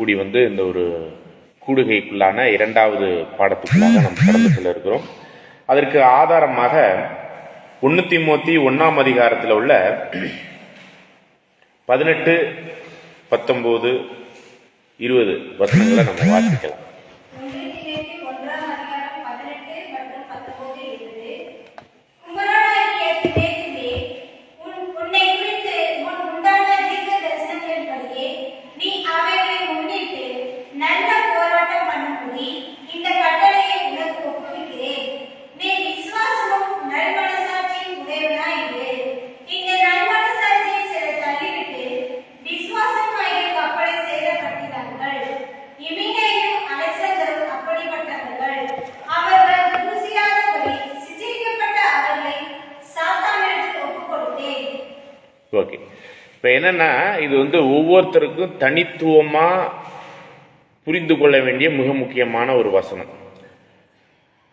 கூடி இந்த ஒரு கூடுகைக்குள்ளான இரண்டாவது பாடத்துக்குள்ளாக நம்ம கடந்து செல்ல இருக்கிறோம். அதற்கு ஆதாரமாக 1 தீமோத்தி 1ஆம் அதிகாரத்தில் உள்ள 18, 19, 20 வசனங்களை நம்ம வாசிக்கலாம். ஓகே, இப்போ என்னன்னா இது ஒவ்வொருத்தருக்கும் தனித்துவமாக புரிந்து கொள்ள வேண்டிய மிக முக்கியமான ஒரு வசனம்.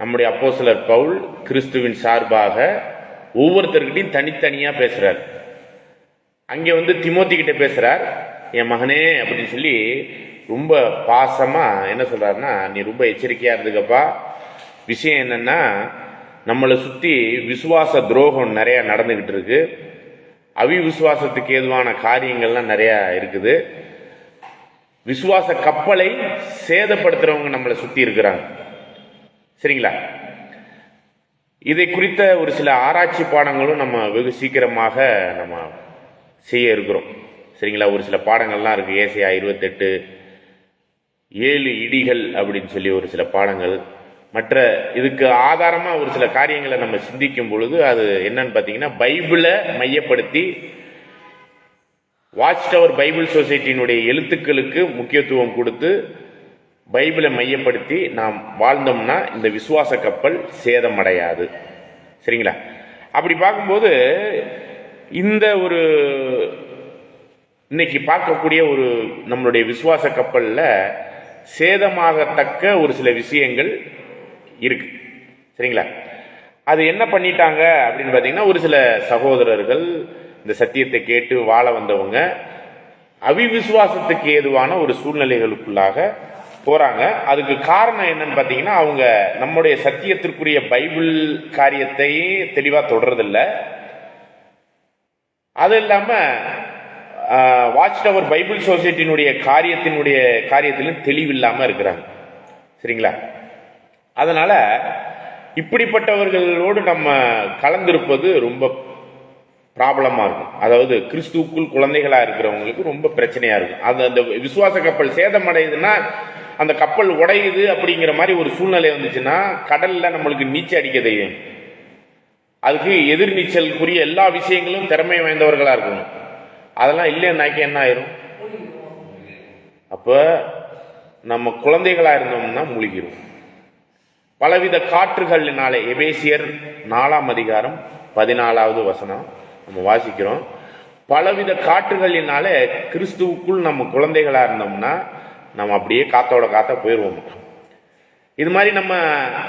நம்முடைய அப்போஸ்தலர் பவுல் கிறிஸ்துவின் சார்பாக ஒவ்வொருத்தருக்கிட்டையும் தனித்தனியாக பேசுகிறார். அங்கே திமோத்தி கிட்ட பேசுகிறார், என் மகனே அப்படின்னு சொல்லி ரொம்ப பாசமாக என்ன சொல்கிறாருன்னா, நீ ரொம்ப எச்சரிக்கையாக இருந்துக்கப்பா. விஷயம் என்னன்னா, நம்மளை சுற்றி விசுவாச துரோகம் நிறையா நடந்துக்கிட்டு இருக்கு. அவிவிசுவாசத்துக்கு ஏதுவான காரியங்கள்லாம் நிறையா இருக்குது. விசுவாச கப்பலை சேதப்படுத்துறவங்க நம்மளை சுற்றி இருக்கிறாங்க. சரிங்களா? இதை குறித்த ஒரு சில ஆராய்ச்சி பாடங்களும் நம்ம வெகு சீக்கிரமாக நம்ம செய்ய இருக்கிறோம். சரிங்களா? ஒரு சில பாடங்கள்லாம் இருக்குது. ஏசாயா 28, 7 இடிகள் அப்படின்னு சொல்லி ஒரு சில பாடங்கள். மற்ற இதுக்கு ஆதாரமாக ஒரு சில காரியங்களை நம்ம சிந்திக்கும் பொழுது அது என்னன்னு பார்த்தீங்கன்னா, பைபிளை மையப்படுத்தி வாட்ச் டவர் பைபிள் சொசைட்டியினுடைய எழுத்துக்களுக்கு முக்கியத்துவம் கொடுத்து பைபிளை மையப்படுத்தி நாம் வாழ்ந்தோம்னா இந்த விசுவாச கப்பல் சேதமடையாது. சரிங்களா? அப்படி பார்க்கும்போது இந்த ஒரு இன்னைக்கு பார்க்கக்கூடிய ஒரு நம்மளுடைய விசுவாச கப்பலில் சேதமாகத்தக்க ஒரு சில விஷயங்கள் இருக்கு. சரிங்களா? அது என்ன பண்ணிட்டாங்க அப்படின்னு பார்த்தீங்கன்னா, ஒரு சில சகோதரர்கள் இந்த சத்தியத்தை கேட்டு வாழ வந்தவங்க அவிவிசுவாசத்துக்கு ஏதுவான ஒரு சூழ்நிலைகளுக்குள்ளாக போறாங்க. அதுக்கு காரணம் என்னன்னு பார்த்தீங்கன்னா, அவங்க நம்முடைய சத்தியத்திற்குரிய பைபிள் காரியத்தையே தெளிவாக தொடர்றதில்லை. அது இல்லாமல் வாட்ச் டவர் பைபிள் சொசைட்டியினுடைய காரியத்திலும் தெளிவில்லாமல் இருக்கிறாங்க. சரிங்களா? அதனால இப்படிப்பட்டவர்களோடு நம்ம கலந்திருப்பது ரொம்ப ப்ராப்ளமாக இருக்கும். அதாவது கிறிஸ்துவுக்குள் குழந்தைகளாக இருக்கிறவங்களுக்கு ரொம்ப பிரச்சனையாக இருக்கும். அந்த விசுவாச கப்பல் சேதமடையுதுன்னா, அந்த கப்பல் உடையுது அப்படிங்கிற மாதிரி ஒரு சூழ்நிலை வந்துச்சுன்னா, கடலில் நம்மளுக்கு நீச்சல் அடிக்க தெரியும். அதுக்கு எதிர்நீச்சலுக்குரிய எல்லா விஷயங்களும் திறமை வாய்ந்தவர்களாக இருக்கணும். அதெல்லாம் இல்லைன்னாக்கி என்ன ஆயிரும்? அப்போ நம்ம குழந்தைகளாக இருந்தோம்னா மூழ்கிடும். பலவித காற்றுகளினாலே எபேசியர் 4ஆம் அதிகாரம் 14வது வசனம் நம்ம வாசிக்கிறோம். பலவித காற்றுகளினாலே கிறிஸ்துவுக்குள் நம்ம குழந்தைகளா இருந்தோம்னா நம்ம அப்படியே காத்தா போயிடுவோம். இது மாதிரி நம்ம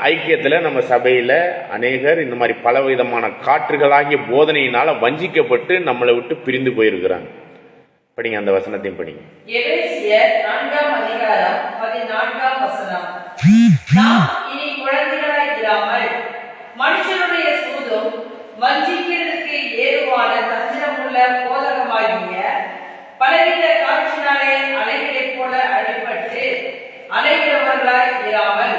ஐக்கியத்தில் நம்ம சபையில் அநேகர் இந்த மாதிரி பலவிதமான காற்றுகளாகிய போதனையினால வஞ்சிக்கப்பட்டு நம்மளை விட்டு பிரிந்து போயிருக்கிறாங்க. படிங்க, அந்த வசனத்தையும் படிங்க. எபேசியர் 4ஆம் அதிகாரம் 14ஆம் வசனம். நாம் இனி குழந்தைகளாய் இராமல் மனுஷனுடைய சூதும் வஞ்சிக்கிறதுக்கு ஏதுவான தந்திரமுள்ள போதகமாகிய பலவித காற்றினாலே அலைகளைப் போல அடிபட்டு அலைகிறவர்களாய் இராமல்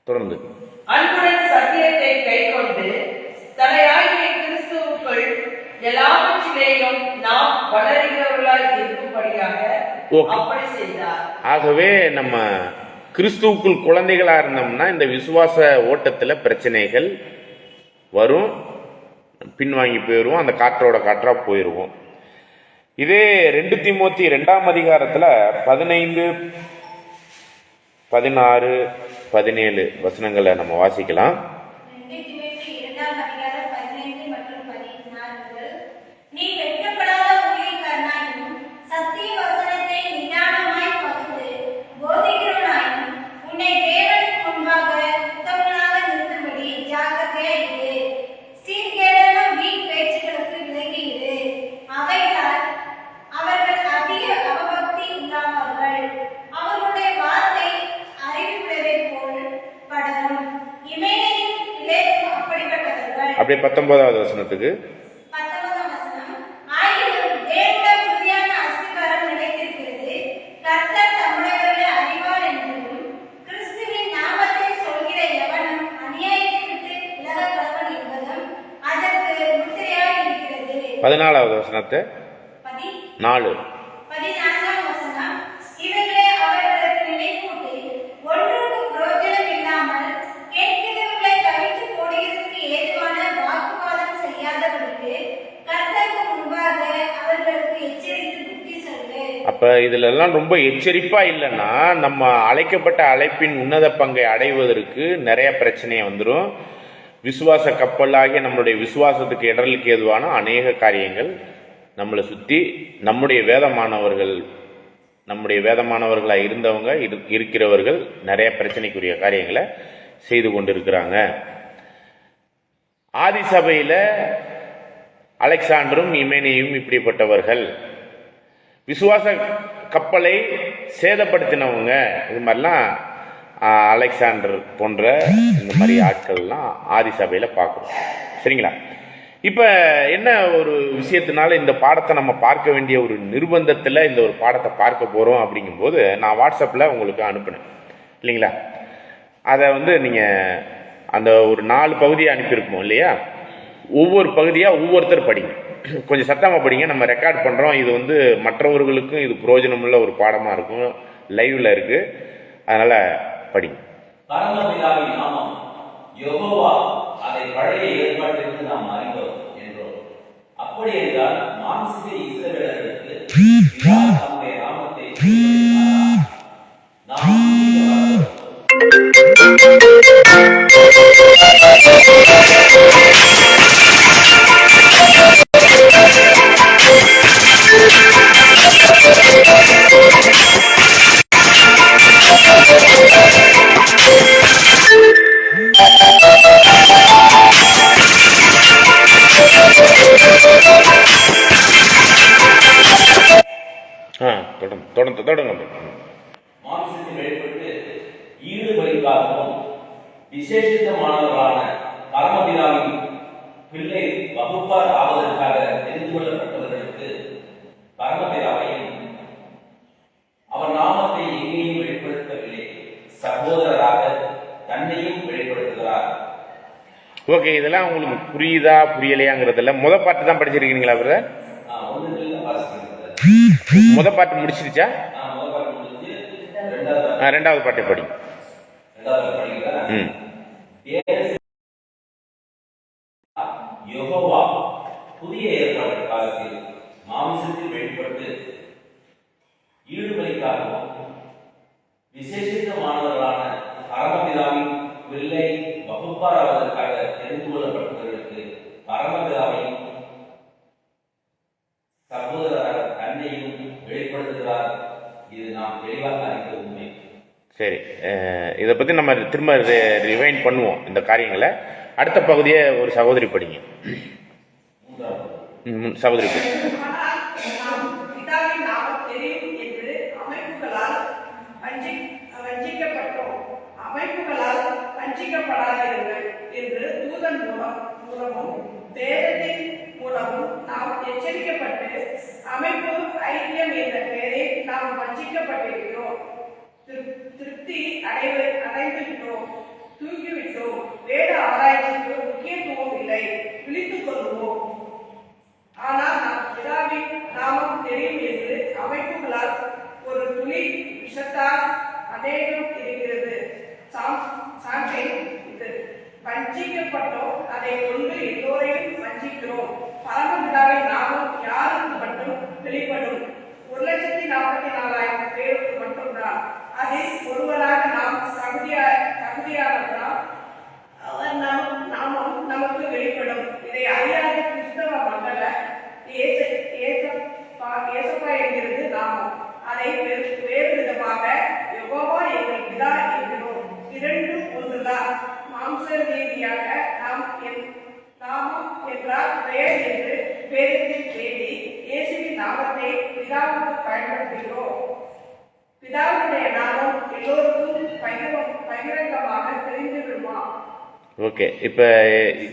தொடர்ந்து அன்புடன் சத்தியத்தை கைக்கொண்டு தலையாகிய கிறிஸ்துவுக்குள் எல்லாவற்றிலேயும் நாம் வளருகிறவர்களாய் இருக்கும்படியாக அப்படி செய்தார். ஆகவே நம்ம கிறிஸ்துவுக்குள் குழந்தைகளா இருந்தோம்னா இந்த விசுவாச ஓட்டத்துல பிரச்சனைகள் வரும், பின்வாங்கி போயிடுவோம், அந்த காற்றா போயிடுவோம். இதே 2 தீமோத்தி 2ஆம் அதிகாரத்துல 15, 16, 17 வசனங்களை நம்ம வாசிக்கலாம். அவர்கள் அதிக அவபக்தி அப்படியே 19வது வசனத்துக்கு. 19ஆம் வசனம். ஆயினும் தேவனுடைய உறுதியான அஸ்திபாரம் நிலைத்திருக்கிறது. கர்த்தர் தம்முடையவர்களை அறிவார் என்றும், கிறிஸ்துவின் நாமத்தை சொல்கிற எவனும் அநியாயத்தை விட்டு விலகக் கடவன் என்பதும் அதற்கு முத்திரையாய் இருக்கிறது. 14வது வசனத்தை 4. 14ஆம் வசனம். இவைகளை அவர்களுக்கு நினைப்பூட்டி, ஒன்றுக்கும் பிரயோஜனம் இல்லாமல் கேட்கிறவர்களை கவிழ்த்து போடுகிறதற்கு ஏதுவான வாக்குவாதம் செய்யாதபடிக்கு கர்த்தருக்கு முன்பாக அவர்களுக்கு எச்சரித்து புத்தி சொல்லு. அப்ப இதுல எல்லாம் ரொம்ப எச்சரிப்பா இல்லைன்னா நம்ம அழைக்கப்பட்ட அழைப்பின் உன்னத பங்கை அடைவதற்கு நிறைய பிரச்சனை வந்துடும். விசுவாச கப்பலாகிய நம்மளுடைய விசுவாசத்துக்கு இடர்களுக்கு ஏதுவான அநேக காரியங்கள் நம்மளை சுற்றி நம்முடைய வேதமானவர்களாக இருந்தவங்க இருக்கிறவர்கள் நிறைய பிரச்சனைக்குரிய காரியங்களை செய்து கொண்டிருக்கிறாங்க. ஆதி சபையில் அலெக்சாண்டரும் இமேனியும் இப்படிப்பட்டவர்கள் விசுவாச கப்பலை சேதப்படுத்தினவங்க. இது மாதிரிலாம் அலெக்சாண்டர் போன்ற இந்த மாதிரி ஆட்கள்லாம் ஆதி சபையில் பார்க்குறோம். சரிங்களா? இப்போ என்ன ஒரு விஷயத்தினால இந்த பாடத்தை நம்ம பார்க்க வேண்டிய ஒரு நிர்பந்தத்தில் இந்த ஒரு பாடத்தை பார்க்க போகிறோம் அப்படிங்கும்போது நான் வாட்ஸ்அப்பில் உங்களுக்கு அனுப்பினேன் இல்லைங்களா? அதை நீங்கள் அந்த ஒரு 4 பகுதியை அனுப்பியிருப்போம் இல்லையா? ஒவ்வொரு பகுதியாக ஒவ்வொருத்தர் படிங்க, கொஞ்சம் சத்தமாக படிங்க. நம்ம ரெக்கார்ட் பண்ணுறோம். இது மற்றவர்களுக்கும் இது பிரயோஜனமுள்ள ஒரு பாடமாக இருக்கும். லைவில் இருக்குது, அதனால் படிங்க. பரமபிதாவின் நாமம் யெகோவா, அதை பழைய ஏற்பாட்டிலிருந்து நாம் அறிந்தோம் என்றோம். அப்படி என்றால் மாம்சீக இஸ்ரவேலர்களுக்கு பிதா தம்முடைய நாமத்தை தொடங்க. மாம்சத்தில் வெளிப்பட்டு ஈடுபலிக்காகவும் விசேஷித்தமானவரான பரமபிதாவின் பிள்ளை வகுப்பார் ஆவதற்காக தெரிந்து கொள்ளப்பட்டவர்களுக்கு பரமபிதாவையும் அவர் நாமத்தை எங்கேயும் வெளிப்படுத்தவில்லை, சகோதரராக தன்னையும் வெளிப்படுத்துகிறார். ஓகே, இதெல்லாம் உங்களுக்கு புரியுதா புரியலையாங்கிறதுல பாட்டு தான் படிச்சிருக்கீங்களா பிரதர்? பாட்டு முடிச்சிருச்சா? ரெண்டாவது பாட்டை படி. யெகோவா புதிய ஏற்பாட்டு காலத்தில் மாம்சத்தில் வெளிப்பட்டு ஈடுபலிக்காகவும் விசேஷித்தமானவர்களான பரமபிதாவின் பிள்ளை வகுப்பாராவதற்காக தெரிந்து கொள்ளப்பட்டவர்களுக்கு பரமபிதாவையும் சகோதரராக தன்னையும் வெளிப்படுத்துகிறார். இது நாம் தெளிவாக அறிந்த உண்மை. சரி, இதை பற்றி நம்ம திரும்ப ரிவைண்ட் பண்ணுவோம் இந்த காரியங்களை. அடுத்த பகுதியை ஒரு சகோதரி படிங்க. சகோதரி படி. பிதாவின் நாமம் தெரியும் என்று அமைப்புகளால் வஞ்சிக்கப்படாதீர்கள் என்று தூதன் மூலமும் வேதத்தின் மூலமும் நாம் எச்சரிக்கப்பட்டு அமைப்பு ஐக்கியம் என்ற பெயரில் நாம் வஞ்சிக்கப்பட்டிருக்கிறோம். திருப்தி அடைந்துவிட்டோம், தூங்கிவிட்டோம். வேத ஆராய்ச்சிக்கு முக்கியத்துவம் இல்லை, விழித்துக் கொள்வோம். ஆனால் நாம் பிதாவின் நாமம் தெரியும் என்று அமைப்புகளால் ஒரு துளி விஷத்தால் அநேகம் இருக்கிறது. சாட்டை இது வஞ்சிக்கப்பட்டோம், அதை கொண்டு எல்லோரையும் வஞ்சிக்கிறோம். பரமபிதாவின் நாமம் யாருக்கு மட்டும் வெளிப்படும்? 1,44,000 பேருக்கு மட்டும்தான். அதில் ஒருவராக நாம் தகுதியானவர்களால் அவர் நாமம் நமக்கு வெளிப்படும். இதை அறியாத கிறிஸ்தவ மக்கள் ஏசப்பா என்கிறது நாமம். அதை வேறு விதமாக யெகோவா எங்கள் பிதா என்கிறோம். இரண்டும் ஒன்றுதான். மாம்ச ரீதியாக நாமம் என்றால் பெயர் என்று வேதத்தில் தேடி இயேசுவின் நாமத்தை பிதாவுக்கு பயன்படுத்துகிறோம். பிதாவுடைய நாமம் எல்லோருக்கும் பகிரங்கமாக தெரிந்து விடுமா? ஓகே, இப்போ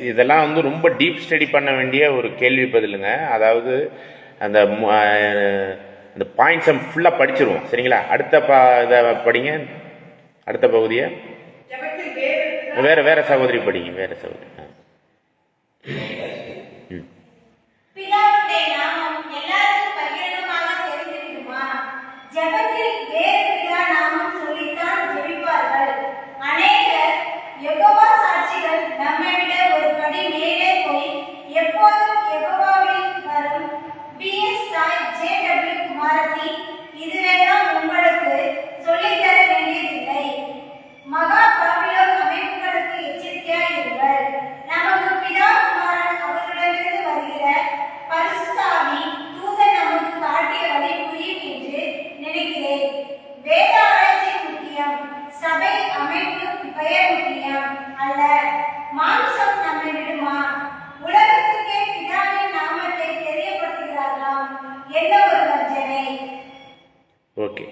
இதெல்லாம் வந்து ரொம்ப டீப் ஸ்டடி பண்ண வேண்டிய ஒரு கேள்வி பதிலுங்க. அதாவது அந்த அந்த பாயிண்ட்ஸை ஃபுல்லாக படிச்சிருவோம், சரிங்களா? அடுத்த இதை படிங்க, அடுத்த பகுதியை. ஜெபத்தில் வேறு வேற சகோதரி படிங்க, வேற சகோதரி. பிதாவுடைய நாமம் எல்லாருக்கும் பகிரங்கமாக தெரிந்திருக்குமா? ஜெபத்தில் வேறு பிதா நாமம் சொல்லித்தான் ஜெபிப்பார்கள். அநேகர் யெகோவா சாட்சிகள் நம்மை விட ஒரு படி மேலே போய் எப்போதும் யெகோவாவில் வரும் பிஎஸ் சாய் ஜே.டபிள்யூ குமாரத்தி இதுவெல்லாம் உங்களுக்கு சொல்லித்தர வேண்டியதில்லை. மகா பாபிலோன் அமைப்புகளுக்கு எச்சரிக்கையாய் இருங்கள். நமக்கு பிதா குமாரன் அவர்களிடமிருந்து வருகிற பரிசுத்த ஆவி தூதன் நமக்கு காட்டிய வழி புரியும் என்று நினைக்கிறேன். வேத ஆராய்ச்சி முக்கியம், சபை அமைப்பு பெயர் முக்கியம் அல்ல. மாம்சம் நம்மை விடுமா? உலகத்துக்கே பிதாவின் நாமத்தை தெரியப்படுத்துகிறார்களாம். என்ன ஒரு வஞ்சனை! ஓகே,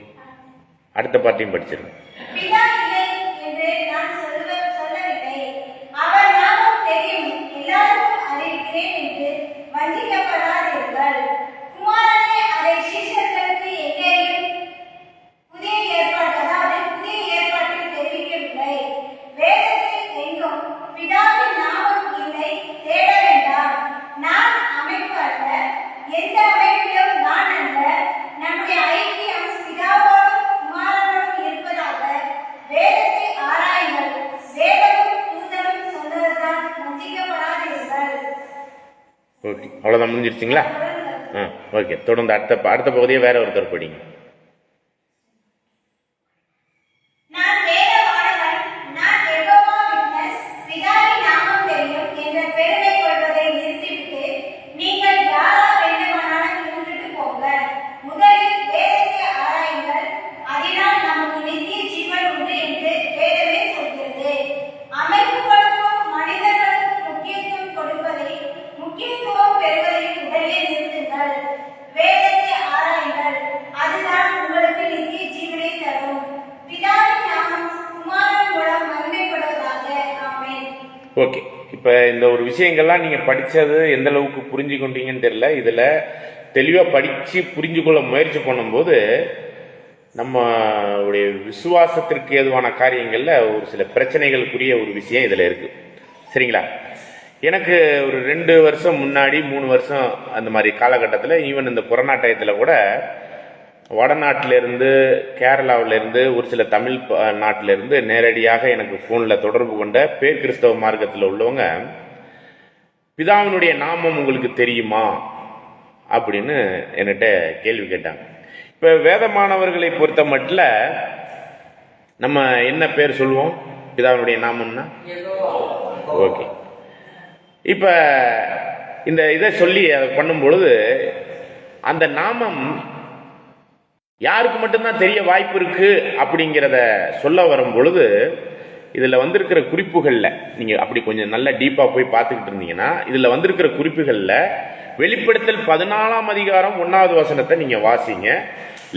அடுத்த பாட்டையும் படிச்சிருங்க. பிதா இல்லை என்று நான் சொல்லவில்லை. அவர் நாமம் தெரியும், எல்லாருக்கும் அறிவிக்கிறேன் என்று வஞ்சிக்கப்படாதீர்கள். குமாரனே அதை சீஷர்களுக்கு எங்கேயும் புதிய ஏற்பாட்டில் தெரிவிக்கவில்லை. வேதத்தில் எங்கும் பிதாவின் நாமம் இல்லை, தேட வேண்டாம். நான் அமைப்பு அல்ல, எந்த அமைப்பிலும் நான் அல்ல. நம்முடைய ஐக்கியம் பிதாவோடும் குமாரனோடும் இருப்பதாக வேதத்தை ஆராயுங்கள். வேதமும் தூதரும் சொன்னதுதான், வஞ்சிக்கப்படாதீர்கள். ஓகே, அவ்வளோதான், முடிஞ்சிருச்சுங்களா? ஓகே, தொடர்ந்து அடுத்த பகுதியை வேற ஒருத்தர் படிங்க. நான் வேதமானவன், நான் யெகோவா விட்னஸ், பிதாவின் நாமம் தெரியும் என்ற பெருமை கொள்வதை நிறுத்திவிட்டு நீங்கள் யாரா வேண்டுமானாலும் இருந்துட்டு போங்க. முதலில் வேதத்தை ஆராயுங்கள், அதனால் நமக்கு நித்திய ஜீவன் உண்டு என்று வேதமே சொல்கிறது. அமைப்புகளுக்கும் மனிதர்களுக்கும் முக்கியத்துவம் பெறுவதை உடனே நிறுத்துங்கள். வேதத்தை ஆராயுங்கள், அதுதான் உங்களுக்கு நித்திய ஜீவனை தரும். பிதாவின் நாமம் குமாரன் மூலம் மகிமைப்படுவதாக. ஆமென். ஓகே, இப்போ இந்த ஒரு விஷயங்கள்லாம் நீங்கள் படித்தது எந்த அளவுக்கு புரிஞ்சு கொண்டீங்கன்னு தெரியல. இதில் தெளிவாக படித்து புரிஞ்சு கொள்ள முயற்சி பண்ணும்போது நம்மளுடைய விசுவாசத்திற்கு ஏதுவான காரியங்களில் ஒரு சில பிரச்சனைகளுக்குரிய ஒரு விஷயம் இதில் இருக்குது, சரிங்களா? எனக்கு ஒரு 2 வருஷம் முன்னாடி 3 வருஷம் அந்த மாதிரி காலகட்டத்தில், ஈவன் இந்த கொரோனா டயத்தில் கூட வடநாட்டிலேருந்து கேரளாவிலேருந்து ஒரு சில தமிழ் நாட்டிலேருந்து நேரடியாக எனக்கு ஃபோனில் தொடர்பு கொண்ட பேர் கிறிஸ்தவ மார்க்கத்தில் உள்ளவங்க, பிதாவினுடைய நாமம் உங்களுக்கு தெரியுமா அப்படின்னு என்கிட்ட கேள்வி கேட்டாங்க. இப்போ வேதமானவர்களை பொறுத்த மட்டும் நம்ம என்ன பேர் சொல்லுவோம் பிதாவினுடைய நாமம்னா? ஓகே, இப்போ இந்த இதை சொல்லி அதை பண்ணும் பொழுது அந்த நாமம் யாருக்கு மட்டும்தான் தெரிய வாய்ப்பு இருக்கு அப்படிங்கிறத சொல்ல வரும் பொழுது இதில் வந்திருக்கிற குறிப்புகளில் நீங்கள் அப்படி கொஞ்சம் நல்லா டீப்பாக போய் பார்த்துக்கிட்டு இருந்தீங்கன்னா இதில் வந்திருக்கிற குறிப்புகளில் வெளிப்படுத்தல் 14ஆம் அதிகாரம் 1வது வசனத்தை நீங்கள் வாசிங்க.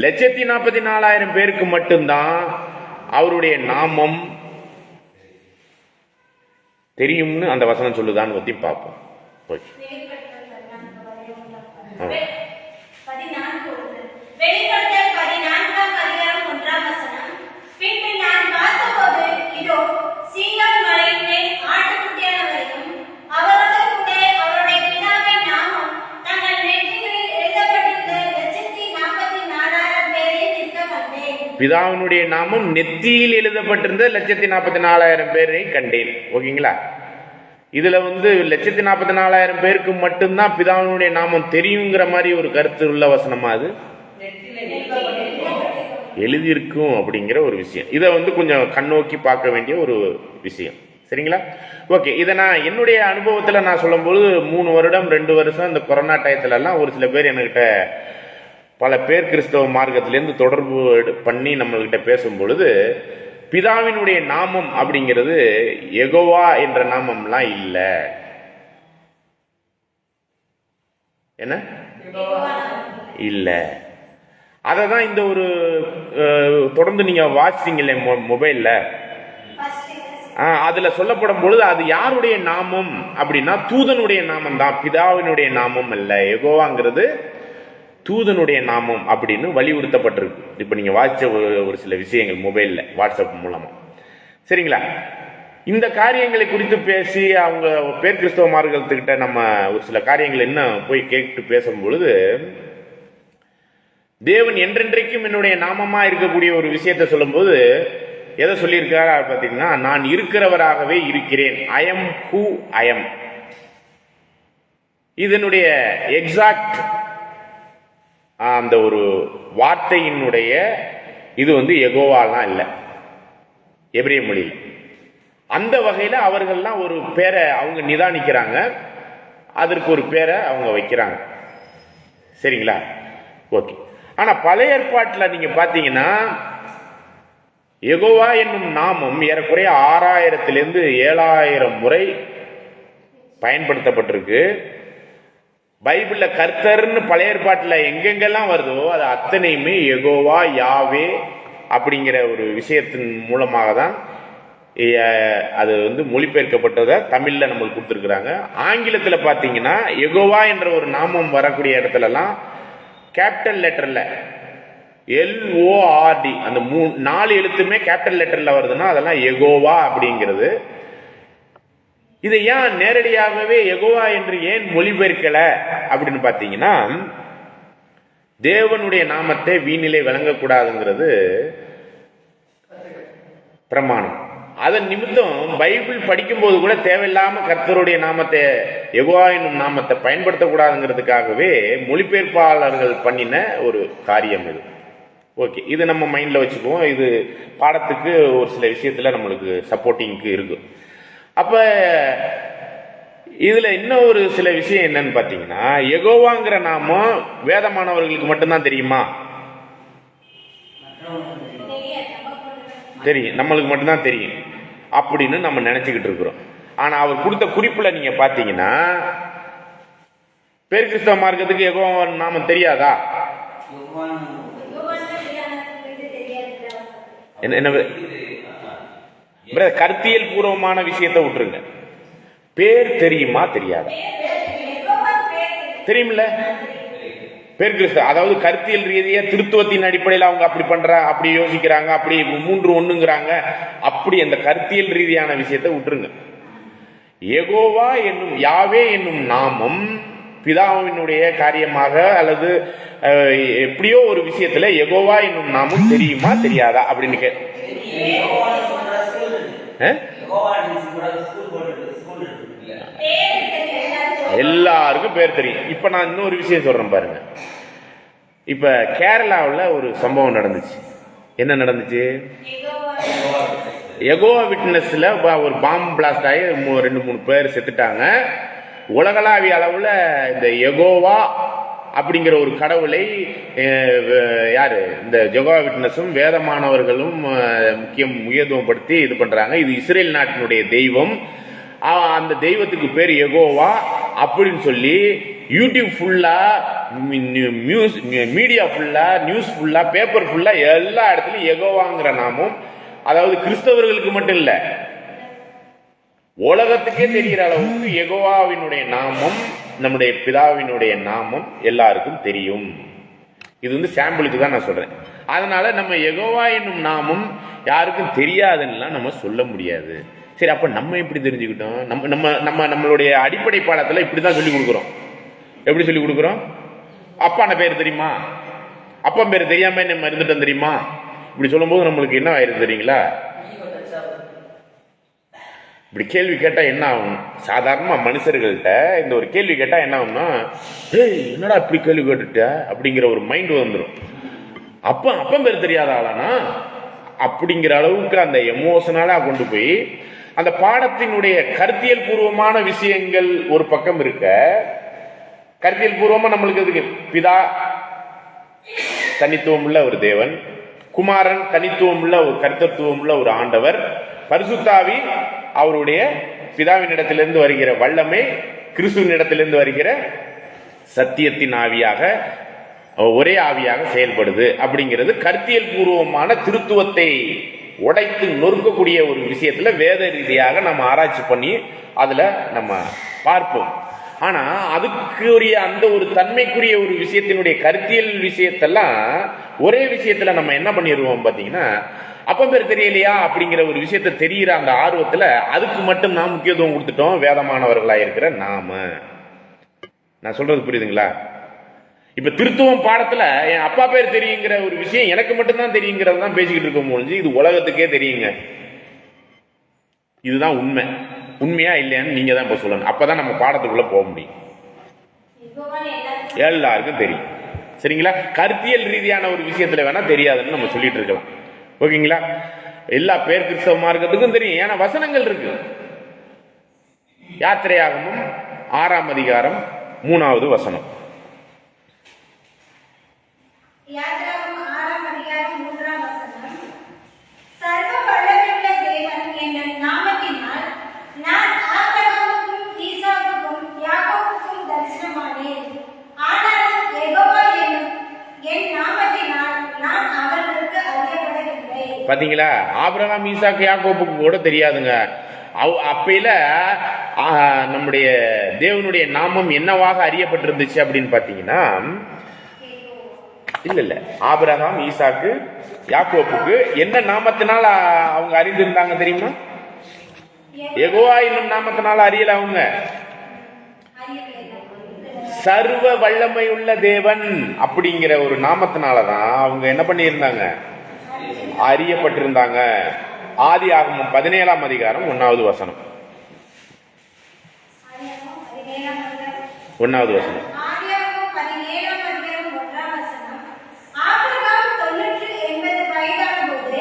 1,44,000 பேருக்கு மட்டும்தான் அவருடைய நாமம் தெரியும்னு அந்த வசனம் சொல்லுதான்னு பற்றி பார்ப்போம். ஓகே, வெளிப்படுத்தல் 14ஆம் அதிகாரம் 1ஆம் வசனம். பின்பு நான் பார்த்தபோது இதோ சீயோன் மலையின் மேல் ஆட்டுக்குட்டியானவரையும் அவரோடு கூட அவருடைய பிதாவின் நாமம் தங்கள் நெற்றிகளில் எழுதப்பட்டிருந்த 144,000 பேரை நிற்க கண்டேன். பிதாவினுடைய நாமம் நெத்தியில் எழுதப்பட்டிருந்த 144,000 பேரை கண்டேன். ஓகேங்களா? இதுல 144,000 பேருக்கு மட்டும்தான் பிதாவினுடைய நாமம் தெரியுங்கிற மாதிரி ஒரு கருத்து உள்ள வசனமா அது எழுதியிருக்கும் அப்படிங்கிற ஒரு விஷயம். இதை கொஞ்சம் கண்ணோக்கி பார்க்க வேண்டிய ஒரு விஷயம், சரிங்களா? ஓகே, இதை நான் என்னுடைய அனுபவத்தில் நான் சொல்லும்போது 3 வருடம் 2 வருஷம் இந்த கொரோனா டயத்துலலாம் ஒரு சில பேர் என்கிட்ட பல பேர் கிறிஸ்தவ மார்க்கத்திலேருந்து தொடர்பு பண்ணி நம்மள்கிட்ட பேசும் பொழுது பிதாவினுடைய நாமம் அப்படிங்கிறது யெகோவா என்ற நாமம்லாம் இல்லை. என்ன இல்லை? அதை தான் இந்த ஒரு தொடர்ந்து நீங்கள் வாசித்தீங்களே மொபைலில், அதுல சொல்லப்படும் பொழுது அது யாருடைய நாமம் அப்படின்னா தூதனுடைய நாமம் தான், பிதாவினுடைய நாமம் அல்ல. யெகோவாங்கிறது தூதனுடைய நாமம் அப்படின்னு வலியுறுத்தப்பட்டிருக்கு. இப்ப நீங்க வாசிச்ச ஒரு சில விஷயங்கள் மொபைல்ல வாட்ஸ்அப் மூலமா, சரிங்களா? இந்த காரியங்களை குறித்து பேசி அவங்க பேர் கிறிஸ்தவ மார்க்கத்துக்கிட்ட நம்ம ஒரு சில காரியங்கள் என்ன போய் கேட்டு பேசும் பொழுது, தேவன் என்றென்றைக்கும் என்னுடைய நாமமா இருக்கக்கூடிய ஒரு விஷயத்தை சொல்லும்போது எதை சொல்லியிருக்காரு பார்த்தீங்கன்னா, நான் இருக்கிறவராகவே இருக்கிறேன். I am who I am. இதனுடைய எக்ஸாக்ட் அந்த ஒரு வார்த்தையினுடைய இது யெகோவாலாம் இல்லை எபிரேய மொழியில். அந்த வகையில் அவர்கள்லாம் ஒரு பேரை அவங்க நிதானிக்கிறாங்க, அதற்கு ஒரு பேரை அவங்க வைக்கிறாங்க, சரிங்களா? ஓகே. ஆனா பழைய ஏற்பாட்டில் நீங்க பார்த்தீங்கன்னா யெகோவா என்னும் நாமம் ஏறக்குறைய 6000 7000 முறை பயன்படுத்தப்பட்டிருக்கு. பைபிள்ல கர்த்தர்னு பழைய ஏற்பாட்டில் எங்கெங்கெல்லாம் வருதோ அது அத்தனையுமே யெகோவா யாவே அப்படிங்கிற ஒரு விஷயத்தின் மூலமாக தான் அது மொழிபெயர்க்கப்பட்டதை தமிழ்ல நம்மளுக்கு கொடுத்துருக்குறாங்க. ஆங்கிலத்தில் பார்த்தீங்கன்னா யெகோவா என்ற ஒரு நாமம் வரக்கூடிய இடத்துலலாம் கேபிட்டல் லெட்டர்ல LORD அந்த 4 எழுத்துமே கேபிட்டல் லெட்டர்ல வருதுன்னா அதெல்லாம் யெகோவா அப்படிங்கிறது. இதை ஏன் நேரடியாகவே யெகோவா என்று ஏன் மொழிபெயர்க்கல அப்படின்னு பார்த்தீங்கன்னா, தேவனுடைய நாமத்தை வீணிலே விளங்கக்கூடாதுங்கிறது பிரமாணம். அதன் நிமித்தம் பைபிள் படிக்கும்போது கூட தேவையில்லாம கர்த்தருடைய நாமத்தை யெகோவா என்னும் நாமத்தை பயன்படுத்தக்கூடாதுங்கிறதுக்காகவே மொழிபெயர்ப்பாளர்கள் பண்ணின ஒரு காரியம் இது. ஓகே, இது நம்ம மைண்ட்ல வச்சுக்குவோம். இது பாடத்துக்கு ஒரு சில விஷயத்துல நம்மளுக்கு சப்போர்ட்டிங்க்கு இருக்கு. அப்ப இதுல இன்னும் ஒரு சில விஷயம் என்னன்னு பாத்தீங்கன்னா, யெகோவாங்கிற நாமம் வேதமானவர்களுக்கு மட்டும்தான் தெரியுமா? தெரியும், நம்மளுக்கு மட்டும்தான் தெரியும் அப்படின்னு நம்ம நினைச்சுக்கிட்டு இருக்கிறோம். ஆனா அவர் கொடுத்த குறிப்புல நீங்க பாத்தீங்கன்னா, பேர் கிறிஸ்தவ மார்க்கத்துக்கு யெகோவா நாமம் தெரியாதா? என்ன கருத்தியல் பூர்வமான விஷயத்தை விட்டுருங்க. பேர் தெரியுமா தெரியாதா? தெரியுமில்ல? பேர் கிறிஸ்தவ, அதாவது கருத்தியல் ரீதியா திருத்துவத்தின் அடிப்படையில் அவங்க அப்படி பண்றா, அப்படி யோசிக்கிறாங்க, அப்படி 3-1ங்கிறாங்க, அப்படி அந்த கருத்தியல் ரீதியான விஷயத்தை விட்டுருங்க. யெகோவா என்னும் யாவே என்னும் நாமம் பிதாவினுடைய காரியமாக அல்லது எப்படியோ ஒரு விஷயத்துல யெகோவா என்னும் நாமம் தெரியுமா தெரியாதா அப்படின்னு எல்லாருக்கும் பேர் தெரியும். இப்ப நான் இன்னொரு விஷயம் சொல்றேன் பாருங்க. இப்ப கேரளாவில் ஒரு சம்பவம் நடந்துச்சு. என்ன நடந்துச்சு? யெகோவா விட்னஸ்ல ஒரு பாம்பு பிளாஸ்ட் ஆகி 2-3 பேர் செத்துட்டாங்க. உலகளாவிய அளவுல இந்த யெகோவா அப்படிங்கிற ஒரு கடவுளை யாரு இந்த யெகோவா விட்னஸும் வேதமானவர்களும் முக்கியத்துவப்படுத்தி இது பண்றாங்க. இது இஸ்ரேல் நாட்டினுடைய தெய்வம், அந்த தெய்வத்துக்கு பேர் யெகோவா அப்படின்னு சொல்லி யூடியூப் ஃபுல்லா, மீடியா ஃபுல்லா, நியூஸ் ஃபுல்லா, பேப்பர் ஃபுல்லா எல்லா இடத்துலயும் யெகோவாங்கிற நாமம், அதாவது கிறிஸ்தவர்களுக்கு மட்டும் இல்ல உலகத்துக்கே தெரிகிற அளவுக்கு யெகோவாவினுடைய நாமம், நம்முடைய பிதாவினுடைய நாமம் எல்லாருக்கும் தெரியும். இது சாம்பிளுக்கு தான் நான் சொல்றேன். அதனால நம்ம யெகோவா என்னும் நாமம் யாருக்கும் தெரியாதுன்னா நம்ம சொல்ல முடியாது. சரி, அப்ப நம்ம எப்படி தெரிஞ்சுக்கிட்டோம்? நம்மளுடைய அடிப்படை பாடத்துல இப்படிதான் சொல்லி கொடுக்குறோம். எப்படி சொல்லி கொடுக்குறோம்? அப்பான பேர் தெரியுமா? அப்பா பேர் தெரியாம நம்ம இருந்துட்டோம் தெரியுமா? இப்படி சொல்லும் போது நம்மளுக்கு என்ன ஆயிருக்கு தெரியுங்களா? இப்படி கேள்வி கேட்டா என்ன ஆகும்? சாதாரண மனுஷர்கள்ட்ட இந்த ஒரு கேள்வி கேட்டா என்ன ஆகும்னா, ஏய் என்னடா இப்படி கேள்வி கேட்டுட்ட அப்படிங்கிற ஒரு மைண்ட் வந்துடும். அப்பன் பேர் தெரியாத ஆளானா அப்படிங்கிற அளவுக்கு அந்த எமோஷனலா கொண்டு போய் அந்த பாடத்தினுடைய கருத்தியல் பூர்வமான விஷயங்கள் ஒரு பக்கம் இருக்க, கருத்தியல் பூர்வமா நம்மளுக்கு எதுக்கு? பிதா தனித்துவம் உள்ள ஒரு தேவன், குமாரன் தனித்துவம் உள்ள ஒரு கர்த்தத்துவம் உள்ள ஒரு ஆண்டவர், பரிசுத்தாவி அவருடைய பிதாவினிடத்திலிருந்து வருகிற வல்லமை, கிறிஸ்துவினிடத்திலிருந்து வருகிற சத்தியத்தின் ஆவியாக ஒரே ஆவியாக செயல்படுது அப்படிங்கிறது கருத்தியல் பூர்வமான திருத்துவத்தை உடைத்து நொறுக்கக்கூடிய ஒரு விஷயத்துல வேத ரீதியாக நம்ம ஆராய்ச்சி பண்ணி அதுல நம்ம பார்ப்போம். ஆனா அதுக்குரிய அந்த ஒரு தன்மைக்குரிய ஒரு விஷயத்தினுடைய கருத்தியல் விஷயத்தெல்லாம் ஒரே விஷயத்துல நம்ம என்ன பண்ணிடுவோம் பாத்தீங்கன்னா, அப்ப பேர் தெரியலையா அப்படிங்கிற ஒரு விஷயத்த தெரிகிற அந்த ஆர்வத்துல அதுக்கு மட்டும் நாம் முக்கியத்துவம் கொடுத்துட்டோம். வேதமானவர்களா இருக்கிற நாம, நான் சொல்றது புரியுதுங்களா? இப்ப திருத்துவம் பாடத்துல என் அப்பா பேர் தெரியுங்கிற ஒரு விஷயம் எனக்கு மட்டும்தான் தெரியுங்கிறது தான் பேசிக்கிட்டு இருக்க முடிஞ்சு, இது உலகத்துக்கே தெரியுங்க. இதுதான் உண்மை. உண்மையா இல்லையான்னு நீங்க தான் இப்ப சொல்லணும். அப்பதான் நம்ம பாடத்துக்குள்ள போக முடியும். எல்லாருக்கும் தெரியும். சரிங்களா? கருத்தியல் ரீதியான ஒரு விஷயத்துல வேணா தெரியாதுன்னு நம்ம சொல்லிட்டு இருக்கலாம். ஓகேங்களா? எல்லா பேர் கிறிஸ்தவ மார்க்கத்துக்கும் தெரியும். ஏன்னா வசனங்கள் இருக்கு. யாத்திரையாகமும் 6ஆம் அதிகாரம் 3வது வசனம். யாத்திராகமம் 6ஆம் அதிகாரம் 3ஆம் வசனம். சர்வ வல்லமையுள்ள தேவன் என்னும் நாமத்தினால் நான் ஆபிரகாமுக்கும் ஈசாக்குக்கும் யாக்கோபுக்கும் தரிசனமானேன். ஆனாலும் யெகோவா என்னும் என் நாமத்தினால் நான் அவர்களுக்கு அறியப்படவில்லை. பாத்தீங்களா? ஆபிரகாம் ஈசாக்கு யாக்கோபுக்கு கூட தெரியாதுங்க. அப்பையில நம்முடைய தேவனுடைய நாமம் என்னவாக அறியப்பட்டிருந்துச்சு அப்படின்னு பாத்தீங்கன்னா, இல்ல ஆபிரகாம் ஈசாக்கு யாக்கோபுக்கு என்ன நாமத்தினால் அவங்க அறிந்திருந்தாங்க தெரியுமா? யெகோவா என்னும் நாமத்தினால அறியல. அவங்க சர்வ வல்லமை உள்ள தேவன் அப்படிங்கிற ஒரு நாமத்தினாலதான் அவங்க என்ன பண்ணியிருந்தாங்க? அறியப்பட்டிருந்தாங்க. ஆதியாகமம் 17ஆம் அதிகாரம் 1வது வசனம். 1வது வசனம்.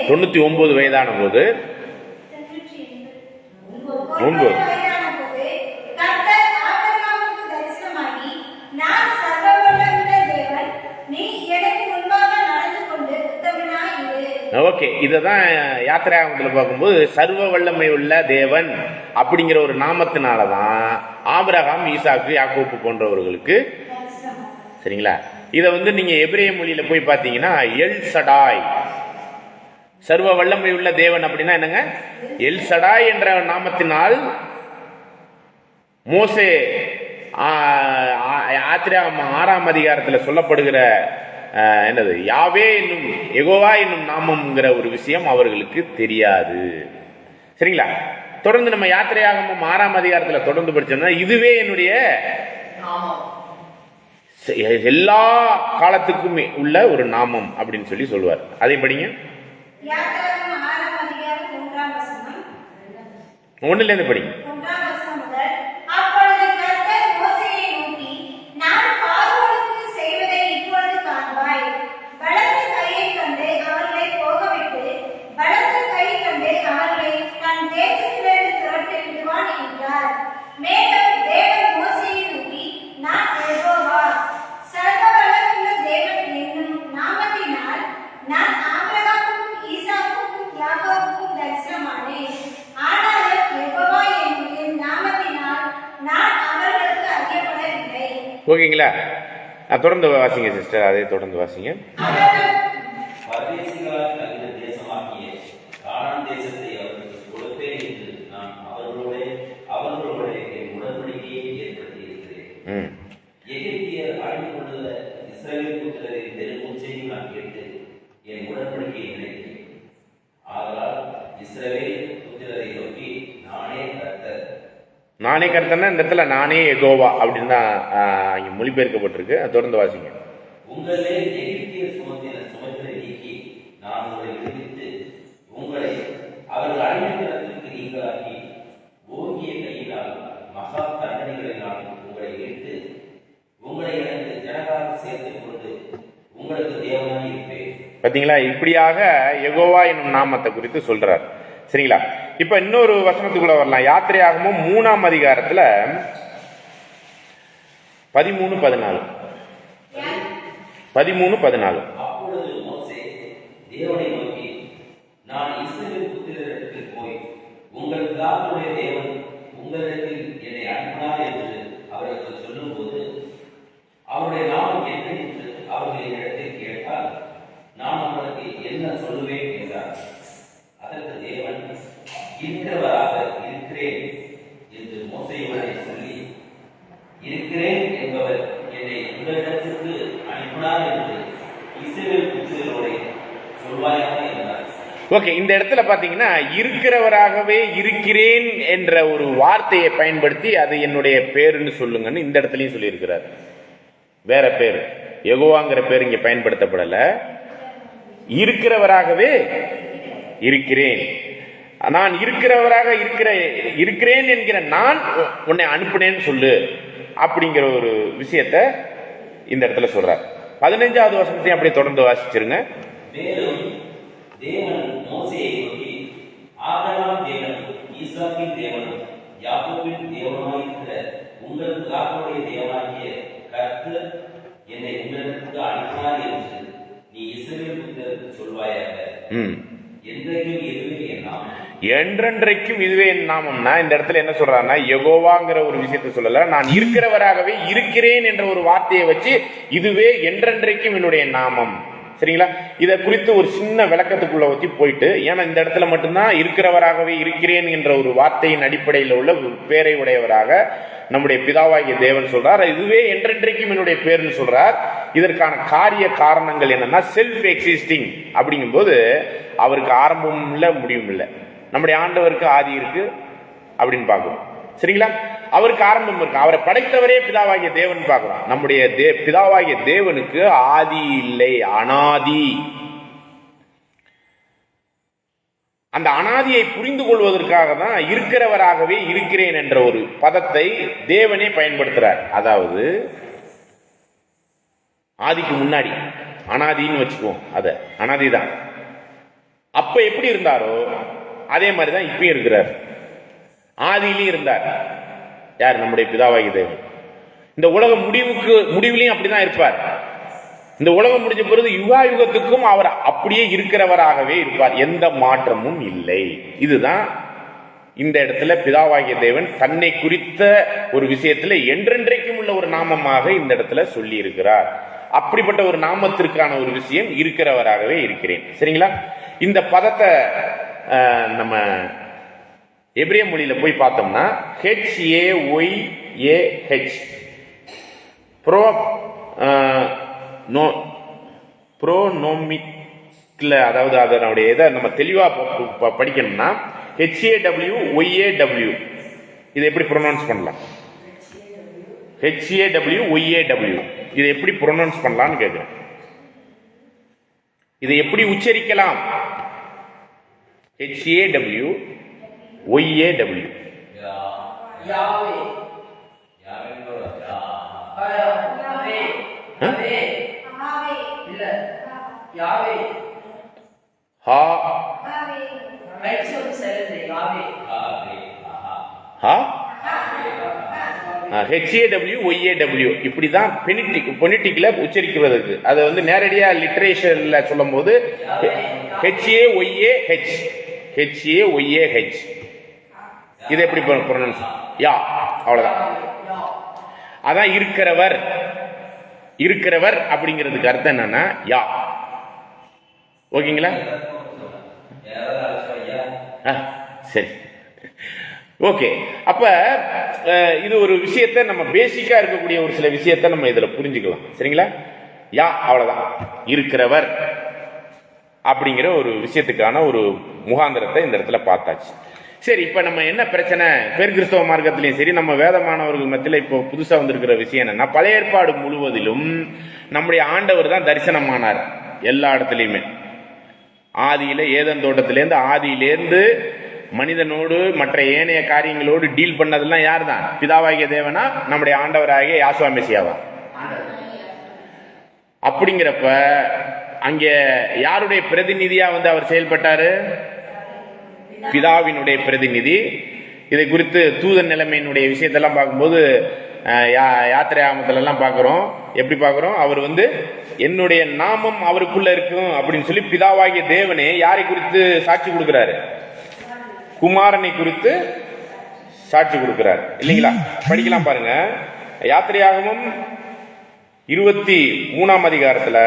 99 வயதான போது 9 ஓகே. இததான் யாத்திரையாகமத்துல பார்க்கும்போது சர்வ வல்லமை உள்ள தேவன் அப்படிங்கிற ஒரு நாமத்தினாலதான் ஆபிரகாம் ஈசாக்கு யாக்கோப்பு போன்றவர்களுக்கு. சரிங்களா? இத நீங்க எபிரேய மொழியில போய் பார்த்தீங்கன்னா எல் சடாய், சர்வ வல்லமை உள்ள தேவன் அப்படின்னா என்னங்க? எல் சடாய் என்ற நாமத்தினால் மோசே யாத்திரையாகமம் 6ஆம் அதிகாரத்துல சொல்லப்படுகிற என்னது யாவே என்னும் யெகோவா என்னும் நாமம்ங்கிற ஒரு விஷயம் அவர்களுக்கு தெரியாது. சரிங்களா? தொடர்ந்து நம்ம யாத்திரையாகமம் 6ஆம் அதிகாரத்துல தொடர்ந்து படிச்சோம்னா இதுவே என்னுடைய எல்லா காலத்துக்கும் உள்ள ஒரு நாமம் அப்படின்னு சொல்லி சொல்லுவார். அதை படிங்க. யாத்திராகமம் 6ஆம் அதிகாரம் 3ஆம் வசனம். 1ல இருந்து படிங்க. 1ஆம் வசனம் முதல். அப்பொழுது கர்த்தர் மோசேயை நோக்கி, நான் பார்வோனுக்கு செய்வதை இப்பொழுது காண்பாய். பலத்த கையை கண்டு அவர்களை போகவிட்டு, பலத்த கை கண்டு அவர்களை தன் தேசத்திலிருந்து துரத்தி விடுவான் என்றார். மேலும் தேவன் மோசேயை நோக்கி, நான் யெகோவா சர்வ வல்லமையுள்ள தேவன் என்னும் நாமத்தினால் நான் ஆபிரகாமுக்கும் ஈசாக்குக்கும் யாக்கோபுக்கும் தரிசனமானேன். ஆனாலும் யெகோவா என்னும் என் நாமத்தினால் நான் அவர்களுக்கு அறியப்படவில்லை. ஓகேங்களா? தொடர்ந்து வாசிங்க சிஸ்டர். அதை தொடர்ந்து வாசிங்க. பரதேசிகளாய் தங்கின தேசமாகிய கானான் தேசத்தை அவர்களுக்கு கொடுப்பேன் என்று நான் அவர்களோட என் உடன்படிக்கையை ஏற்படுத்தி இருக்கிறேன். எகிப்தியர் ஆழ்ந்து கொண்டுள்ள இஸ்ரவேல் புத்திரரின் பெருமூச்சையும் நான் கேட்டு என் உடன்படிக்கையை நினைத்தேன். ஆதலால் இஸ்ரவேல் புத்திரரை நோக்கி, நானே கர்த்தர். நானே கர்த்தர்னா இந்த இடத்துல நானே யெகோவா அப்படின்னு தான் இங்க மொழிபெயர்க்கப்பட்டிருக்கு. தொடர்ந்து வாசிங்க. உங்களே எகிப்தியர் சுமத்தினை நீக்கி நான் உங்களை விடுவித்து உங்களை அவர்கள் அடிமைத்தனத்திற்கு நீங்களாக்கி ஓங்கிய கையினால் மகா தண்டனைகளினால் உங்களை இட்டு உங்களை எனக்கு ஜனகாக சேர்த்துக் கொண்டு உங்களுக்கு தேவனாய் இருப்பேன். பாத்தீங்களா? இப்படியாக யெகோவா என்னும் நாமத்தை குறித்து சொல்றார். சரிங்களா? இப்ப இன்னொரு வசனத்துக்குள்ள வரலாம். யாத்திரையாகமும் 3ஆம் அதிகாரத்துல 13-14. அப்பொழுது மோசே தேவனை நோக்கி, நான் இஸ்ரவேல் புத்திரரிடத்தில் போய் உங்கள் பிதாக்களுடைய தேவன் உங்களிடத்தில் என்னை அனுப்பினார் என்று அவர்களுக்கு சொல்லும்போது அவருடைய நாமம் என்ன என்று அவர்கள் என்னிடத்தில் கேட்டால் நான் அவர்களுக்கு என்ன சொல்லுவேன் என்றார். அதற்கு தேவன் இருக்கிறவராக இருக்கிறேன் என்று மோசேயுடனே சொல்லி, இருக்கிறேன் என்பவர் என்னை உங்களிடத்திற்கு அனுப்பினார் என்று இஸ்ரவேல் புத்திரரோட சொல்வாயாக என்றார். ஓகே, இந்த இடத்துல பாத்தீங்கன்னா இருக்கிறவராகவே இருக்கிறேன் என்ற ஒரு வார்த்தையை பயன்படுத்தி அது என்னுடைய பேருன்னு சொல்லுங்கன்னு இந்த இடத்துலயும் சொல்லி இருக்கிறார். வேற பேர் யெகோவாங்கிற பேர் இங்க பயன்படுத்தப்படல. இருக்கிறவராகவே இருக்கிறேன், நான் இருக்கிறவராக இருக்கிறேன் என்கிற நான் உன்னை அனுப்பினேன்னு சொல்லு அப்படிங்கிற ஒரு விஷயத்த இந்த இடத்துல சொல்றார். 15வது வசனத்தையும் அப்படியே தொடர்ந்து வாசிச்சிருங்க. மேலும் தேவன் மோசேயை நோக்கி, ஆபிரகாம் தேவனும் ஈசாக்கின் தேவனும் யாக்கோபின் தேவனுமாயிருக்கிற உங்கள் பிதாக்களுடைய தேவனாகிய கர்த்தர் என்னை உங்களுக்கு அனுப்பினார் என்று நீ இஸ்ரவேல் புத்திரருக்கு சொல்வாயாக. என்றைக்கும் இதுவே என் நாமம். என்றென்றைக்கும் இதுவே என் நாமம்னா இந்த இடத்துல என்ன சொல்றாருன்னா, யெகோவாங்கிற ஒரு விஷயத்தை சொல்லல, நான் இருக்கிறவராகவே இருக்கிறேன் என்ற ஒரு வார்த்தையை வச்சு இதுவே என்றென்றைக்கும் என்னுடைய நாமம். சரிங்களா? இதை குறித்து ஒரு சின்ன விளக்கத்துக்குள்ள ஊற்றி போயிட்டு, ஏன்னா இந்த இடத்துல மட்டும்தான் இருக்கிறவராகவே இருக்கிறேன் என்ற ஒரு வார்த்தையின் அடிப்படையில் உள்ள பேரை உடையவராக நம்முடைய பிதாவாகிய தேவன் சொல்றார். இதுவே என்றென்றைக்கும் என்னுடைய பேர்னு சொல்றார். இதற்கான காரிய காரணங்கள் என்னன்னா, செல்ஃப் எக்ஸிஸ்டிங் அப்படிங்கும்போது அவருக்கு ஆரம்பமும் இல்லை முடிவும் இல்லை. நம்முடைய ஆண்டவருக்கு ஆதி இருக்கு அப்படின்னு பார்க்கிறோம். சரிங்களா? அவருக்கு ஆரம்பம் இருக்கு. அவரை படைத்தவரே பிதாவாகிய தேவன் பார்க்கிறோம். நம்முடைய பிதாவாகிய தேவனுக்கு ஆதி இல்லை, அனாதி. அந்த அனாதியை புரிந்து கொள்வதற்காக தான் இருக்கிறவராகவே இருக்கிறேன் என்ற ஒரு பதத்தை தேவனே பயன்படுத்துறார். அதாவது ஆதிக்கு முன்னாடி அனாதின்னு வச்சுக்குவோம், அத அனாதிதான். அப்ப எப்படி இருந்தாரோ அதே மாதிரிதான் இப்பயும் இருக்கிறார். ஆதியிலையும் இருந்தார். யார்? நம்முடைய பிதாவாகிய தேவன். இந்த உலக முடிவிலையும் அப்படிதான் இருப்பார். இந்த உலகம் முடிஞ்ச பிறகு யுகாயுகத்துக்கும் அவர் அப்படியே இருக்கிறவராகவே இருப்பார். எந்த மாற்றமும் இல்லை. இதுதான் இந்த இடத்துல பிதாவாகிய தேவன் தன்னை குறித்த ஒரு விஷயத்துல என்றென்றைக்கும் உள்ள ஒரு நாமமாக இந்த இடத்துல சொல்லி இருக்கிறார். அப்படிப்பட்ட ஒரு நாமத்திற்கான ஒரு விஷயம் இருக்கிறவராகவே இருக்கிறேன். சரிங்களா? இந்த பதத்தை நம்ம எபிரேய மொழியில போய் பார்த்தோம்னா HAYAH ப்ரோனோமிக்ல, அதாவது அதனுடைய இதை நம்ம தெளிவா படிக்கணும்னா HAWYAW. இதை எப்படி ப்ரொனவுன்ஸ் பண்ணலாம்? HAWYAW இதை எப்படி ப்ரொனவுன்ஸ் பண்ணலாம்னு கேட்கிறேன். இதை எப்படி உச்சரிக்கலாம்? HAWYAW. HAWYAW இப்படிதான் பொனிட்டிக்ல உச்சரிக்கிறதுக்கு. அதை வந்து நேரடியா லிட்ரேச்சர்ல சொல்லும் போது HAYAH. இது எப்படி ப்ரொனவுன்ஸ்? யா, அவ்வளவுதான். அதான் இருக்கிறவர் அப்படிங்கிறதுக்கு அர்த்தம் என்னன்னா யா. ஓகேங்களா? சரி, ஓகே. அப்ப இது ஒரு விஷயத்தை நம்ம பேசிக்கா இருக்கக்கூடிய ஒரு சில விஷயத்தை நம்ம இதுல புரிஞ்சுக்கலாம். சரிங்களா? யா, அவ்வளவுதான். இருக்கிறவர் அப்படிங்கிற ஒரு விஷயத்துக்கான ஒரு முகாந்திரத்தை இந்த இடத்துல பார்த்தாச்சு. சரி, இப்ப நம்ம என்ன பிரச்சனை? பேர் கிறிஸ்தவ மார்க்கத்திலையும் சரி, நம்ம வேத மாணவர்கள் மத்தியில இப்போ புதுசா வந்திருக்கிற விஷயம் என்னன்னா, பழைய ஏற்பாடு முழுவதிலும் நம்முடைய ஆண்டவர் தான் தரிசனமானார் எல்லா இடத்துலையுமே. ஆதியில ஏதேன் தோட்டத்திலேருந்து ஆதியிலேருந்து மனிதனோடு மற்ற ஏனைய காரியங்களோடு டீல் பண்ணதெல்லாம் யார் தான்? பிதாவாகிய தேவனா, நம்முடைய ஆண்டவராகிய யாசுவா மெசியாவா? அப்படிங்கிறப்ப அங்கே யாருடைய பிரதிநிதியா வந்து அவர் செயல்பட்டாரு? பிதாவினுடைய பிரதிநிதி. இதை குறித்து தூதன் நிலைமையினுடைய விஷயத்தெல்லாம் பார்க்கும்போது யாத்திரை ஆமத்துல எல்லாம் பார்க்கிறோம். எப்படி பார்க்கிறோம்? அவர் வந்து என்னுடைய நாமம் அவருக்குள்ள இருக்கும் அப்படின்னு சொல்லி பிதாவாகிய தேவனே யாரை குறித்து சாட்சி கொடுக்கிறாரு? குமாரனை குறித்து சாட்சி கொடுக்கிறார். இல்லைங்களா? படிக்கலாம் பாருங்க. யாத்திரையாகமம் 23ஆம் அதிகாரத்துல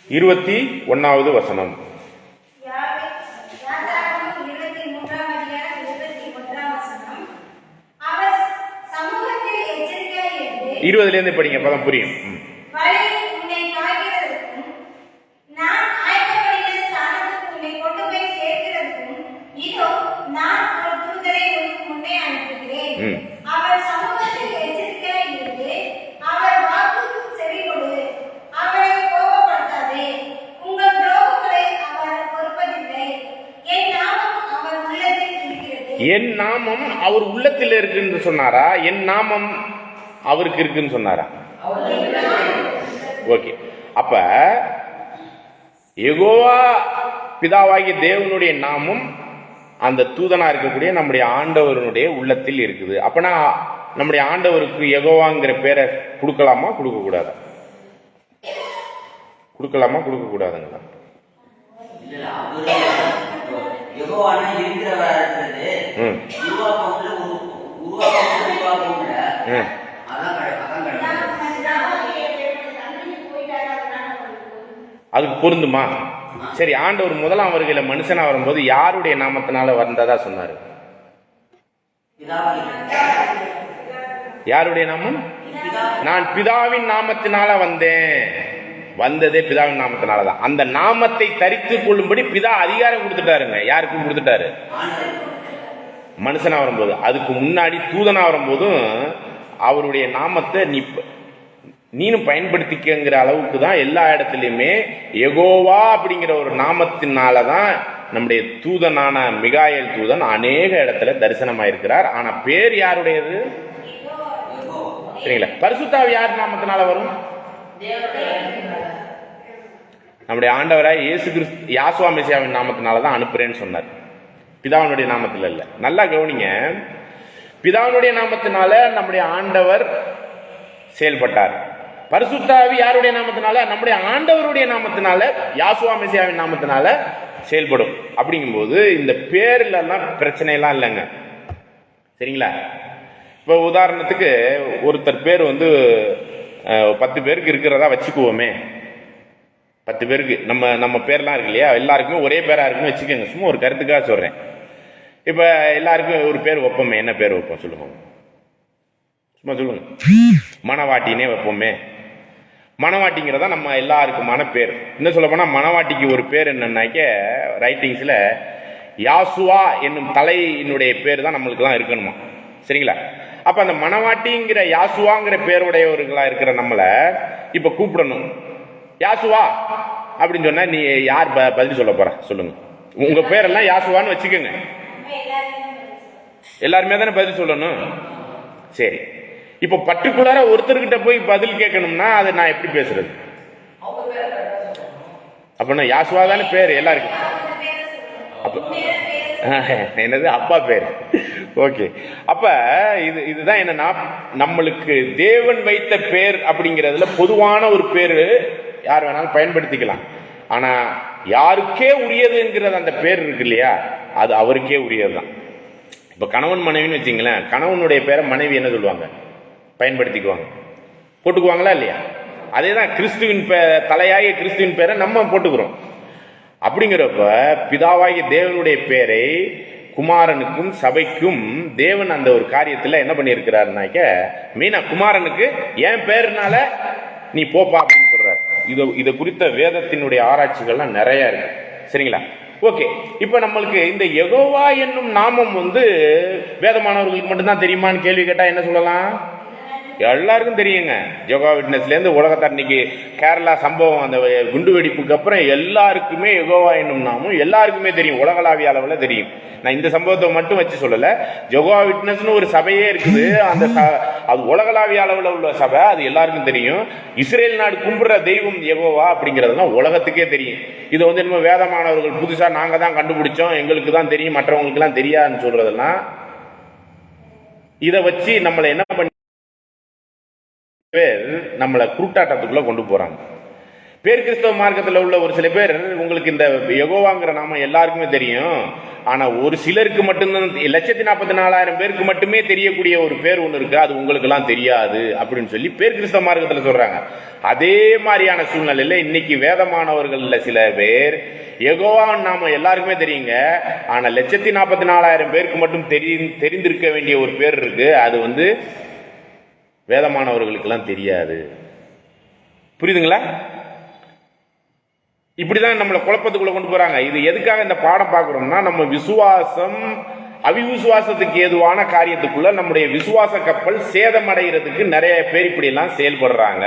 21வது வசனம். யாத்ராகமம் 23ஆம் அதிகாரம் 21ஆம் வசனம். அவர் சமூகத்தில் எச்சரிக்கையாய் இருந்து 20லேருந்து படிங்க, அப்பதான் புரியும். வழியில் உன்னை காக்கிறதற்கும் நான் ஆயத்தப்படுகிற ஸ்தானத்துக்கு உன்னை கொண்டு போய் சேர்க்கிறதற்கும் இதோ நான் ஒரு தூதரை உனக்கு முன்னே அனுப்புகிறேன். அவர் சமூகத்தில் எச்சரிக்கையாய் இருந்து அவர் வாக்குக்கு செவி கொடு. அவரை கோபப்படுத்தாதே. உங்கள் துரோகங்களை அவர் பொறுப்பதில்லை. என் நாமம் அவர் உள்ளத்தில் இருக்கிறது. என் நாமம் அவர் உள்ளத்தில் இருக்குன்னு சொன்னாரா, என் நாமம் அவருக்கு இருக்குன்னு சொன்னாரா? ஓகே. அப்ப யெகோவா பிதாவாகிய தேவனுடைய நாமம் அந்த தூதனா இருக்கக்கூடிய நம்முடைய ஆண்டவருடைய உள்ளத்தில் இருக்குது. அப்பனா நம்முடைய ஆண்டவருக்கு யெகோவாங்கிற பேரை கொடுக்கலாமா, கொடுக்க கூடாதா? கொடுக்கலாமா, கொடுக்க கூடாதுங்களா? இல்ல, அவரு யெகோவானா இருக்கிறவரான்றது உருவாக்கமுள்ள அதான் கிடையாது. அதுக்கு பொருந்துமா? சரி, ஆண்டவர் முதலாம் வருகையில மனுஷனா வரும்போது யாருடைய நாமத்தினால வந்ததா சொன்னாரு? யாருடைய நாமம்? நான் பிதாவின் நாமத்தினால வந்ததே பிதாவின் நாமத்தினாலதான். அந்த நாமத்தை தரித்து கொள்ளும்படி பிதா அதிகாரம் கொடுத்துட்டாருங்க. யாருக்கு கொடுத்துட்டாரு? மனுஷனா வரும்போது. அதுக்கு முன்னாடி தூதனா வரும்போதும் அவருடைய நாமத்தை நீனும் பயன்படுத்திக்கங்கிற அளவுக்கு தான் எல்லா இடத்துலையுமே யெகோவா அப்படிங்கிற ஒரு நாமத்தினாலதான் நம்முடைய தூதனான மிகாயேல் தூதன் அநேக இடத்துல தரிசனமாயிருக்கிறார். ஆனா பேர் யாருடையது? சரிங்களா? பரிசுத்தாவி யார் நாமத்தினால வரும்? நம்முடைய ஆண்டவராய் இயேசு கிறிஸ்து யாசுவா மெசியாவின் நாமத்தினாலதான் அனுப்புறேன்னு சொன்னார், பிதாவினுடைய நாமத்தில் இல்ல. நல்லா கவனிங்க, பிதாவினுடைய நாமத்தினால நம்முடைய ஆண்டவர் செயல்பட்டார். பரிசுத்தாவி யாருடைய நாமத்தினால? நம்முடைய ஆண்டவருடைய நாமத்தினால, யாசுவா மெசியாவின் நாமத்தினால செயல்படும். அப்படிங்கும்போது இந்த பேர்லாம் பிரச்சனை எல்லாம் இல்லைங்க. சரிங்களா? இப்போ உதாரணத்துக்கு ஒருத்தர் பேர் 10 பேருக்கு இருக்கிறதா வச்சுக்குவோமே. 10 பேருக்கு நம்ம பேர்லாம் இருக்கு இல்லையா, எல்லாருக்குமே ஒரே பேரா இருக்குன்னு வச்சுக்கோங்க. சும்மா ஒரு கருத்துக்காக சொல்றேன். இப்ப எல்லாருக்கும் ஒரு பேர் வைப்போமே. என்ன பேர் வைப்போம் சொல்லுங்க? சும்மா சொல்லுங்க. மணவாட்டினே வைப்போமே. மணவாட்டிங்கிறதா நம்ம எல்லாருக்குமான பேர். இன்னும் சொல்ல போனா மணவாட்டிக்கு ஒரு பேர் என்னன்னாக்க ரைட்டிங்ஸ்ல யாசுவா என்னும் தலையினுடைய பேர் தான் நம்மளுக்கெல்லாம் இருக்கணுமா. சரிங்களா? அப்ப அந்த மணவாட்டிங்கிற யாசுவாங்கிற பேருடையவர்களா இருக்கிற நம்மளை இப்ப கூப்பிடணும். யாசுவா அப்படின்னு சொன்னா நீ யார் பதில் சொல்ல போற சொல்லுங்க? உங்க பேரெல்லாம் யாசுவான்னு வச்சுக்கோங்க. எல்லாருமே தானே பதில் சொல்லணும். சரி, இப்ப பர்டிகுலரா ஒருத்தர்கிட்ட போய் பதில் கேட்கணும்னா அது நான் எப்படி பேசுறது? அப்படின்னா யாசுவா தானே பேர் எல்லாருக்கும். என்னது? அப்பா பேர். ஓகே. அப்ப இதுதான் என்னன்னா, நம்மளுக்கு தேவன் வைத்த பேர் அப்படிங்கிறதுல பொதுவான ஒரு பேரு யார் வேணாலும் பயன்படுத்திக்கலாம். ஆனா யாருக்கே உரியதுங்கிறது அந்த பேர் இருக்கு இல்லையா, அது அவருக்கே உரியதுதான். இப்ப கணவன் மனைவின்னு வச்சுங்களேன், கணவனுடைய பேரை மனைவி என்ன சொல்லுவாங்க? பயன்படுத்திக்குவாங்க, போட்டுக்குவாங்களா இல்லையா? அதேதான் கிறிஸ்துவின் தலையாகிய கிறிஸ்துவின் பேரை நம்ம போட்டுக்கிறோம். அப்படிங்கிறப்ப பிதாவாகிய தேவனுடைய பேரை குமாரனுக்கும் சபைக்கும் தேவன் அந்த ஒரு காரியத்தில் என்ன பண்ணியிருக்கிறாருனாக்க, மீனா குமாரனுக்கு என் பேருனால நீ போப்பா அப்படின்னு சொல்றாரு. இதை குறித்த வேதத்தினுடைய ஆராய்ச்சிகள்லாம் நிறைய இருக்கு. சரிங்களா? ஓகே. இப்ப நம்மளுக்கு இந்த யெகோவா என்னும் நாமம் வேதமானவர்களுக்கு மட்டும்தான் தெரியுமான்னு கேள்வி கேட்டா என்ன சொல்லலாம்? எல்லாருக்கும் தெரியுங்க. யெகோவா விட்னஸ்ல இருந்து உலகத்தார் இன்னைக்கு கேரளா சம்பவம், அந்த குண்டு வெடிப்புக்கு அப்புறம் எல்லாருக்குமே யெகோவா என்னும் நாமம் எல்லாருக்குமே தெரியும், உலகளாவிய அளவுல தெரியும். நான் இந்த சம்பவத்தை மட்டும் வச்சு சொல்லல. யெகோவா விட்னஸ்னு ஒரு சபையே இருக்குது. அது உலகளாவிய அளவுல உள்ள சபை, அது எல்லாருக்கும் தெரியும். இஸ்ரேல் நாடு கும்பிடுற தெய்வம் யெகோவா அப்படிங்கிறதுலாம் உலகத்துக்கே தெரியும். இது என்னமோ வேதமானவர்கள் புதுசா நாங்க தான் கண்டுபிடிச்சோம், எங்களுக்கு தான் தெரியும், மற்றவங்களுக்கு எல்லாம் தெரியாதுன்னு சொல்றதெல்லாம், இதை வச்சு நம்மளை என்ன பண்ணி நம்மளை குருட்டாட்டத்துக்குள்ள கொண்டு போறாங்க. பேர் கிறிஸ்தவ மார்க்கத்தில் உள்ள ஒரு சில பேர், உங்களுக்கு இந்த யெகோவாங்கிற நாம எல்லாருக்குமே தெரியும், ஆனா ஒரு சிலருக்கு மட்டும்தான் 1,44,000 பேருக்கு மட்டுமே தெரியக்கூடிய ஒரு பேர் ஒன்று இருக்கு, அது உங்களுக்கு எல்லாம் தெரியாது அப்படின்னு சொல்லி பேர் கிறிஸ்தவ மார்க்கத்தில் சொல்றாங்க. அதே மாதிரியான சூழ்நிலையில இன்னைக்கு வேதமானவர்கள்ல சில பேர் யெகோவா நாம எல்லாருக்குமே தெரியுங்க, ஆனா 1,44,000 பேருக்கு மட்டும் தெரிந்திருக்க வேண்டிய ஒரு பேர் இருக்கு, அது வேதமானவர்களுக்கு எல்லாம் தெரியாது. புரியுதுங்களா? இப்படிதான் நம்மளை குழப்பத்துக்குள்ள கொண்டு போறாங்க. இது எதுக்காக இந்த பாடம் பார்க்கிறோம்னா, நம்ம விசுவாசம் அவிசுவாசத்துக்கு ஏதுவான காரியத்துக்குள்ள நம்முடைய விசுவாச கப்பல் சேதமடைகிறதுக்கு நிறைய பேர் இப்படி எல்லாம் செயல்படுறாங்க.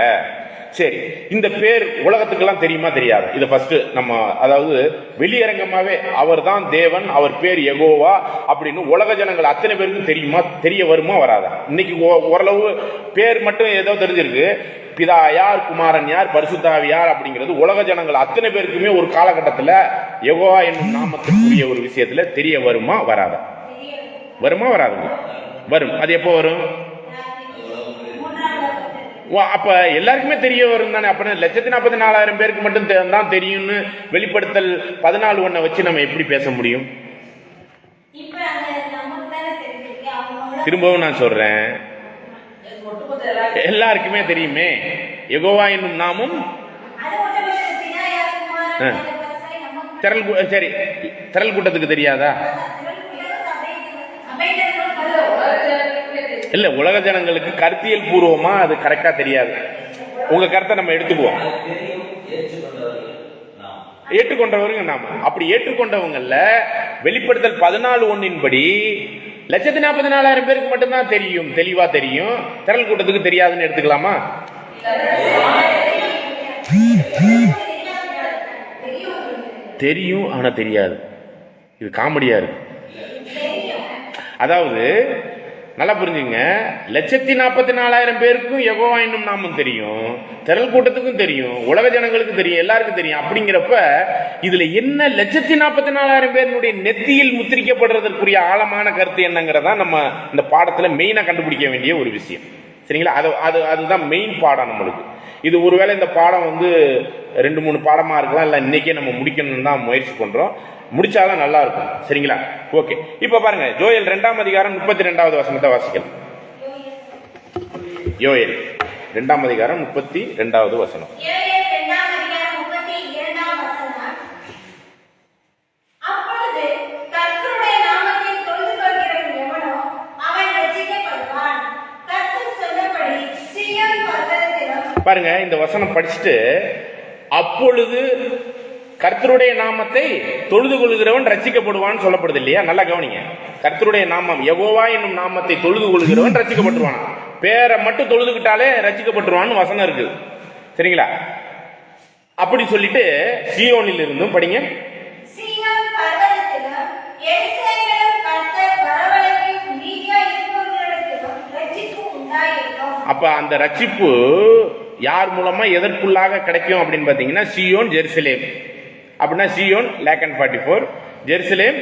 சரி, இந்த பேர் உலகத்துக்கெல்லாம் தெரியுமா தெரியாது? இதை ஃபர்ஸ்ட் நம்ம அதாவது வெளியரங்கமாவே அவர் தான் தேவன், அவர் பேர் யெகோவா அப்படின்னு உலக ஜனங்கள் அத்தனை பேருக்கும் தெரியுமா, தெரிய வருமா வராதா? இன்னைக்கு ஓரளவு பேர் மட்டும் ஏதோ தெரிஞ்சிருக்கு, பிதா யார், குமாரன் யார், பரிசுத்தாவி யார் அப்படிங்கிறது உலக ஜனங்கள் அத்தனை பேருக்குமே ஒரு காலகட்டத்தில் யெகோவா என்னும் நாமத்திற்குரிய ஒரு விஷயத்துல தெரிய வருமா வராதா? வருமா வராதுங்க? வரும். அது எப்போ வரும்? அப்ப எல்லாருக்குமே தெரிய வரும் தானே. அப்ப 1,44,000 பேருக்கு மட்டும் தான் தெரியும்னு வெளிப்படுத்தல் 14:1 வச்சு நம்ம எப்படி பேச முடியும்? திரும்பவும் நான் சொல்றேன், எல்லாருக்குமே தெரியுமே யெகோவா என்னும் நாமும் சரி, திரள் கூட்டத்துக்கு தெரியாதா? இல்ல, உலக ஜனங்களுக்கு கருத்தியல் பூர்வமா அது கரெக்டா தெரியாது. உங்க கருத்தை நம்ம எடுத்துக்குவோம், ஏற்றுக்கொண்டவருங்க நாம. அப்படி ஏற்றுக்கொண்டவங்கல்ல வெளிப்படுத்தல் 14:1 படி 1,44,000 பேருக்கு மட்டும்தான் தெரியும், தெளிவா தெரியும், திரள் கூட்டத்துக்கு தெரியாதுன்னு எடுத்துக்கலாமா? தெரியும் ஆனா தெரியாது. இது காமெடியா இருக்கு. அதாவது நல்லா புரிஞ்சுங்க, 1,44,000 பேருக்கும் யெகோவா என்னும் நாமம் தெரியும், திரள் கூட்டத்துக்கும் தெரியும், உலக ஜனங்களுக்கு தெரியும், எல்லாருக்கும் தெரியும். அப்படிங்கிறப்ப இதுல என்ன 1,44,000 பேருடைய நெத்தியில் முத்திரிக்கப்படுறதற்குரிய ஆழமான கருத்து என்னங்கிறதா நம்ம இந்த பாடத்துல மெயினா கண்டுபிடிக்க வேண்டிய ஒரு விஷயம். சரிங்களா? அதுதான் மெயின் பாடம் நம்மளுக்கு. இது ஒருவேளை இந்த பாடம் 2-3 பாடமா இருக்கலாம், இல்ல இன்னைக்கே நம்ம முடிக்கணும்னு தான் முயற்சி பண்றோம். முடிச்சாதான் நல்லா இருக்கும். சரிங்களா? ஓகே, இப்ப பாருங்க, ஜோயல் 2ஆம் அதிகாரம் 32வது வசனத்தை வாசிக்கலாம். யோயல் 2ஆம் அதிகாரம் 32வது வசனம். பாருங்க, இந்த வசனம் படிச்சுட்டு அப்பொழுது கர்த்தருடைய நாமத்தை தொழுது கொள்கிறவன் ரட்சிக்கப்படுவான்னு சொல்லப்படுது இல்லையா? நல்லா கவனிங்க. கர்த்தருடைய நாமம் யெகோவா என்னும் நாமத்தை தொழுது கொள்கிறவன் ரட்சிக்கப்பட்டுருவான். பேரை மட்டும் தொழுதுகிட்டாலே ரட்சிக்கப்பட்டுருவான்னு வசனம் இருக்கு. சரிங்களா? அப்படி சொல்லிட்டு சீயோனில் இருந்தும் படிங்க. அப்ப அந்த ரட்சிப்பு யார் மூலமா எதற்குள்ளாக கிடைக்கும் அப்படின்னு பாத்தீங்கன்னா, சீயோன், ஜெருசலேம். அப்படின்னா சீயோன் லேக் அண்ட் 44, ஜெருசலேம்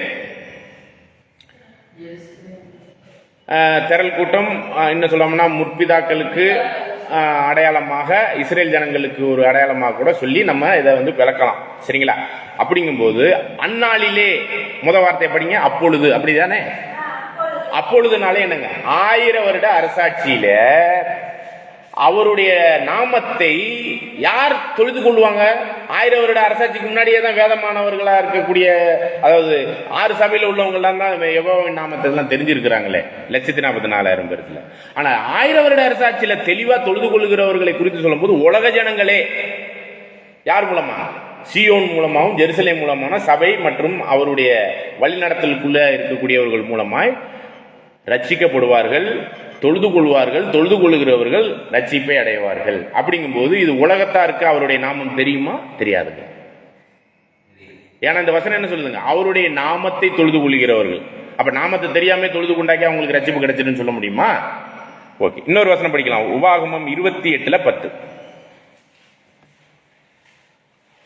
திரள் கூட்டம், என்ன சொல்லணும்னா முற்பிதாக்களுக்கு அடையாளமாக, இஸ்ரேல் ஜனங்களுக்கு ஒரு அடையாளமாக கூட சொல்லி நம்ம இதை விளக்கலாம். சரிங்களா? அப்படிங்கும்போது அந்நாளிலே முத வார்த்தை படிங்க, அப்பொழுது. அப்படிதானே? அப்பொழுதுனாலே என்னங்க? 1000 வருட அரசாட்சியில அவருடைய நாமத்தை யார் தொழுது கொள்வாங்க? 1000 வருட அரசாட்சிக்கு முன்னாடியே தான் வேதமானவர்களா இருக்கக்கூடிய, அதாவது 6 சபையில உள்ளவங்க எல்லாம் தான் யெகோவாவின் நாமத்தை எல்லாம் தெரிஞ்சிருக்கிறாங்களே 1,44,000 பேருக்குல. ஆனா 1000 வருட அரசாட்சியில தெளிவா தொழுது கொள்கிறவர்களை குறித்து சொல்லும் போது உலக ஜனங்களே யார் மூலமா? சீயோன் மூலமாகவும் ஜெருசலேம் மூலமான சபை மற்றும் அவருடைய வழிநடத்தலுக்குள்ள இருக்கக்கூடியவர்கள் மூலமாய் ரட்சிக்கப்படுவார்கள், தொழுது கொள்வார்கள். தொழுது கொள்ளுகிறவர்கள் ரட்சிப்பை அடைவார்கள். அப்படிங்கும்போது இது உலகத்தாருக்கு அவருடைய நாமம் தெரியுமா? தெரியாதுங்க. ஏன்னா இந்த வசனம் என்ன சொல்லுதுங்க? அவருடைய நாமத்தை தொழுது கொள்கிறவர்கள். அப்ப நாமத்தை தெரியாம தொழுது கொண்டாக்கி அவங்களுக்கு ரட்சிப்பு கிடைச்சிருன்னு சொல்ல முடியுமா? ஓகே, இன்னொரு வசனம் படிக்கலாம். உபாகமம் 28:10.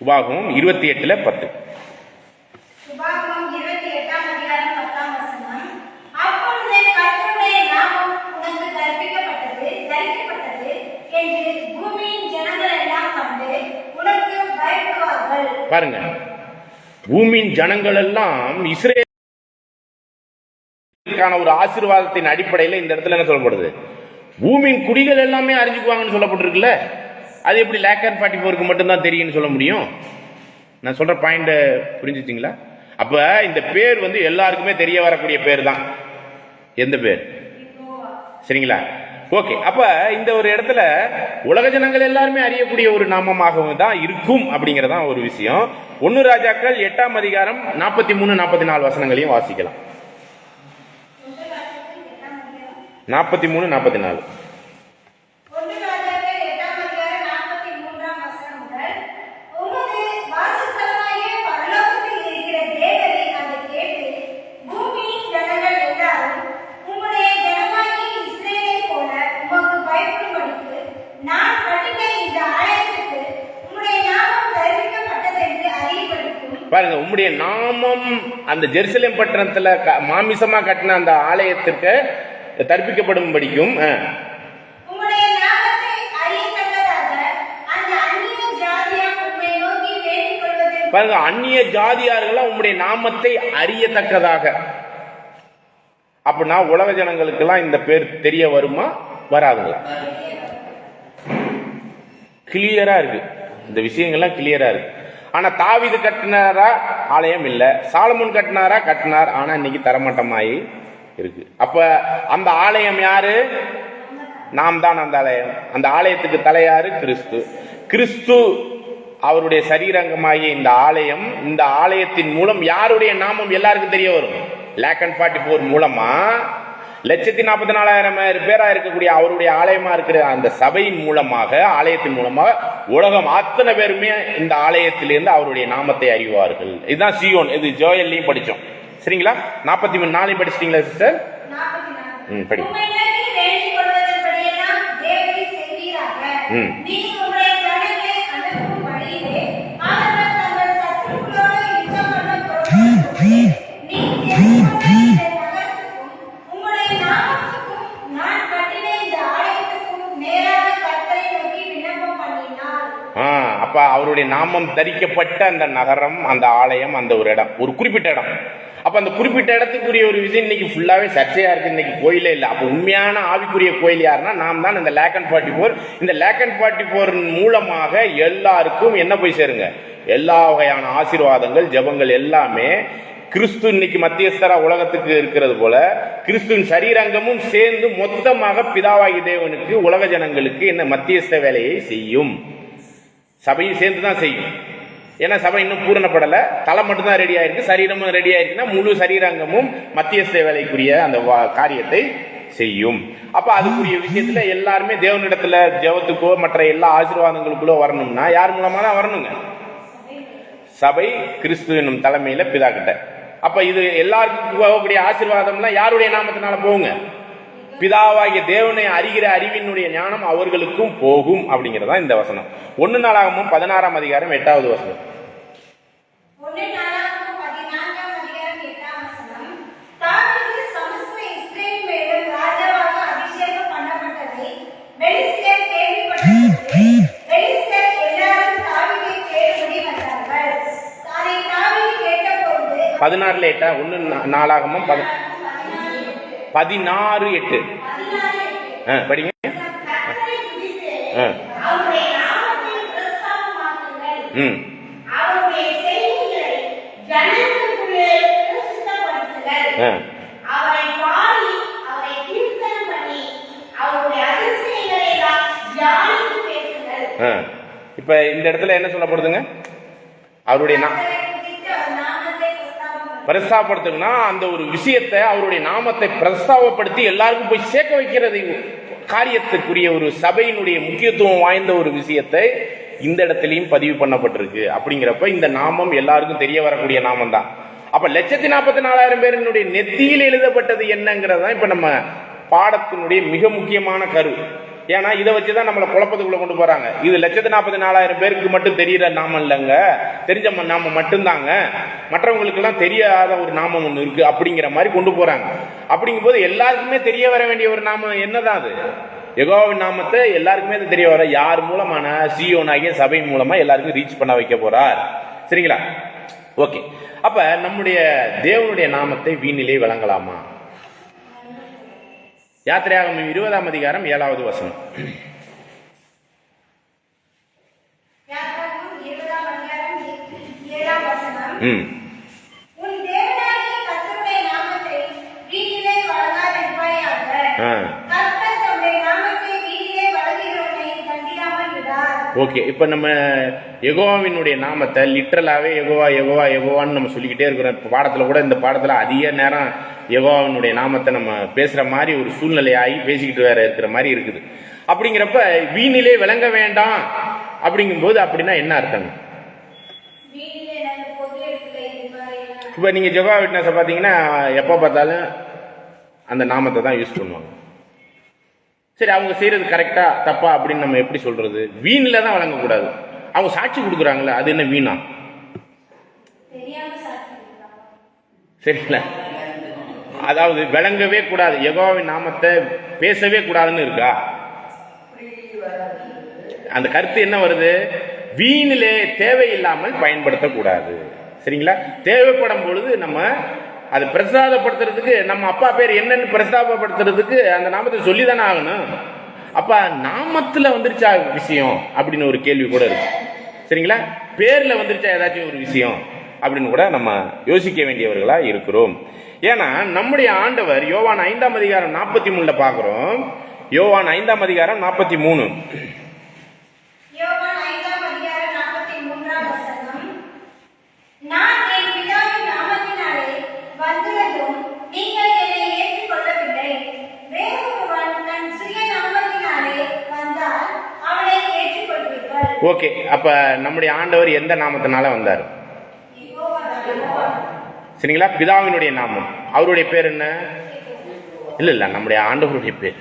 உபாகமம் 28:10. பாருங்க, பூமியின் ஜனங்கள் எல்லாம் இஸ்ரேல் உலகஜனங்களுக்கான ஒரு ஆசீர்வாதத்தின் அடிப்படையில் இந்த இடத்துல என்ன சொல்லப்படுது? பூமியின் குடிகள் எல்லாமே அறிஞ்சுக்குவாங்கன்னு சொல்லப்பட்டிருக்குல்ல. அது எப்படி லேக்கன் 44க்கு மட்டும்தான் தெரியும்னு சொல்ல முடியும்? நான் சொல்ற பாயிண்ட் புரிஞ்சுச்சிங்களா? அப்ப இந்த பேர் வந்து எல்லாருக்குமே தெரிய வரக்கூடிய பேர் தான். எந்த பேர்? சரிங்களா? ஓகே. அப்ப இந்த ஒரு இடத்துல உலக ஜனங்கள் எல்லாருமே அறியக்கூடிய ஒரு நாமமாகவும் தான் இருக்கும் அப்படிங்கறதான் ஒரு விஷயம். 1 ராஜாக்கள் 8ஆம் அதிகாரம் 43, 44 வசனங்களையும் வாசிக்கலாம். 43, 44. பாருங்க, உம்முடைய நாமம் அந்த ஜெருசலேம் பட்டணத்துல மாமிசமா கட்டின அந்த ஆலயத்திற்கு தரிப்பிக்கப்படும் படிக்கும். பாருங்க, அந்நிய ஜாதியார்களா உம்முடைய நாமத்தை அறியத்தக்கதாக. அப்படின்னா உலக ஜனங்களுக்கு எல்லாம் இந்த பேர் தெரிய வருமா வராதுங்களா? கிளியரா இருக்கு, இந்த விஷயங்கள்லாம் கிளியரா இருக்கு. ஆனா தாவீது கட்டினாரா? ஆலயம் இல்ல. சாலமோன் கட்டினாரா? கட்டினார். ஆனா இன்னைக்கு தரமட்டமாயி இருக்கு. அப்ப அந்த ஆலயம் யாரு? நாம் தான் அந்த ஆலயம். அந்த ஆலயத்துக்கு தலை யாரு? கிறிஸ்து. கிறிஸ்து அவருடைய சரீரங்கமாகிய இந்த ஆலயம். இந்த ஆலயத்தின் மூலம் யாருடைய நாமம் எல்லாருக்கும் தெரிய வரும்? லேக்கன் 44 மூலமா 1,44,000 பேரா இருக்கக்கூடிய அவருடைய ஆலயமா இருக்கிற அந்த சபையின் மூலமாக, ஆலயத்தின் மூலமாக உலகம் அத்தனை பேருமே இந்த ஆலயத்திலிருந்து அவருடைய நாமத்தை அறிவார்கள். இதுதான் சீயோன். இது ஜோயல்லையும் படிச்சோம். சரிங்களா? 43 படிச்சிட்டீங்களா சிஸ்டர்? படி. அப்ப அவருடைய நாமம் தரிக்கப்பட்ட அந்த நகரம், அந்த ஆலயம், அந்த ஒரு இடம், ஒரு குறிப்பிட்ட இடம். அப்ப அந்த குறிப்பிட்ட இடத்துக்குரிய ஒரு விஷயம் இன்னைக்கு ஃபுல்லாவே சர்ச்சையா இருக்கு. இன்னைக்கு கோயிலே இல்லை. அப்ப உண்மையான ஆவிக்குரிய கோயில் யாருன்னா நாம் தான். இந்த லேக்கன் 44, இந்த லேக்கன் 44 மூலமாக எல்லாருக்கும் என்ன போய் சேருங்க? எல்லா வகையான ஆசீர்வாதங்கள், ஜெபங்கள் எல்லாமே கிறிஸ்து இன்னைக்கு மத்தியஸ்தரா உலகத்துக்கு இருக்கிறது போல கிறிஸ்துவின் சரீரங்கமும் சேர்ந்து மொத்தமாக பிதாவாகி தேவனுக்கு உலக ஜனங்களுக்கு என்ன மத்தியஸ்த வேலையை செய்யும். சபையும் சேர்ந்து தான் செய்யும். ஏன்னா சபை இன்னும் பூரணப்படல, தலை மட்டும்தான் ரெடி ஆயிருக்கு, சரீரமும் ரெடி ஆயிருக்குன்னா முழு சரீரங்கமும் மத்தியஸ்த வேலைக்குரிய அந்த காரியத்தை செய்யும். அப்ப அதுக்குரிய விஷயத்துல எல்லாருமே தேவனிடத்துல ஜெபத்துக்கோ மற்ற எல்லா ஆசீர்வாதங்களுக்குள்ளோ வரணும்னா யார் மூலமா தான் வரணுங்க? சபை கிறிஸ்து என்னும் தலைமையில பிதா கிட்ட. அப்ப இது எல்லாருக்கும் போகக்கூடிய ஆசீர்வாதம்லாம் யாருடைய நாமத்தினால போகுங்க? பிதாவாகிய தேவனை அறிகிற அறிவினுடைய ஞானம் அவர்களுக்கும் போகும் அப்படிங்கிறதா இந்த வசனம். 1 நாளாகமம் 16ஆம் அதிகாரம் 8வது வசனம். பதினாறுல 8 1 நாளாகமம் 16:8 படிங்க. இப்ப இந்த இடத்துல என்ன சொல்லப்படுதுங்க? அவருடைய பிரஸ்தாபப்படுத்துனா அந்த ஒரு விஷயத்தை, அவருடைய நாமத்தை பிரஸ்தாபப்படுத்தி எல்லாருக்கும் போய் சேர்க்க வைக்கிறது காரியத்துக்குரிய ஒரு சபையினுடைய முக்கியத்துவம் வாய்ந்த ஒரு விஷயத்தை இந்த இடத்திலையும் பதிவு பண்ணப்பட்டிருக்கு. அப்படிங்கிறப்ப இந்த நாமம் எல்லாருக்கும் தெரிய வரக்கூடிய நாமம் தான். அப்ப 1,44,000 பேரினுடைய நெத்தியில் எழுதப்பட்டது என்னங்கிறதான் இப்ப நம்ம பாடத்தினுடைய மிக முக்கியமான கரு. ஏன்னா இதை வச்சுதான் நம்மளை குழப்பத்துக்குள்ள கொண்டு போறாங்க. இது 1,44,000 பேருக்கு மட்டும் தெரியற நாமம் இல்லைங்க, தெரிஞ்ச நாமம் மட்டும்தாங்க, மற்றவங்களுக்கு எல்லாம் தெரியாத ஒரு நாமம் ஒண்ணு இருக்கு அப்படிங்கிற மாதிரி கொண்டு போறாங்க. அப்படிங்கும் போது எல்லாருக்குமே தெரிய வர வேண்டிய ஒரு நாமம் என்னதான்? அது யெகோவாவின் நாமத்தை எல்லாருக்குமே தெரிய வர யார் மூலமான? சீயோனாகிய சபை மூலமா எல்லாருக்கும் ரீச் பண்ண வைக்க போறார். சரிங்களா? ஓகே. அப்ப நம்முடைய தேவனுடைய நாமத்தை வீணிலே வழங்கலாமா? யாத்திரையாகமம் 20ஆம் அதிகாரம் 7வது வசனம். யாத்திராகமம் 20ஆம் அதிகாரம் 7ஆம் வசனம். உன் தேவனாகிய கர்த்தருடைய நாமத்தை வீட்டிலே வழங்காதிருப்பாயாக. கர்த்தர் தம்முடைய நாமத்தை வீட்டிலே வழங்குகிறவனை தண்டியாமல் விடார். ஓகே, இப்ப நம்ம யெகோவாவினுடைய நாமத்தை லிட்டரலாவே யெகோவா யெகோவா யெகோவான்னு நம்ம சொல்லிக்கிட்டே இருக்கிறோம். இப்போ பாடத்துல கூட, இந்த பாடத்துல அதிக நேரம் யெகோவாவினுடைய நாமத்தை நம்ம பேசுற மாதிரி ஒரு சூழ்நிலையாகி பேசிக்கிட்டு வேற இருக்கிற மாதிரி இருக்குது. அப்படிங்கிறப்ப வீணிலே விளங்க வேண்டாம் அப்படிங்கும்போது அப்படின்னா என்ன அர்த்தம்? வீட்டிலே நல்ல பொது இடத்துல இருப்பாய். இப்போ நீங்க ஜெகோவா விட்னஸை பார்த்தீங்கன்னா எப்போ பார்த்தாலும் அந்த நாமத்தை தான் யூஸ் பண்ணுவாங்க. சரி, அவங்க செய்யறது கரெக்டா தப்பா அப்படின்னு நம்ம எப்படி சொல்றது? வீணில தான் வழங்கக்கூடாது. அவங்க சாட்சி கொடுக்குறாங்களே, அது என்ன வீணா? தெரியாம சாட்சி கொடுக்கிறாங்க. சரிங்களா? அதாவது விளங்கவே கூடாது, யெகோவாவின் நாமத்தை பேசவே கூடாதுன்னு இருக்கா? அந்த கருத்து என்ன வருது? வீணிலே தேவையில்லாமல் பயன்படுத்தக்கூடாது. சரிங்களா? தேவைப்படும் பொழுது நம்ம அதை பிரசாதப்படுத்துறதுக்கு, நம்ம அப்பா பேர் என்னன்னு பிரஸ்தாபப்படுத்துறதுக்கு அந்த நாமத்தை சொல்லி தானே ஆகணும். அப்ப நாமத்துல வந்துருச்சா விஷயம் அப்படின்னு ஒரு கேள்வி கூட இருக்கு. சரிங்களா? பேர்ல வந்துருச்சா ஏதாச்சும் ஒரு விஷயம் அப்படின்னு கூட நம்ம யோசிக்க வேண்டியவர்களா இருக்கிறோம். ஏன்னா நம்முடைய ஆண்டவர் யோவான் 5ஆம் அதிகாரம் 43 பார்க்கிறோம். யோவான் 5ஆம் அதிகாரம் 43. யோவான் 5ஆம் அதிகாரம் 43ஆம் வசனம். நான் என் பிதாவின் நாமத்தினாலே வந்துள்ளதும் நீங்கள் என்னை ஏற்றுக்கொள்ளவில்லை. வேறொருவன் தன் சுய நாமத்தினாலே வந்தால் அவனை ஏற்றுக்கொள்வீர்கள். ஓகே, அப்ப நம்முடைய ஆண்டவர் எந்த நாமத்தினால வந்தார்? சரிங்களா? பிதாவினுடைய நாமம். அவருடைய பேர் என்ன? இல்ல நம்முடைய ஆண்டவருடைய பேர்.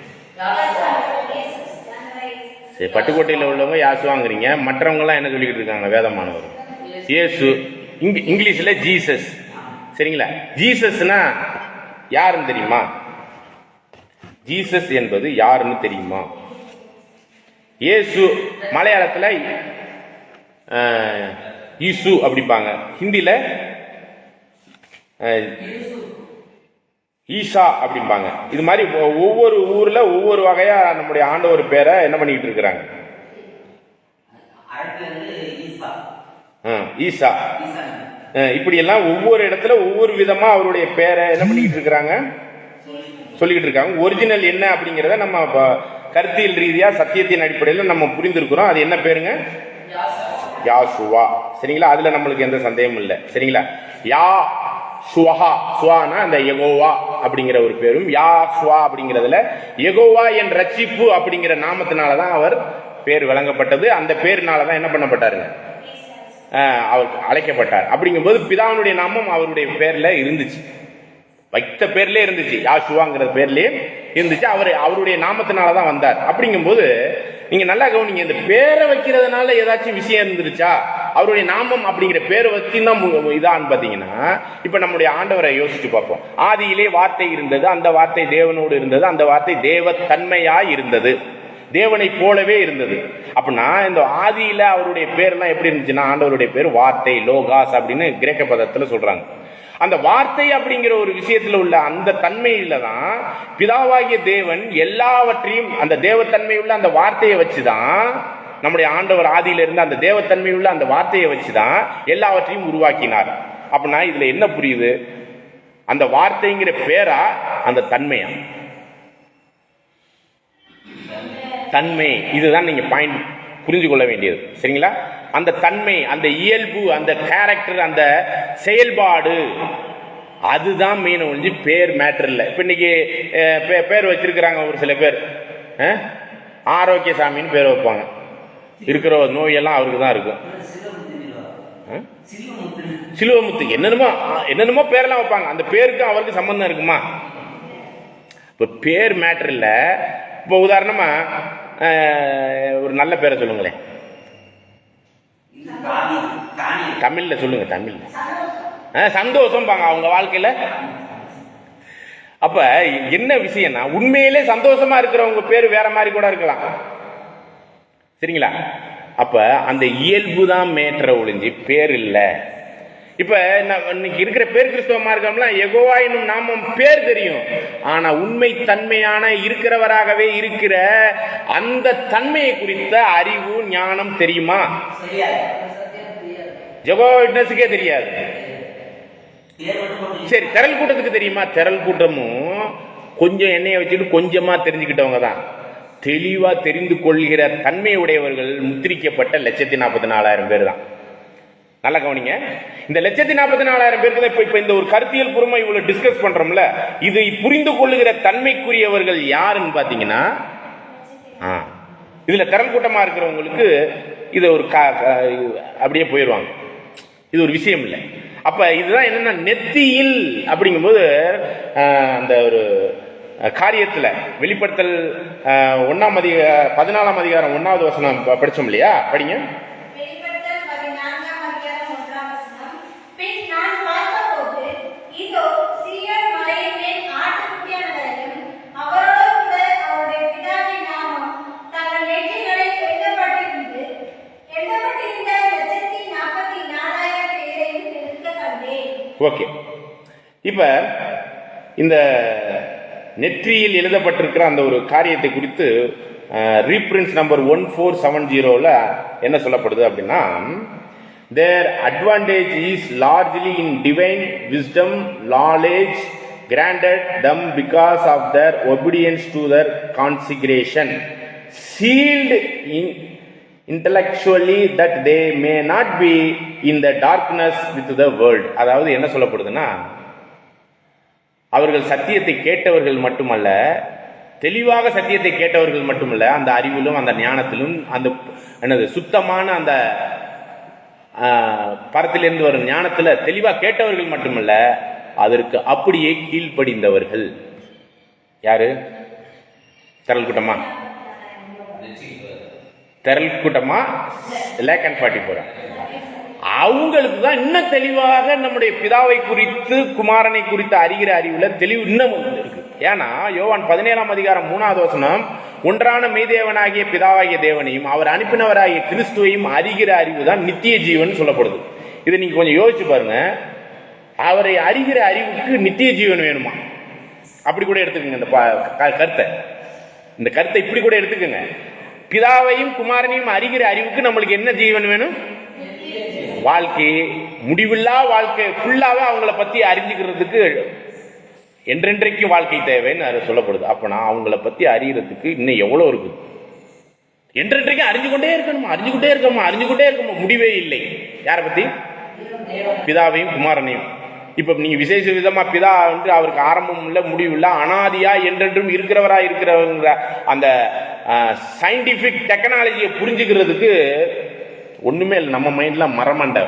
சரி, பட்டுக்கோட்டையில் உள்ளவங்க யாசுவாங்கிறீங்க, மற்றவங்க எல்லாம் என்ன சொல்லிக்கிட்டு இருக்காங்க? வேதமானவர் இயேசு, இங்கிலீஷ்ல ஜீசஸ். சரிங்களா? ஜீசஸ்னா யாருன்னு தெரியுமா? ஜீசஸ் என்பது யாருன்னு தெரியுமா? இயேசு மலையாளத்துல ஈசு அப்படிப்பாங்க, ஹிந்தில ஈசா அப்படிம்பாங்க. இது மாதிரி ஒவ்வொரு ஊர்ல ஒவ்வொரு வகையா நம்முடைய ஆண்டவர் பேரை என்ன பண்ணிட்டு இருக்கிறாங்க? ஈசா. இப்படி எல்லாம் ஒவ்வொரு இடத்துல ஒவ்வொரு விதமா அவருடைய பேரை என்ன பண்ணிட்டு இருக்கிறாங்க? சொல்லிக்கிட்டு இருக்காங்க. ஒரிஜினல் என்ன அப்படிங்கிறத நம்ம கருத்தியல் ரீதியா சத்தியத்தின் அடிப்படையில் நம்ம புரிந்திருக்கிறோம். அது என்ன பேருங்க? யாசுவா. சரிங்களா? அதுல நம்மளுக்கு எந்த சந்தேகமும் இல்லை. சரிங்களா? யா சுவஹா, சுவானா அந்த யெகோவா அப்படிங்கிற ஒரு பேரும், யா சுவா அப்படிங்கிறதுல யெகோவா என் ரட்சிப்பு அப்படிங்கிற நாமத்தினாலதான் அவர் பேர் வழங்கப்பட்டது. அந்த பேருனாலதான் என்ன பண்ணப்பட்டாருங்க? அவர் அழைக்கப்பட்டார். அப்படிங்கும்போது பிதாவினுடைய நாமம் அவருடைய பேர்ல இருந்துச்சு, வைத்த பேர்லயே இருந்துச்சு, யாசுவாங்கிற பேர்லயே இருந்துச்சு. அவருடைய நாமத்தினாலதான் வந்தார். அப்படிங்கும்போது நீங்க நல்லா கவனிங்க, இந்த பேரை வைக்கிறதுனால ஏதாச்சும் விஷயம் இருந்துருச்சா? அவருடைய நாமம் அப்படிங்கிற பேரை வச்சு தான் இதான்னு பாத்தீங்கன்னா, இப்ப நம்முடைய ஆண்டவரை யோசிச்சு பார்ப்போம். ஆதியிலே வார்த்தை இருந்தது, அந்த வார்த்தை தேவனோடு இருந்தது, அந்த வார்த்தை தேவ தன்மையாய் இருந்தது, தேவனை போலவே இருந்தது. அப்படின்னா இந்த ஆதியில அவருடைய பேர்லாம் எப்படி இருந்துச்சுன்னா, ஆண்டவருடைய பேர் வார்த்தை, லோகாஸ் அப்படின்னு கிரேக்க பதத்துல சொல்றாங்க. அந்த வார்த்தை அப்படிங்கிற ஒரு விஷயத்துல உள்ள அந்த தன்மையில தான் பிதாவாகிய தேவன் எல்லாவற்றையும், அந்த தேவத்தன்மை உள்ள அந்த வார்த்தையை வச்சுதான் நம்முடைய ஆண்டவர் ஆதியில இருந்து அந்த தேவத்தன்மை உள்ள அந்த வார்த்தையை வச்சுதான் எல்லாவற்றையும் உருவாக்கினார். அப்படின்னா இதுல என்ன புரியுது? அந்த வார்த்தைங்கிற பேரா அந்த தன்மையா? தன்மை. இதுதான் நீங்க பாயிண்ட் புரிஞ்சு கொள்ள வேண்டியது. சரிங்களா? அந்த தன்மை, அந்த இயல்பு, அந்த கேரக்டர், அந்த செயல்பாடு, அதுதான் மெயின் ஒழிஞ்சு பேர் மேட்டர் இல்லை. இப்ப இன்னைக்கு பேர் வச்சிருக்கிறாங்க ஒரு சில பேர், ஆரோக்கியசாமின்னு பேர் வைப்பாங்க. இருக்கிற நோயெல்லாம் அவருக்கு தான் இருக்கும். சிலுவமுத்து, என்னென்னமோ பேரெல்லாம் வைப்பாங்க. அந்த பேருக்கு அவருக்கு சம்பந்தம் இருக்குமா? இப்ப பேர் மேட்டர் இல்லை. இப்போ உதாரணமா ஒரு நல்ல பேரை சொல்லுங்களேன், தமிழ்ல சொல்லுங்க. தமிழ்ல சந்தோஷம் பாங்க அவங்க வாழ்க்கையில. அப்ப என்ன விஷயம்னா, உண்மையிலே சந்தோஷமா இருக்கிறவங்க பேர் வேற மாதிரி கூட இருக்கலாம். சரிங்களா? அப்ப அந்த இயல்பு தான் மேற்ற ஒழிஞ்சு பேர் இல்லை. இப்ப இன்னைக்கு இருக்கிற பேர் கிறிஸ்தவ மார்க்கம்லாம் யெகோவா என்னும் நாமம் பேர் தெரியும், ஆனா உண்மை தன்மையான இருக்கிறவராகவே இருக்கிற அந்த தன்மையை குறித்த அறிவு ஞானம் தெரியுமா? யெகோவா விட்னஸுக்கே தெரியாது. சரி, திரள் கூட்டத்துக்கு தெரியுமா? திரள் கூட்டமும் கொஞ்சம் எண்ணெயை வச்சுட்டு கொஞ்சமா தெரிஞ்சுக்கிட்டவங்க தான். தெளிவா தெரிந்து கொள்கிற தன்மை உடையவர்கள் முத்திரிக்கப்பட்ட 1,44,000 பேர் தான். நல்லா கவனிங்க. இந்த 1,44,000 பேருக்கு தான் இப்ப இந்த ஒரு கருத்தியல் பூர்வமா இவ்வளவு டிஸ்கஸ் பண்றோம்ல, இதை புரிந்து கொள்ளுகிற தன்மைக்குரியவர்கள் யாருன்னு பாத்தீங்கன்னா, இதுல திரள் கூட்டமா இருக்கிறவங்களுக்கு இது ஒரு அப்படியே போயிடுவாங்க. இது ஒரு விஷயம் இல்லை. அப்ப இதுதான் என்னன்னா, நெத்தியில் அப்படிங்கும்போது அந்த ஒரு காரியத்துல வெளிப்படுத்தல் 14ஆம் அதிகாரம் 1வது வசனம் படிச்சோம் இல்லையா? படிங்க. வெளிப்படுத்தல் 14ஆம் அதிகாரம் 1ஆம் வசனம். பின் நான் பார்த்தபோது இதோ சீயோன் மலையின் மேல் ஆட்டுக்குட்டியானவரையும் அவரோடு கூட அவருடைய பிதாவின் நாமம் தங்கள் நெற்றிகளில் எழுதப்பட்டிருந்த 1,44,000 பேரையும் எழுத கண்டேன். ஓகே, இப்ப இந்த நெற்றியில் எழுதப்பட்டிருக்கிற அந்த ஒரு காரியத்தை குறித்து ரீப்ரின்ஸ் நம்பர் 1470 என்ன சொல்லப்படுது அப்படின்னா, their advantage is largely in divine wisdom knowledge granted them because of their obedience to their consecration, sealed in intellectually that they may not be in the darkness with the world. அதாவது என்ன சொல்லப்படுதுன்னா, அவர்கள் சத்தியத்தை கேட்டவர்கள் மட்டுமல்ல, தெளிவாக சத்தியத்தை கேட்டவர்கள் மட்டுமல்ல, அந்த அறிவிலும் அந்த ஞானத்திலும் அந்த என்னது சுத்தமான அந்த பரத்திலிருந்து வரும் ஞானத்துல தெளிவா கேட்டவர்கள் மட்டுமல்ல, அதற்கு அப்படியே கீழ்ப்படிந்தவர்கள். யாரு? திரள் கூட்டமா? திரள் கூட்டமா? 1,44,000. அவங்களுக்கு தான் இன்னும் தெளிவாக நம்முடைய பிதாவை குறித்து குமாரனை குறித்து அறிகிற அறிவுல தெளிவு இன்னும் இருக்கு. ஏன்னா யோவான் 17ஆம் அதிகாரம் 3வது வசனம், ஒன்றான மெய்தேவனாகிய பிதாவாகிய தேவனையும் அவர் அனுப்பினவராகிய கிறிஸ்துவையும் அறிகிற அறிவு தான் நித்திய ஜீவன் சொல்லப்படுது. இதை நீங்க கொஞ்சம் யோசிச்சு பாருங்க. அவரை அறிகிற அறிவுக்கு நித்திய ஜீவன் வேணுமா? அப்படி கூட எடுத்துக்கோங்க இந்த கருத்தை. இந்த கருத்தை இப்படி கூட எடுத்துக்கோங்க. பிதாவையும் குமாரனையும் அறிகிற அறிவுக்கு நம்மளுக்கு என்ன ஜீவன் வேணும்? வாழ்க்கை, முடிவில்லா வாழ்க்கை ஃபுல்லாவே அவங்கள பத்தி அறிஞ்சுக்கிறதுக்கு என்றென்றைக்கு வாழ்க்கை தேவைன்னு சொல்லப்படுது. அப்பனா அவங்கள பத்தி அறியறதுக்கு இன்னும் எவ்வளவு இருக்கு? என்றென்றைக்கு அறிஞ்சுக்கொண்டே இருக்கணுமா, முடிவே இல்லை. யாரை பத்தி? பிதாவையும் குமாரனையும். இப்ப நீங்க விசேஷ விதமா பிதா வந்து அவருக்கு ஆரம்பம் இல்ல முடிவு இல்ல, அனாதியா என்றென்றும் இருக்கிறவங்க அந்த சயின்டிபிக் டெக்னாலஜியை புரிஞ்சுக்கிறதுக்கு ஒண்ணுமே இல்லை. நம்ம மைண்ட்ல மரமண்ட.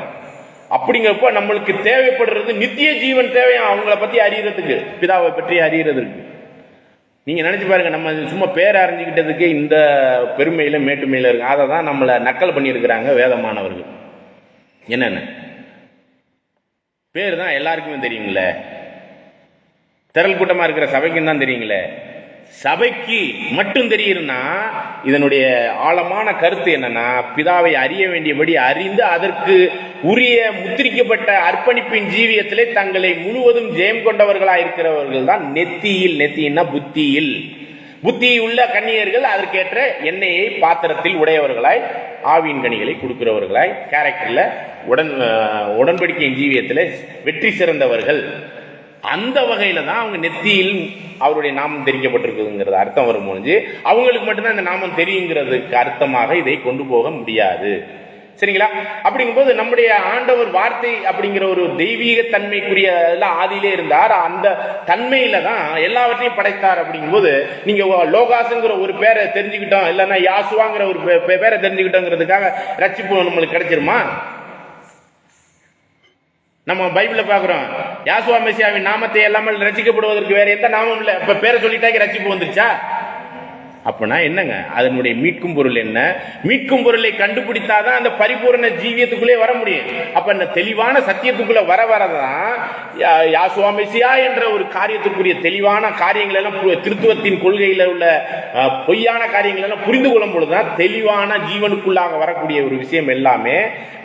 அப்படிங்கிறப்ப நம்மளுக்கு தேவைப்படுறது நித்திய ஜீவன் தேவையா அவங்கள பத்தி அறியறதுக்கு, பிதாவை பற்றி அறியறதுக்கு. நீங்க நினைச்சு பாருங்க, நம்ம சும்மா பேர் அறிஞ்சுக்கிட்டதுக்கு இந்த பெருமையில மேட்டுமையில இருக்கு. அதை தான் நம்மளை நக்கல் பண்ணியிருக்கிறாங்க வேதமானவர்கள். என்னென்ன பேர் தான் எல்லாருக்குமே தெரியுங்களே, திரள் கூட்டமா இருக்கிற சபைக்கும் தான் தெரியுங்களே. சபைக்கு மட்டும் தெரியுதுன்னா இதனுடைய ஆழமான கருத்து என்னன்னா, பிதாவை அறிய வேண்டியபடி அறிந்து அதற்கு உரிய முத்திரிக்கப்பட்ட அர்ப்பணிப்பின் ஜீவியத்திலே தங்களை முழுவதும் ஜெயம் கொண்டவர்களாக இருக்கிறவர்கள் தான் நெத்தியில். நெத்தின்னா புத்தியில். புத்தியுள்ள கன்னியர்கள் அதற்கேற்ற எண்ணெயை பாத்திரத்தில் உடையவர்களாய், ஆவியின் கனிகளை கொடுக்கிறவர்களாய், கேரக்டர்ல உடன்படிக்கையின் ஜீவியத்தில் வெற்றி சிறந்தவர்கள். அந்த வகையில தான் அவங்க நெத்தியில் அவருடைய நாமம் தெரிவிக்கப்பட்டிருக்குங்கிறது அர்த்தம் வரும் முடிஞ்சு, அவங்களுக்கு மட்டும்தான் இந்த நாமம் தெரியுங்கிறதுக்கு அர்த்தமாக இதை கொண்டு போக முடியாது. சரிங்களா? அப்படிங்கும்போது நம்முடைய ஆண்டவர் வார்த்தை அப்படிங்கிற ஒரு தெய்வீக தன்மைக்குரிய ஆதியிலே இருந்தார். அந்த தன்மையில தான் எல்லாவற்றையும் படைத்தார். அப்படிங்கும்போது நீங்க லோகாசுங்கிற ஒரு பேரை தெரிஞ்சுக்கிட்டோம், இல்லைன்னா யாசுவாங்கிற ஒரு பேரை தெரிஞ்சுக்கிட்டோங்கிறதுக்காக ரட்சிப்பு நம்மளுக்கு கிடைச்சிருமா? நம்ம பைபிள்ல பாக்குறோம், யாசுவா மெசியாவின் நாமத்தை எல்லாமே ரட்சிக்கப்படுவதற்கு வேற எந்த நாமம் இல்லை. இப்ப பேரை சொல்லிட்டாக்க ரட்சிப்பு வந்துருச்சா? அப்படின்னா என்னங்க அதனுடைய மீட்கும் பொருள் என்ன? மீட்கும் பொருளை கண்டுபிடித்தாதான் அந்த பரிபூரண ஜீவியத்துக்குள்ளே வர முடியும். அப்ப இந்த தெளிவான சத்தியத்துக்குள்ள வரதான் யாசுவா மெசியா என்ற ஒரு காரியத்துக்குரிய தெளிவான காரியங்கள் எல்லாம் திருத்துவத்தின் கொள்கையில உள்ள பொய்யான காரியங்கள் எல்லாம் புரிந்து கொள்ளும் பொழுதுதான் தெளிவான ஜீவனுக்குள்ளாக வரக்கூடிய ஒரு விஷயம் எல்லாமே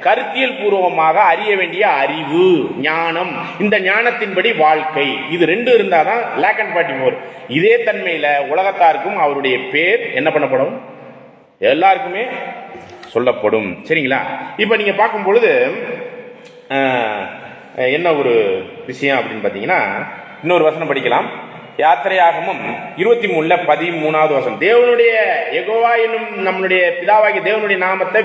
கருத்தியல் பூர்வமாக அறிய வேண்டிய அறிவு, ஞானம். இந்த ஞானத்தின்படி வாழ்க்கை, இது ரெண்டு இருந்தாதான் லேக் அண்ட் 44. இதே தன்மையில உலகத்தாருக்கும் அவருடைய பேர் என்ன பண்ணப்படும்? எல்லாருக்குமே சொல்லப்படும். சரிங்களா? இப்ப நீங்க பார்க்கும் பொழுது என்ன ஒரு விஷயம் அப்படின்னு பாத்தீங்கன்னா, இன்னொரு வசனம் படிக்கலாம். யாத்திரையாகமும் 23:13 வசனம். தேவனுடைய யெகோவா என்னும் நம்மளுடைய பிதாவாகிய தேவனுடைய நாமத்தை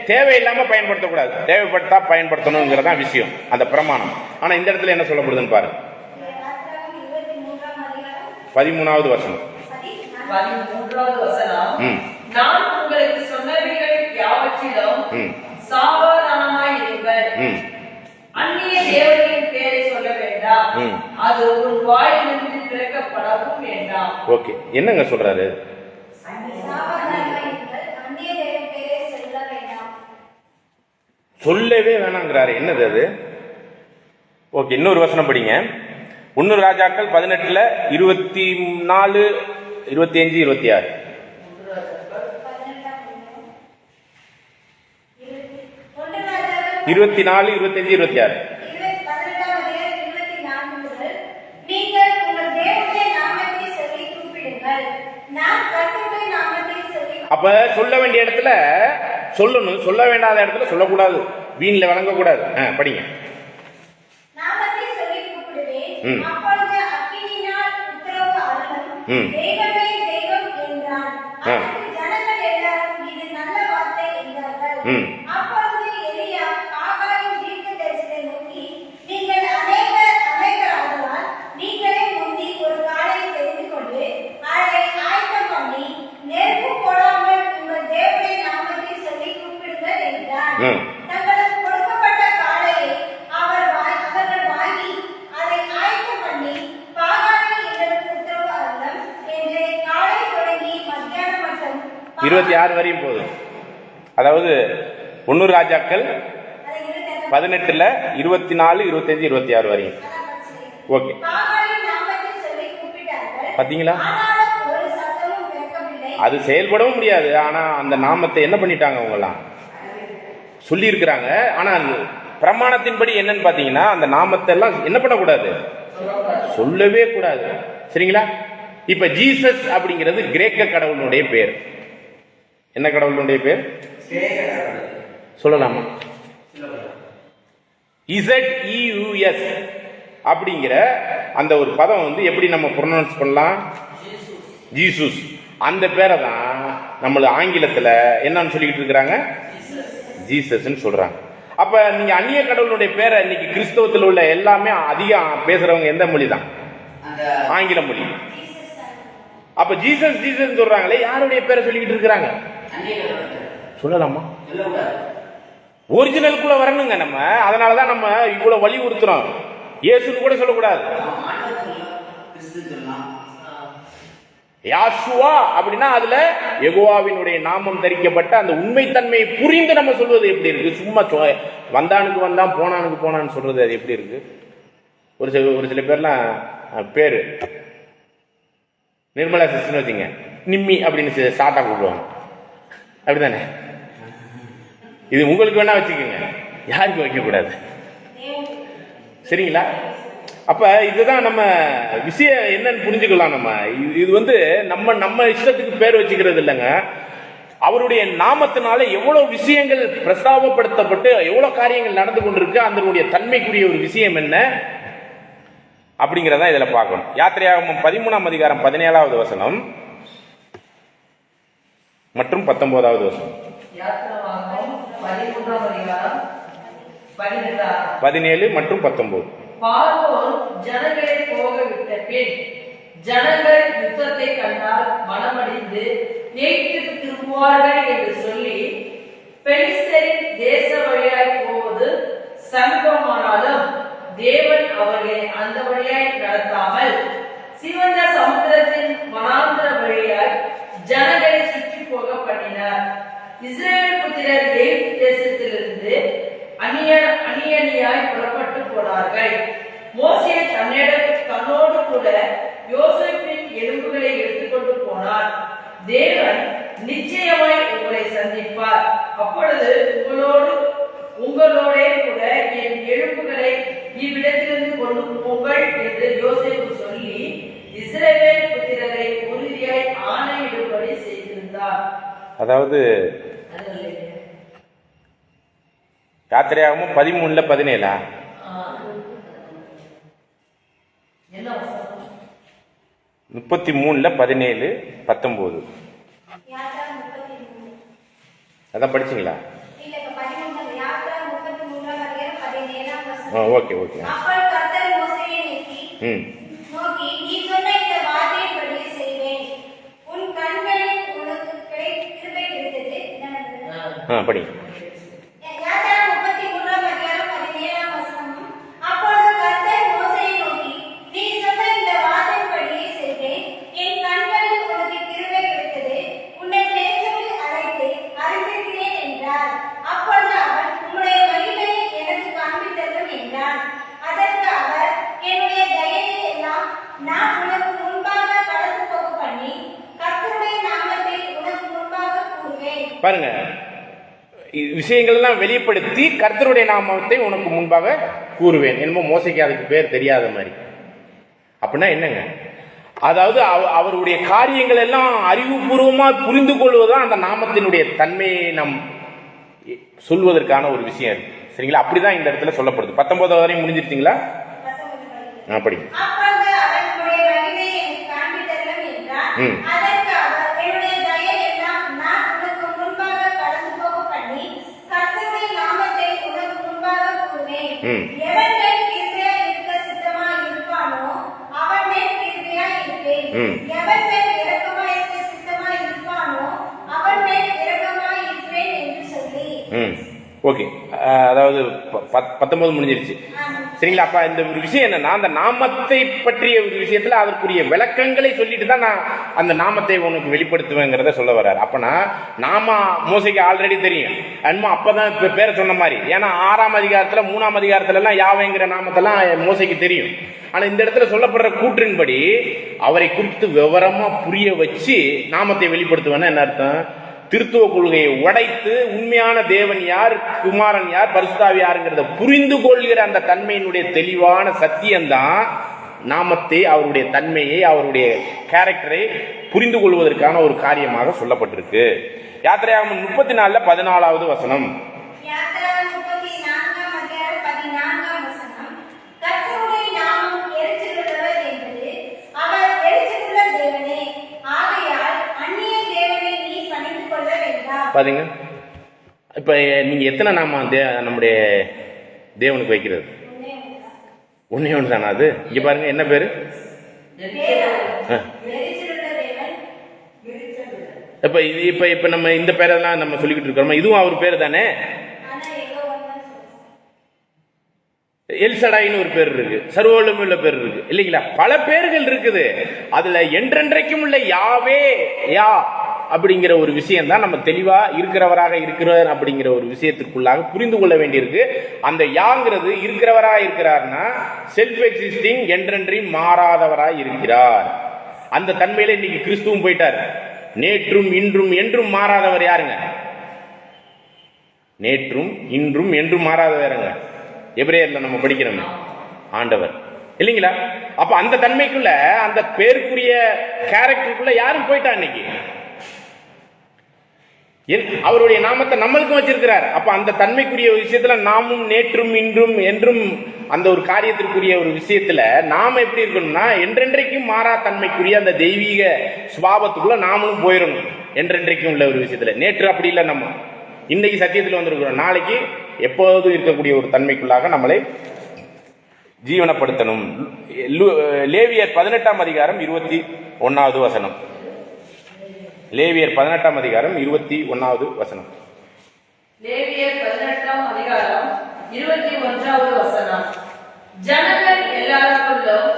தேவையில்லாம பயன்படுத்தக்கூடாது, தேவைப்பட்டா பயன்படுத்தணுங்கிறதா விஷயம், அந்த பிரமாணம். ஆனா இந்த இடத்துல என்ன சொல்லப்படுதுன்னு பாரு. 13வது வசனம். 13வது வசனம். நான் உங்களுக்கு சொன்னவைகள் யாவற்றிலும் சாவதானமாய் இருங்கள். அந்நிய தேவனின் பேரை சொல்ல வேண்டாம், அது உன் வாயிலிருந்து பிறக்கப்படவும் வேண்டாம். ஓகே, என்னங்க சொல்றாரு? சொல்லவே வேணாங்கிறாரு. என்னது அது? ஓகே, இன்னொரு வசனம் படிங்க. 1 ராஜாக்கள் 18:24, 25, 26. 24, 25, 26. அப்ப சொல்ல வேண்டிய இடத்துல சொல்லணும், சொல்ல வேண்டாத இடத்துல சொல்லக்கூடாது, வீண்ல வழங்கக்கூடாது. படிங்க. இருபத்தி 6 வரையும் போதும். அதாவது 1 ராஜாக்கள் 18, 24, 25, 26 வரையும். ஓகே, பாத்தீங்களா? அது செயல்படவும் முடியாது. ஆனா அந்த நாமத்தை என்ன பண்ணிட்டாங்க அவங்கெல்லாம் சொல்லி இருக்கிறாங்க. ஆனா பிரமாணத்தின்படி என்னன்னு பாத்தீங்கன்னா அந்த நாமத்தை எல்லாம் என்ன பண்ணக்கூடாது, சொல்லவே கூடாது. சரிங்களா? இப்ப ஜீசஸ் அப்படிங்கிறது கிரேக்க கடவுளுடைய பேர். என்ன கடவுளுடைய பேர் சொல்லலாமா? ZEUS அப்படிங்கிற அந்த ஒரு பதம் வந்து எப்படி நம்ம ப்ரொனவுன்ஸ் பண்ணலாம்? ஜீசஸ். அந்த பேரை தான் நம்மள ஆங்கிலத்துல என்னன்னு சொல்லிக்கிட்டு இருக்கிறாங்க? ஜீசஸ்ன்னு சொல்றாங்க. அப்ப நீங்க அந்நிய கடவுளுடைய பேரை இன்னைக்கு கிறிஸ்தவத்தில் உள்ள எல்லாமே அதிகம் பேசுறவங்க எந்த மொழி தான்? ஆங்கில மொழி. அப்ப ஜீசஸ் ஜீசஸ் சொல்றாங்களே, யாருடைய பேரை சொல்லிக்கிட்டு இருக்கிறாங்க? சொல்லலாமா? ஒரிஜினலுக்குள்ள வரணுங்க நம்ம. அதனாலதான் நம்ம இவ்வளவு வலியுறுத்துறோம். இயேசுன்னு கூட சொல்லக்கூடாது. யாசுவா அப்படின்னா அதுல யெகோவாவினுடைய நாமம் தரிக்கப்பட்ட அந்த உண்மைத்தன்மையை புரிந்து நம்ம சொல்வது எப்படி இருக்கு? சும்மா வந்தானுக்கு வந்தான் போனானுக்கு போனான்னு சொல்றது அது எப்படி இருக்கு? ஒரு சில பேர்லாம் பேரு நிர்மலா சிஸ்டர்னு வச்சுங்க, நிம்மி அப்படின்னு ஷார்ட்டா கூப்பிடுவாங்க. அப்படித்தானே? இது உங்களுக்கு வேணா வச்சுக்கோங்க, யாருக்கும் வைக்க கூடாது. சரிங்களா? அப்ப இதுதான் நம்ம விஷயம் என்னன்னு புரிஞ்சுக்கலாம். நம்ம இது வந்து நம்ம இஷ்டத்துக்கு பேர் வச்சுக்கிறது இல்லைங்க. அவருடைய நாமத்தினால எவ்வளவு விஷயங்கள் பிரஸ்தாபப்படுத்தப்பட்டு எவ்வளவு காரியங்கள் நடந்து கொண்டிருக்கு, அதனுடைய தன்மைக்குரிய ஒரு விஷயம் என்ன அப்படிங்கிறதா இதுல பார்க்கணும். யாத்திரையாகமம் 13ஆம் அதிகாரம் 17வது வசனம் மற்றும் 19வது வசனம். 17 மற்றும் 19. பார்வோன் ஜனங்களை போக விட்ட பின் ஜனங்கள் யுத்தத்தை கண்டால் மனமடிந்து எகிப்துக்கு திரும்புவார்கள் என்று சொல்லி பெலிஸ்தரின் தேச வழியாய் போவது சமீபமானாலும் தேவன் அவர்களை அந்த வழியாய் நடத்தாமல் சிவந்த சமுத்திரத்தின் வனாந்திர வழியாய் இஸ்ரவேல் புத்திரர் எகிப்து தேசத்திலிருந்து அணியணியாய் புறப்பட்டு போனார்கள். மோசே தன்னோடு கூட யோசேப்பின் எலும்புகளை எடுத்துக்கொண்டு போனார். தேவன் நிச்சயமாய் உங்களை சந்திப்பார். அப்பொழுது உங்களோட கூட என் எலும்புகளை இவ்விடத்திலிருந்து கொண்டு போங்கள் என்று யோசேப்பு சொல்லி இஸ்ரவேல் புத்திரரை உறுதியாய் ஆணையிடும்படி செய்திருந்தார். அதாவது யாத்திரையாகவும் 13:17 என்ன வசனம்? 33:17, 19 யாத்ரா 33. அதான் படிச்சீங்களா? இல்ல, இப்ப 13 யாத்ரா 33ஆம் அதிகாரம் 17ஆம் வசனம். Okay okay. அப்பொழுது கர்த்தர் மோசேயை நோக்கி நீ சொன்ன இந்த வார்த்தையின்படியே செய்வேன். உன் கண்களில் உனக்கு கிருபை கிடைத்தது. படிங்க. யாத்ரா 33ஆம் அதிகாரம் 17ஆம் வசனம். அப்பொழுது கர்த்தர் மோசேயை நோக்கி நீ சொன்ன இந்த வார்த்தையின்படியே செய்வேன். என் கண்களில் உனக்கு கிருபை கிடைத்தது. உன்னை தேசத்தில் அழைத்து அறிந்திருக்கிறேன் என்றார். அப்பொழுது அவர் உம்முடைய மகிமையை எனக்கு காண்பித்தருளும் என்றார். அதற்கு அவர் என்னுடைய தயவை எல்லாம் நான் உனக்கு முன்பாக கடந்து போக பண்ணி கர்த்தருடைய நாமத்தை உனக்கு முன்பாக கூறுவேன். பாருங்க, விஷயங்கள் எல்லாம் வெளிப்படுத்தி கர்த்தருடைய நாமத்தை உனக்கு முன்பாக கூறுவேன். என்னமோ மோசைக்கு அதுக்கு பேர் தெரியாத மாதிரி. அப்படின்னா என்னங்க? அதாவது அவருடைய காரியங்கள் எல்லாம் அறிவுபூர்வமா புரிந்து கொள்வதுதான் அந்த நாமத்தினுடைய தன்மையை நாம் சொல்வதற்கான ஒரு விஷயம் இருக்கு. சரிங்களா? அப்படிதான் இந்த இடத்துல சொல்லப்படுது. 19 வரையும் முடிஞ்சிருச்சிங்களா? அப்படி அப்பொழுது அவர் உம்முடைய மகிமையை எனக்கு காண்பித்தருளும் என்றார். அதற்கு அவர் என்னுடைய தயவை எல்லாம் நான் உனக்கு முன்பாக கடந்து போக பண்ணி கர்த்தருடைய நாமத்தை உனக்கு முன்பாக கூறுவேன். எவன் மேல் கிருபையாய் இருக்க சித்தமாய் இருப்பானோ அவன் மேல் கிருபையாய் இருப்பேன். எவன் மேல் இரக்கமாய் இருக்க சித்தமாய் இருப்பானோ அவன் மேல் இரக்கமாய் இருப்பேன் என்று சொல்லி. ஓகே. அதாவது 19 முடிஞ்சிருச்சு. சரிங்களா? அப்ப இந்த ஒரு விஷயம் என்னன்னா, அந்த நாமத்தை பற்றிய ஒரு விஷயத்துல அதற்குரிய விளக்கங்களை சொல்லிட்டு தான் நான் அந்த நாமத்தை உனக்கு வெளிப்படுத்துவேங்கிறத சொல்ல வர்றாரு. அப்பனா நாம மோசைக்கு ஆல்ரெடி தெரியும். அன்மா அப்பதான் இப்ப பேரை சொன்ன மாதிரி. ஏன்னா 6ஆம் அதிகாரத்துல 3ஆம் அதிகாரத்துல எல்லாம் யாவைங்கிற நாமத்தெல்லாம் மோசைக்கு தெரியும். ஆனா இந்த இடத்துல சொல்லப்படுற கூற்றின்படி அவரை குறித்து விவரமா புரிய வச்சு நாமத்தை வெளிப்படுத்துவேன்னா என்ன அர்த்தம்? திருத்துவ கொள்கையை உடைத்து உண்மையான தேவன் யார், குமாரன் யார், பரிசுத்தாவி யாருங்கிறத புரிந்து கொள்கிற அந்த தன்மையினுடைய தெளிவான சத்தியம்தான் நாமத்தை, அவருடைய தன்மையை, அவருடைய கேரக்டரை புரிந்து கொள்வதற்கான ஒரு காரியமாக சொல்லப்பட்டிருக்கு. யாத்திரையாகமம் 34:14 வசனம். யாத்ரா 34ஆம் அதிகாரம் 14ஆம் வசனம். கர்த்தருடைய நாமம் எரிச்சலுள்ளவர் என்பது அவர் எரிச்சலுள்ள தேவனே. ஆகையால் அந்நிய தேவனை நீ பணிந்து கொள்ள வேண்டாம். பாருங்க, இப்ப நீங்க எத்தனை நாம நம்முடைய தேவனுக்கு வைக்கிறது? ஒன்னே ஒன்று தானே அது? இங்க பாருங்க, என்ன பேரு? இப்ப இப்ப இப்ப நம்ம இந்த பேரெல்லாம் நம்ம சொல்லிக்கிட்டு இருக்கிறோம். இதுவும் அவர் பேரு தானே? எல்சடாயின்னு ஒரு பேர் இருக்கு, சர்வவல்லமையுள்ள பேர் இருக்கு, இல்லைங்களா? பல பேர்கள் இருக்குது. அதுல என்றென்றைக்கும் உள்ள யாவே யா அப்படிங்கிற ஒரு விஷயம் தான் நம்ம தெளிவா இருக்கிறவராக இருக்கிறார் அப்படிங்கிற ஒரு விஷயத்திற்குள்ளாக புரிந்து கொள்ள வேண்டியிருக்கு. அந்த யாங்கிறது இருக்கிறவராக இருக்கிறார்னா செல்ஃப் எக்ஸிஸ்டிங், என்றென்றையும் மாறாதவராய் இருக்கிறார். அந்த தன்மையில இன்னைக்கு கிறிஸ்துவும் போயிட்டார். நேற்றும் இன்றும் என்றும் மாறாதவர் யாருங்க? நேற்றும் இன்றும் என்றும் மாறாதவர் யாருங்க? எபிரேயர்ல நம்ம படிக்கிறோமே, ஆண்டவர், இல்லைங்களா? அப்ப அந்த தன்மைக்குள்ள, அந்த பேருக்குரிய கேரக்டருக்குள்ள யாரும் போயிட்டா இன்னைக்கு. அவருடைய நாமத்தை நம்மளுக்கும் வச்சிருக்கிறார். அப்ப அந்த தன்மைக்குரிய விஷயத்துல நாமும் நேற்றும் இன்றும் என்றும் அந்த ஒரு காரியத்திற்குரிய ஒரு விஷயத்துல நாம எப்படி இருக்கணும்னா, என்றென்றைக்கும் மாறா தன்மைக்குரிய அந்த தெய்வீக சுபாவத்துக்குள்ள நாமளும் போயிடணும். என்றென்றைக்கும் உள்ள ஒரு விஷயத்துல நேற்று அப்படி இல்லை. நம்ம இன்னைக்கு சத்தியத்தில் வந்திருக்கிறோம், நாளைக்கு எப்போதும் இருக்கக்கூடிய ஒரு தன்மைக்குள்ளாக நம்மளை ஜீவனப்படுத்தணும். லேவியர் 18ஆம் அதிகாரம் 21வது வசனம். லேவியர் 18ஆம் அதிகாரம் 21வது வசனம். லேவியர் 18ஆம் அதிகாரம் 21வது வசனம். ஜனங்கள் எல்லாருக்குள்ளும்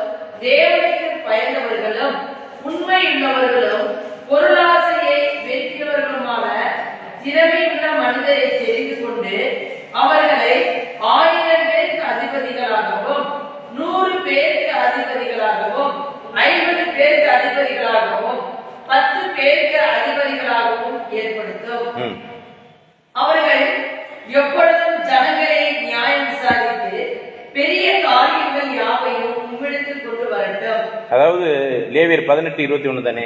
தேவனுக்கு பயந்தவர்களும் உண்மையுள்ளவர்களும் பொருளாசையை வெற்றியவர்களுமான திறமை அவர்களை 1000 பேருக்கு அதிபதிகளாகவும் 100 பேருக்கு அதிபதிகளாகவும் 50 பேருக்கு அதிபதிகளாகவும் 10 பேருக்கு அதிபதிகளாகவும் ஏற்படுத்தும். அவர்கள் எப்பொழுதும் ஜனங்களை நியாயம் விசாரித்து பெரிய காரியங்கள் யாவையும் உம்மிடத்தில் கொண்டு வரட்டும். அதாவது லேவியர் 18:21 தானே.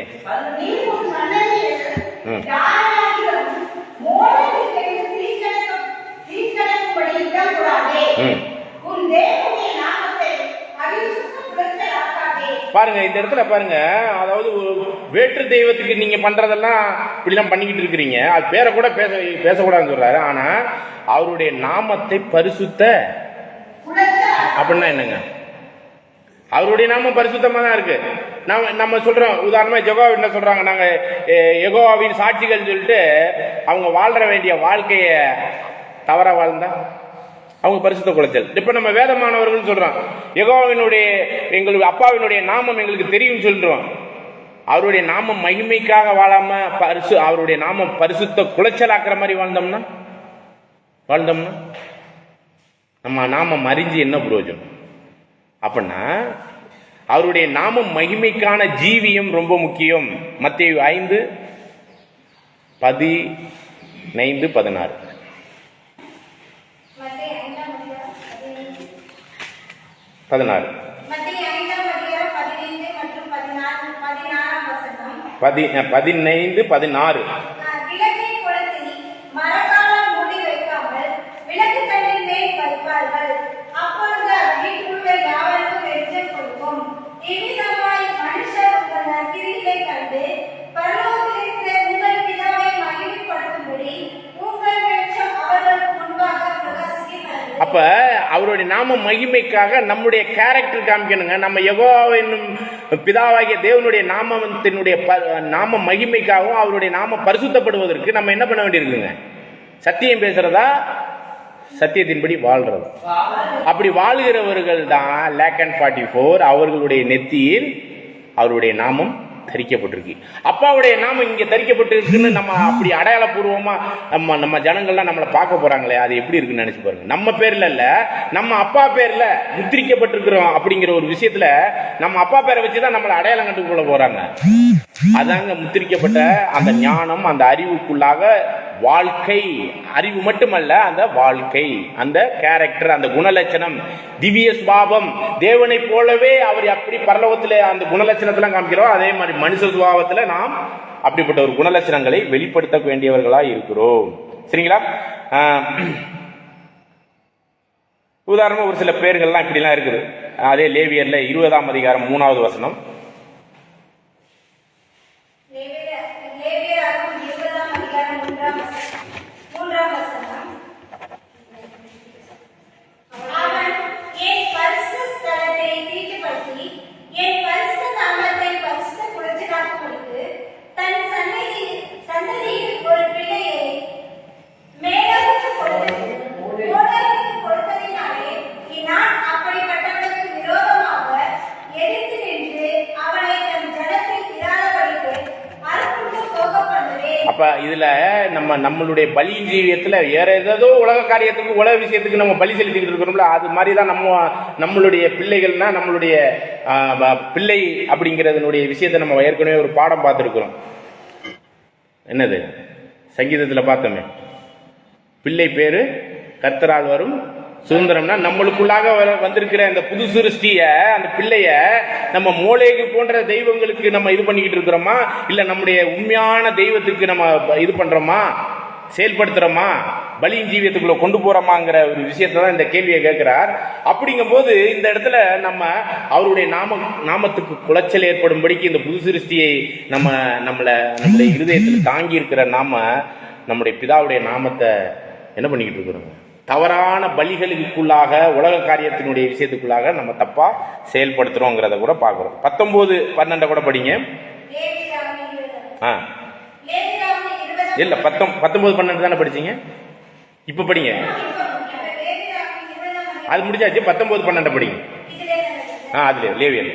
நீ உன் மன்னரையும் யாராகிலும் மோளேக்கு தீர்க்கணும்படி இடக்கூடாதே. உன் தேவனுடைய நாமத்தை அரிசுத்தப்படுத்தாதே. பாருங்க இந்த இடத்துல பாருங்க, அதாவது வேற்று தெய்வத்துக்கு நீங்க பண்றதெல்லாம் இப்படிலாம் பண்ணிக்கிட்டு இருக்கிறீங்க, அது பேரை கூட பேசக்கூடாதுன்னு சொல்றாரு. ஆனா அவருடைய நாமத்தை பரிசுத்த அப்படின்னா என்னங்க? அவருடைய நாமம் பரிசுத்தமா தான் இருக்கு. நம்ம சொல்றோம், உதாரணமா யெகோவா என்ன சொல்றாங்க, நாங்க யெகோவாவின் சாட்சிகள் சொல்லிட்டு அவங்க வாழ்ற வேண்டிய வாழ்க்கைய தவறா வாழ்ந்தா அவங்க பரிசுத்த குலைச்சல். இப்ப நம்ம வேதமானவர்கள் சொல்றோம், யெகோவாவினுடைய எங்களுக்கு அப்பாவினுடைய நாமம் எங்களுக்கு தெரியும் சொல்றோம். அவருடைய நாமம் மகிமைக்காக வாழாம அவருடைய நாமம் பரிசுத்த குலைச்சலாக்குற மாதிரி வாழ்ந்தோம்னா நம்ம நாமம் அறிஞ்சு என்ன பிரயோஜனம்? அப்படின்னா அவருடைய நாமம் மகிமைக்கான ஜீவியம் ரொம்ப முக்கியம். மத்தேயு 5:15-16. மத்தேயு 5:15 மற்றும் 16 வசனம். 15-16. விளக்கை கொளுத்தி மரக்காலால் மூடி வைக்காமல் விளக்கு தண்டின் மேல் வைப்பார்கள். அப்பொழுது வீட்டுள்ள யாவருக்கும் வெளிச்சம் கொடுக்கும். இவ்விதமாய் மனுஷர் உங்கள் நற்கிரியை கண்டு பரலோகத்தில் இருக்கிற உங்கள் பிதாவை மகிமைப்படுத்தும்படி உங்கள் வெளிச்சம் அவர்களுக்கு முன்பாக பிரகாசிக்கிறது. அப்ப அவருடைய நாம மகிமைக்காக நம்முடைய கேரக்டர் காமிக்கணுங்க. நம்ம யெகோவா என்னும் பிதாவாகிய தேவனுடைய நாமத்தினுடைய நாம மகிமைக்காகவும் அவருடைய நாம பரிசுத்தப்படுவதற்கு நம்ம என்ன பண்ண வேண்டியிருக்குங்க? சத்தியம் பேசுறதா, சத்தியத்தின்படி வாழ்றது. அப்படி வாழ்கிறவர்கள் தான் லேக்கன் 44 அவர்களுடைய நெத்தியில் அவருடைய நாமம் தரிக்கப்பட்டிருக்கு. அப்பாவுடைய நாமம் இங்க தரிக்கப்பட்டிருக்குன்னு நம்ம அப்படி அடையாளபூர்வமா நம்ம ஜனங்கள்லாம் நம்மளை பார்க்க போறாங்களே, அது எப்படி இருக்குன்னு நினைச்சு பாருங்க. நம்ம பேர்ல இல்ல, நம்ம அப்பா பேர்ல முத்திரிக்கப்பட்டிருக்கிறோம் அப்படிங்கிற ஒரு விஷயத்துல நம்ம அப்பா பேரை வச்சுதான் நம்மளை அடையாளம் கண்டுகொள்ள போறாங்க. அதாங்க முத்திரிக்கப்பட்ட அந்த ஞானம், அந்த அறிவுக்குள்ளாக வாழ்க்கை, அறிவு மட்டுமல்ல அந்த வாழ்க்கை, அந்த கேரக்டர், அந்த குணலட்சணம், திவ்ய சுபாவம். தேவனை போலவே அவர் அப்படி பரலோகத்திலே அந்த குணலட்சணத்தெல்லாம் காமிக்கிறோம், அதே மாதிரி மனுஷ சுபாவத்தில் நாம் அப்படிப்பட்ட ஒரு குணலட்சணங்களை வெளிப்படுத்த வேண்டியவர்களாக இருக்கிறோம். சரிங்களா? உதாரணமா ஒரு சில பேர்கள்லாம் இப்படிலாம் இருக்குது. அதே லேவியர்ல 20ஆம் அதிகாரம் 3வது வசனம். அப்ப இதுல நம்மளுடைய பலி ஜீவியத்துல வேற ஏதோ உலக காரியத்துக்கு, உலக விஷயத்துக்கு நம்ம பலி செலுத்திக்கிட்டு இருக்கிறோம்ல, அது மாதிரிதான் நம்மளுடைய பிள்ளைகள்னா, நம்மளுடைய பிள்ளை அப்படிங்கிறதுனுடைய விஷயத்தை நம்ம ஏற்கனவே ஒரு பாடம் பார்த்துருக்கிறோம். என்னது? சங்கீதத்துல பார்த்தோமே, பிள்ளை பேரு கர்த்தரால் வரும் சுதந்திரம்னா நம்மளுக்குள்ளாக வந்திருக்கிற இந்த புது சிருஷ்டிய, அந்த பிள்ளைய நம்ம மூளைக்கு போன்ற தெய்வங்களுக்கு நம்ம இது பண்ணிக்கிட்டு இருக்கிறோமா, இல்ல நம்முடைய உண்மையான தெய்வத்துக்கு நம்ம இது பண்றோமா, செயல்படுத்துறோமா, பலியின் ஜீவியத்துக்குள்ள கொண்டு போறோமாங்கிற ஒரு விஷயத்தை தான் இந்த கேள்வியை கேட்கிறார். அப்படிங்கும் போது இந்த இடத்துல நம்ம அவருடைய நாமத்துக்கு குலைச்சல் ஏற்படும்படிக்கு இந்த புது சிருஷ்டியை நம்முடைய இருதயத்தில் தாங்கி இருக்கிற நம்முடைய பிதாவுடைய நாமத்தை என்ன பண்ணிக்கிட்டு இருக்கிறோங்க? தவறான பலிகளுக்குள்ளாக, உலக காரியத்தினுடைய விஷயத்துக்குள்ளாக நம்ம தப்பா செயல்படுத்துறோங்கிறத கூட பார்க்கிறோம். 19-12 கூட படிங்க. இல்ல 19-12 தானே படிச்சீங்க, இப்ப படிங்க. அது முடிஞ்சாச்சு. 19-12 படிங்க. அதுல லேவியர்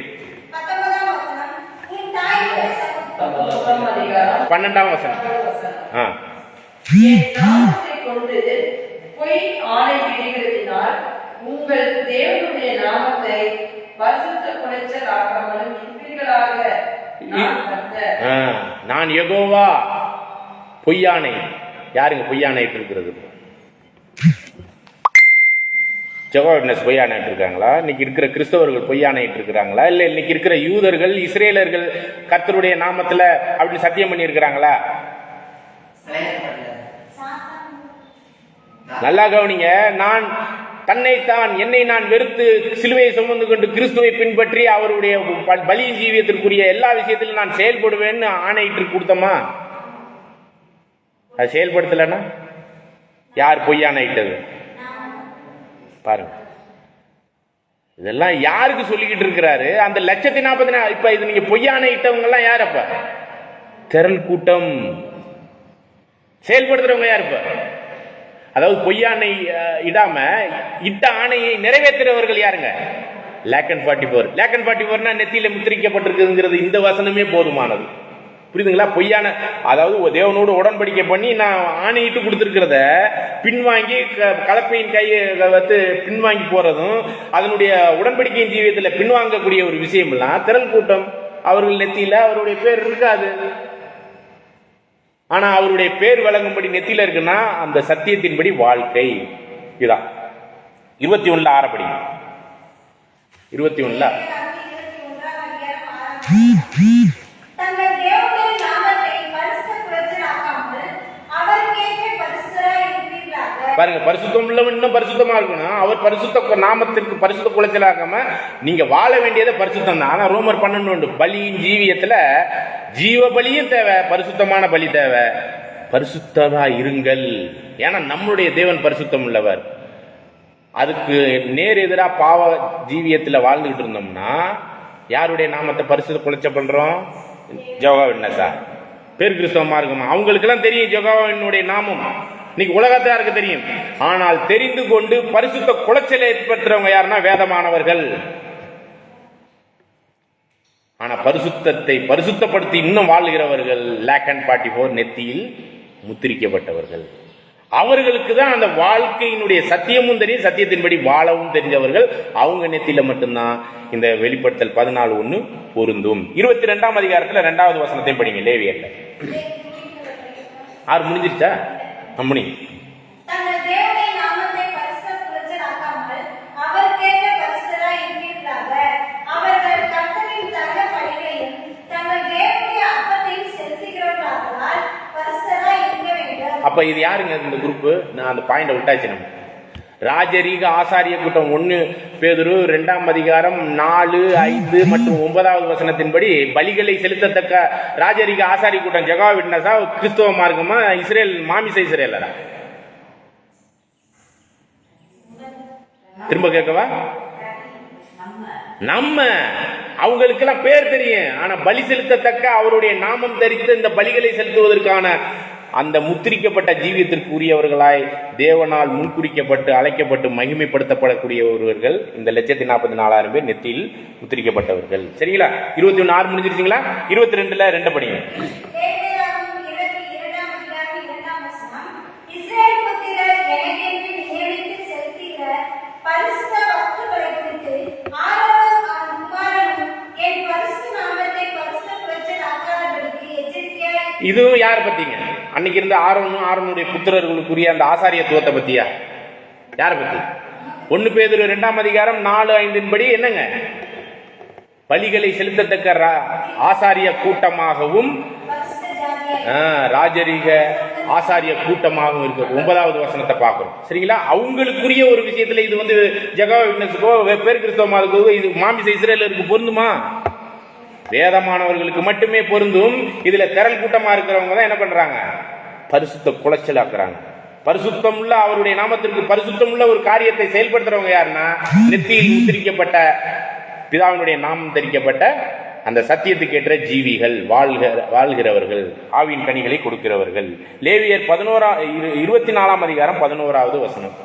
12ஆம் வசனம். பொய் ஆணையிடுகிறதினால் உங்கள் தேவனுடைய நாமத்தை பரிசுத்த குலைச்சல் ஆக்காமலும் இருப்பீர்களாக. நான் கர்த்தர். நான் யெகோவா. பொய்யானை. யாருங்க பொய்யானைட்டு இருக்கிறது? ஜெகோவா விட்னஸ் பொய்யானைட்டு இருக்காங்களா? இன்னைக்கு இருக்கிற கிறிஸ்தவர்கள் பொய்யானைட்டு இருக்கிறாங்களா? இல்ல இன்னைக்கு இருக்கிற யூதர்கள் இஸ்ரேலர்கள் கர்த்தருடைய நாமத்துல அப்படி சத்தியம் பண்ணி இருக்கிறாங்களா? நல்லா கவனிங்க. நான் தன்னைத்தான் என்னை நான் வெறுத்து சிலுவையை சுமந்து கொண்டு கிறிஸ்துவை பின்பற்றி அவருடைய பலியின் ஜீவியத்திற்குரிய எல்லா விஷயத்திலும் நான் செயல்படுவேன்னு ஆணையிட்டு கொடுத்தோமா? அது செயல்படுத்தலன்னா யார் பொய்யானைட்டது? பாருங்க, இதெல்லாம் யாருக்கு சொல்லிக்கிட்டு இருக்கிறாரு? அந்த 1,40,000. இப்ப இது நீங்க பொய்யானைட்டவங்க எல்லாம் யார்? அப்ப திரள் கூட்டம். செயல்படுத்துறவங்க யார்? இப்ப அதாவது பொய்யானை இடாம இட்ட ஆணையை நிறைவேற்றுறவர்கள் யாருங்க? லேக்கன் 44. லேக்கன் 44 நெத்தியில முத்திரிக்கப்பட்டிருக்குங்கிறது இந்த வசனமே போதுமானது. புரியுதுங்களா? பொய்யான, அதாவது தேவனோடு உடன்படிக்கை பண்ணி நான் ஆணையிட்டு கொடுத்துருக்கிறத பின்வாங்கி கலப்பையின் கையை வந்து பின்வாங்கி போறதும் அதனுடைய உடன்படிக்கையின் ஜீவியத்தில் பின்வாங்கக்கூடிய ஒரு விஷயம் எல்லாம் திரள் கூட்டம். அவர்கள் நெத்தியில அவருடைய பேர் இருக்காது. ஆனா அவருடைய பேர் வழங்கும்படி நெத்தியில இருக்குன்னா அந்த சத்தியத்தின்படி வாழ்க்கை. இதுதான் 21 ஆரப்படி. 21 பாருங்க. பரிசுத்தம் உள்ளவன் இன்னும் பரிசுத்தமா இருக்கணும். அவர் பரிசுத்த நாமத்திற்கு பரிசுத்த குலைச்சலாக்காம நீங்க வாழ வேண்டியதை பரிசுத்தம் தான். ஆனா ரோமர் 12 பலியின் ஜீவியத்துல ஜீவ பலியும் தேவை, பரிசுத்தமான பலி தேவை. பரிசுத்தமா இருங்கள். ஏன்னா நம்முடைய தேவன் பரிசுத்தம் உள்ளவர். அதுக்கு நேர் எதிராக பாவ ஜீவியத்துல வாழ்ந்துகிட்டு இருந்தோம்னா யாருடைய நாமத்தை பரிசுத்த குலைச்ச பண்றோம்? ஜெகோவா விட்னஸா? பேர் கிறிஸ்தவமா இருக்குமா? அவங்களுக்கு எல்லாம் தெரியும் ஜெகோவாவினுடைய நாமம். இன்னைக்கு உலகத்தாருக்கு தெரியும். ஆனால் தெரிந்து கொண்டு பரிசுத்த குலைச்சலை ஏற்படுத்துறவங்க யாருன்னா வேதமானவர்கள். ஆனா பரிசுத்தத்தை பரிசுத்தப்படுத்தி இன்னும் வாழ்கிறவர்கள் லேக்கன் 44 நெத்தியில் முத்திரிக்கப்பட்டவர்கள். அவர்களுக்கு தான் அந்த வாழ்க்கையினுடைய சத்தியமும் தெரியும், சத்தியத்தின்படி வாழவும் தெரிஞ்சவர்கள். அவங்க நெத்தியில மட்டும்தான் இந்த வெளிப்படுத்தல் 14:1 பொருந்தும். 22ஆம் அதிகாரத்துல 2வது வசனத்தை படிங்க. லேவியர்ல 6 முடிஞ்சிருச்சா? அம்மணி அப்ப இது யாருங்க இந்த குரூப்? நான் அந்த பாயிண்ட விட்டாச்சு. நம்ம ராஜரீக ஆசாரிய கூட்டம் 1 பேதுரு 2ஆம் அதிகாரம் 4, 5 மற்றும் 9வது வசனத்தின்படி பலிகளை செலுத்தத்தக்க ராஜரீக ஆசாரிய கூட்டம் ஜெகோவா விட்னஸா, கிறிஸ்தவ மார்க்கமா, இஸ்ரேல் மாமிச இஸ்ரேலரா? திரும்ப கேட்கவா? நம்ம அவங்களுக்கெல்லாம் பேர் தெரியும். ஆனா பலி செலுத்தத்தக்க அவருடைய நாமம் தரித்து இந்த பலிகளை செலுத்துவதற்கான அந்த முத்திரிக்கப்பட்ட ஜீவியத்திற்கு உரியவர்களாய் தேவனால் முன்குறிக்கப்பட்டு அழைக்கப்பட்டு மகிமைப்படுத்தப்படக்கூடியவர்கள் இந்த 1,40,000 பேர் நெத்தியில் முத்திரிக்கப்பட்டவர்கள். சரிங்களா? 21 6 முடிஞ்சிருச்சுங்களா? 22ல 2 படிங்க. இதுவும் யார் பத்திங்க? அன்னைக்கு இருந்த ஆரோனுடைய புத்திரர்களுக்குரிய அந்த ஆசாரியத்துவத்தை பத்தியா? யார பத்தி? 1 பேதுரு 2ஆம் அதிகாரம் 4, 5 படி என்னங்க? பலிகளை செலுத்தத்தக்க ஆசாரிய கூட்டமாகவும் ராஜரீக ஆசாரிய கூட்டமாகவும் இருக்கு. 9வது வசனத்தை பார்க்கிறோம். சரிங்களா? அவங்களுக்குரிய ஒரு விஷயத்துல இது வந்து ஜெகோவா விட்னஸுக்கோ பேர் கிறிஸ்தவமாருக்கோ இது மாமிச இஸ்ரேலருக்கு பொருந்துமா? வேதமானவர்களுக்கு மட்டுமே பொருந்தும். இதுல திரள் கூட்டமா இருக்கிறவங்க தான் என்ன பண்றாங்க? பரிசுத்த குலைச்சலாக்குறாங்க. பரிசுத்தம் உள்ள அவருடைய நாமத்திற்கு பரிசுத்தம் உள்ள ஒரு காரியத்தை செயல்படுத்துறவங்க யாருன்னா நெத்தியில் முத்திரிக்கப்பட்ட பிதாவினுடைய நாமம் தரிக்கப்பட்ட அந்த சத்தியத்துக்கு ஏற்ற ஜீவிகள், வாழ்கிறவர்கள், ஆவியின் கனிகளை கொடுக்கிறவர்கள். லேவியர் 24ஆம் அதிகாரம் 11வது வசனம்.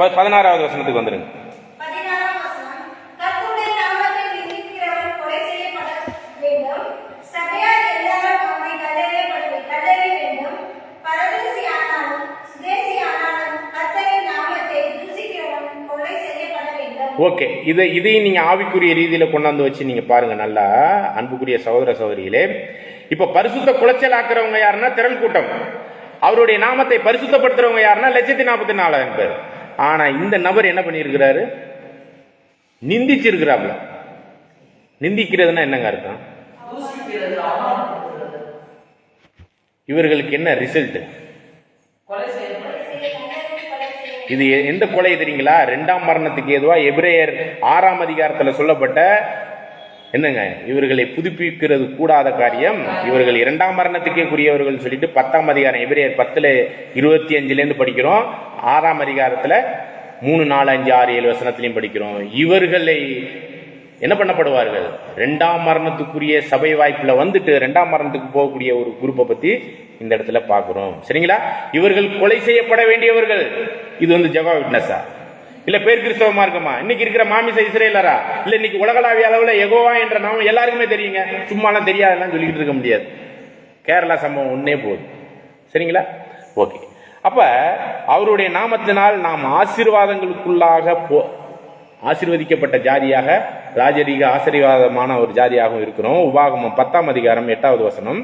16வது வசனத்துக்கு வந்துருங்க. 16ஆம் வசனம். கர்த்தருடைய நாமத்தை நிந்திக்கிறவன் கொலை செய்யப்பட வேண்டும். சபையார் எல்லாரும் அவனை கல்லெறிய வேண்டும். பரதேசி ஆனாலும் சுதேசி ஆனாலும் கர்த்தரின் நாமத்தை தூசிக்கிறவன் கொலை செய்யப்பட வேண்டும். ஓகே, இதையும் நீங்க ஆவிக்குரிய ரீதியில கொண்டாந்து வச்சு நீங்க பாருங்க நல்லா, அன்புக்குரிய சகோதர சகோதரிகளே. இப்ப பரிசுத்த குலைச்சல் ஆக்குறவங்க யாருன்னா திரள் கூட்டம். அவருடைய நாமத்தை பரிசுத்தப்படுத்துறவங்க யாருன்னா 144,000 பேர். ஆனா இந்த நபர் என்ன பண்ணியிருக்கிறாரு? நிந்திச்சிருக்கிறாப்ல. நிந்திக்கிறதுனா என்னங்க அர்த்தம்? இவர்களுக்கு என்ன ரிசல்ட்? இது எந்த கொலை தெரியுங்களா? 2ஆம் மரணத்துக்கு ஏதுவா எபிரேயர் 6ஆம் அதிகாரத்துல சொல்லப்பட்ட என்னங்க, இவர்களை புதுப்பிக்கிறது கூடாத காரியம், இவர்கள் 2ஆம் மரணத்துக்கே கூறியவர்கள் சொல்லிட்டு 10ஆம் அதிகாரம் எபிரேயர் 10:25 படிக்கிறோம். 6ஆம் அதிகாரத்துல 3, 4, 5, 6, 7 வசனத்திலையும் படிக்கிறோம். இவர்களை என்ன பண்ணப்படுவார்கள்? 2ஆம் மரணத்துக்குரிய சபை வாய்ப்புல வந்துட்டு 2ஆம் மரணத்துக்கு போகக்கூடிய ஒரு குரூப்பை பத்தி இந்த இடத்துல பாக்குறோம். சரிங்களா? இவர்கள் கொலை செய்யப்பட வேண்டியவர்கள். இது வந்து ஜெகோவா விட்னஸா இல்ல பேர் கிறிஸ்தவ மார்க்கமா? இன்னைக்கு இருக்கிற மாமிச இஸ்ரேலரா? இல்ல இன்னைக்கு உலகளாவிய அளவுல யெகோவா என்ற நாமம் எல்லாருக்குமே தெரியுங்க. சும்மாலாம் தெரியாதுலாம் சொல்லிக்கிட்டு இருக்க முடியாது. கேரளா சம்பவம் ஒன்னே போதும். சரிங்களா? ஓகே. அப்ப அவருடைய நாமத்தினால் நாம் ஆசீர்வாதங்களுக்குள்ளாக ஆசீர்வதிக்கப்பட்ட ஜாதியாக, ராஜரீக ஆசீர்வாதமான ஒரு ஜாதியாகவும் இருக்கிறோம். உபாகமம் 10ஆம் அதிகாரம் 8வது வசனம்.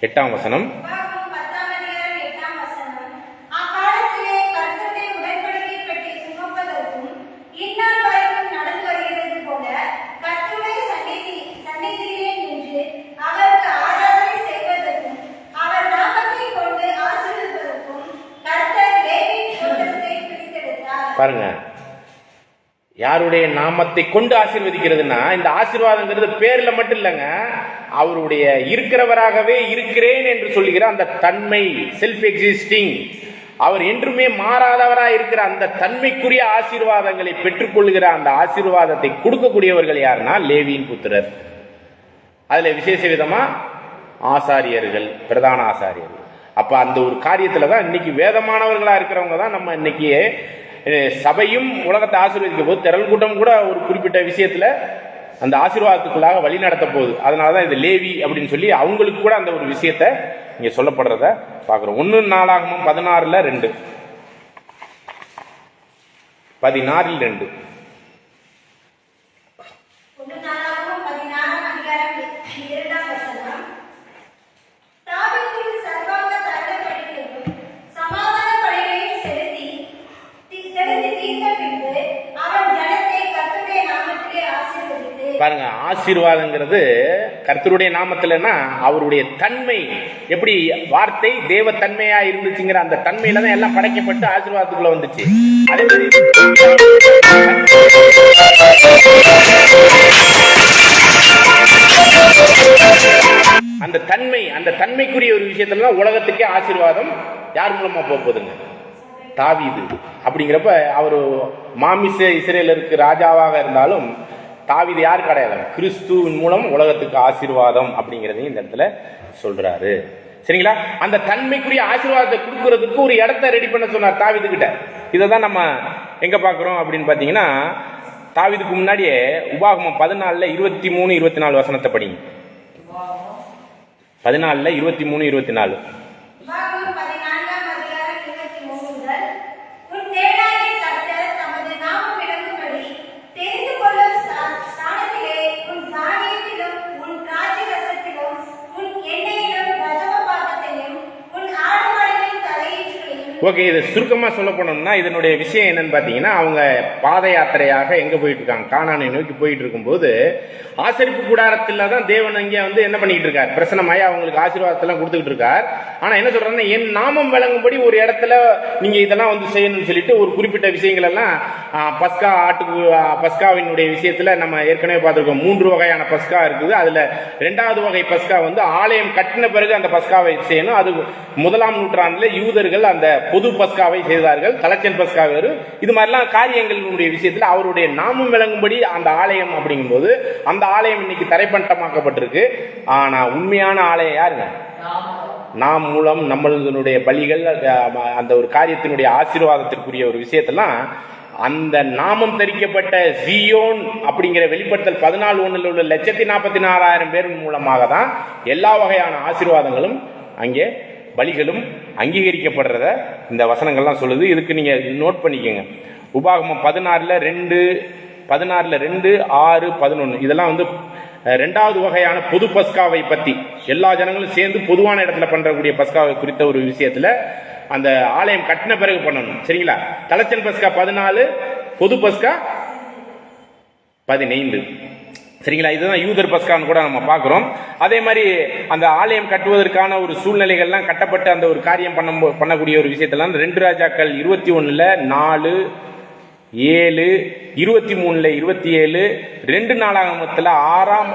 8ஆம் வசனம். பாருங்க, யாருடைய நாமத்தை கொண்டு ஆசீர்வதிக்கிறதுனா, இந்த ஆசீர்வாதங்கிறது பேர்ல மட்டும் இல்லைங்க, அவருடைய இருக்கிறவராகவே இருக்கிறேன் என்று சொல்லுகிற அந்த தன்மை, செல்ஃப் எக்ஸிஸ்டிங், அவர் என்றுமே மாறாதவராக இருக்கிற அந்த தன்மைக்குரிய ஆசீர்வாதங்களை பெற்றுக்கொள்கிற அந்த ஆசீர்வாதத்தை கொடுக்கக்கூடியவர்கள் யாருன்னா லேவியின் புத்திரர். அதுல விசேஷ விதமா ஆசாரியர்கள், பிரதான ஆசாரியர்கள். அப்ப அந்த ஒரு காரியத்துல தான் இன்னைக்கு வேதமானவர்களா இருக்கிறவங்க தான் நம்ம இன்னைக்கு சபையும் உலகத்தை ஆசீர்வதிக்க போது, திரள் கூட்டம் கூட ஒரு குறிப்பிட்ட விஷயத்துல அந்த ஆசீர்வாதத்துக்குள்ளாக வழி நடத்த போகுது. அதனாலதான் இது லேவி அப்படின்னு சொல்லி அவங்களுக்கு கூட அந்த ஒரு விஷயத்த இங்க சொல்லப்படுறத பாக்குறோம். 1 நாளாகமம் 16:2, 16:2. பாருங்க, ஆசீர்வாதங்கிறது கர்த்தருடைய நாமத்திலன்னா அவருடைய தன்மை எப்படி, வார்த்தை தேவ தன்மையா இருந்துச்சுங்கிற அந்த தன்மையில தான் எல்லாம் படைக்கப்பட்டு ஆசீர்வாதத்துக்குள்ள வந்துச்சு. அதே மாதிரி அந்த தன்மைக்குரிய ஒரு விஷயத்துல தான் உலகத்துக்கே ஆசீர்வாதம் யார் மூலமா போகுதுங்க? தாவீது. அப்படிங்கிறப்ப அவர் மாமிச இஸ்ரேலருக்கு ராஜாவாக இருந்தாலும் தாவீது யார் கிடையாது? கிறிஸ்துவின் மூலம் உலகத்துக்கு ஆசீர்வாதம் அப்படிங்கிறதையும் இந்த இடத்துல சொல்றாரு. சரிங்களா? அந்த தன்மைக்குரிய ஆசீர்வாதத்தை கொடுக்கறதுக்கு ஒரு இடத்த ரெடி பண்ண சொன்னார் தாவீது கிட்ட. இதை தான் நம்ம எங்க பாக்குறோம் அப்படின்னு பாத்தீங்கன்னா, தாவீதுக்கு முன்னாடியே உபாகமம் 14:23-24 வசனத்தை படிங்க. 14:23-24. ஓகே, இது சுருக்கமாக சொல்ல போனோம்னா இதனுடைய விஷயம் என்னன்னு பார்த்தீங்கன்னா, அவங்க பாத யாத்திரையாக எங்கே போயிட்டு இருக்காங்க? கானானை நோக்கி போயிட்டு இருக்கும்போது ஆசரிப்பு கூடாரத்தில் தான் தேவன் இங்கே வந்து என்ன பண்ணிட்டு இருக்கார்? பிரசனமாயி அவங்களுக்கு ஆசீர்வாதத்தெல்லாம் கொடுத்துக்கிட்டு இருக்கார். ஆனால் என்ன சொல்றாங்கன்னா, என் நாமம் விளங்கும்படி ஒரு இடத்துல நீங்கள் இதெல்லாம் வந்து செய்யணும்னு சொல்லிட்டு ஒரு குறிப்பிட்ட விஷயங்கள் எல்லாம் பஸ்காவினுடைய விஷயத்தில் நம்ம ஏற்கனவே பார்த்துருக்கோம். 3 வகையான பஸ்கா இருக்குது. அதில் 2வது வகை பஸ்கா வந்து ஆலயம் கட்டின பிறகு அந்த பஸ்காவை செய்யணும். அது 1ஆம் நூற்றாண்டில் யூதர்கள் அந்த பொது பஸ்காவை செய்தார்கள். கலெக்ஷன் பஸ்கா வேறு. இது மாதிரிலாம் காரியங்களுடைய விஷயத்தில் அவருடைய நாமம் விளங்கும்படி அந்த ஆலயம் அப்படிங்கும்போது அந்த ஆலயம் இன்னைக்கு தரைப்பட்டமாக்கப்பட்டிருக்கு. ஆனா உண்மையான ஆலயம் யாருங்க? நாம் மூலம் நம்மளுடைய பலிகள், அந்த ஒரு காரியத்தினுடைய ஆசீர்வாதத்திற்குரிய ஒரு விஷயத்தெல்லாம் அந்த நாமம் தரிக்கப்பட்ட ஜியோன் அப்படிங்கிற வெளிப்படுத்தல் 14:1 உள்ள 1,44,000 பேர் மூலமாக தான் எல்லா வகையான ஆசீர்வாதங்களும் அங்கே பலிகளும் அங்கீகரிக்கப்படுறத இந்த வசனங்கள்லாம் சொல்லுது. இதுக்கு நீங்க நோட் பண்ணிக்கோங்க. உபாகமம் 16:2, 16:2, 6, 11 இதெல்லாம் வந்து ரெண்டாவது வகையான பொது பஸ்காவை பத்தி எல்லா ஜனங்களும் சேர்ந்து பொதுவான இடத்துல பண்றக்கூடிய பஸ்காவை குறித்த ஒரு விஷயத்துல அந்த ஆலயம் கட்டின பிறகு பண்ணணும். சரிங்களா? தலைச்சன் பஸ்கா 14, பொது பஸ்கா 15. சரிங்களா? இதுதான் யூதர் பஸ்கான்னு கூட நம்ம பார்க்கிறோம். அதே மாதிரி அந்த ஆலயம் கட்டுவதற்கான ஒரு சூழ்நிலைகள்லாம் கட்டப்பட்டு அந்த ஒரு காரியம் பண்ணக்கூடிய ஒரு விஷயத்தெல்லாம் 2 ராஜாக்கள் 21 4, 7, 23 27, 2 நாளாகமத்தில் 6ஆம்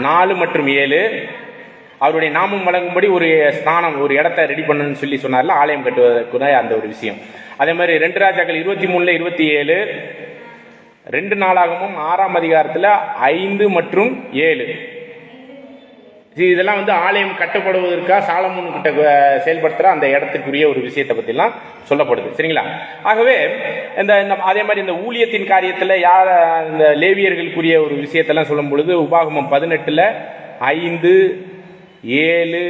4 மற்றும் 7 அவருடைய நாமம் வழங்கும்படி ஒரு ஸ்நானம், ஒரு இடத்தை ரெடி பண்ணணும்னு சொல்லி சொன்னார்ல, ஆலயம் கட்டுவதற்கு அந்த ஒரு விஷயம். அதே மாதிரி 2 ராஜாக்கள் 23 27, 2 நாளாகமும் 6ஆம் அதிகாரத்தில் 5 மற்றும் 7 இதெல்லாம் வந்து ஆலயம் கட்டப்படுவதற்காக சாலமோன் கிட்ட செயல்படுத்துற அந்த இடத்துக்குரிய ஒரு விஷயத்தை பத்திலாம் சொல்லப்படுது. சரிங்களா? ஆகவே இந்த அதே மாதிரி இந்த ஊழியத்தின் காரியத்தில் யார் இந்த லேவியர்களுக்குரிய ஒரு விஷயத்தெல்லாம் சொல்லும் பொழுது உபாகமம் 18 5, 7,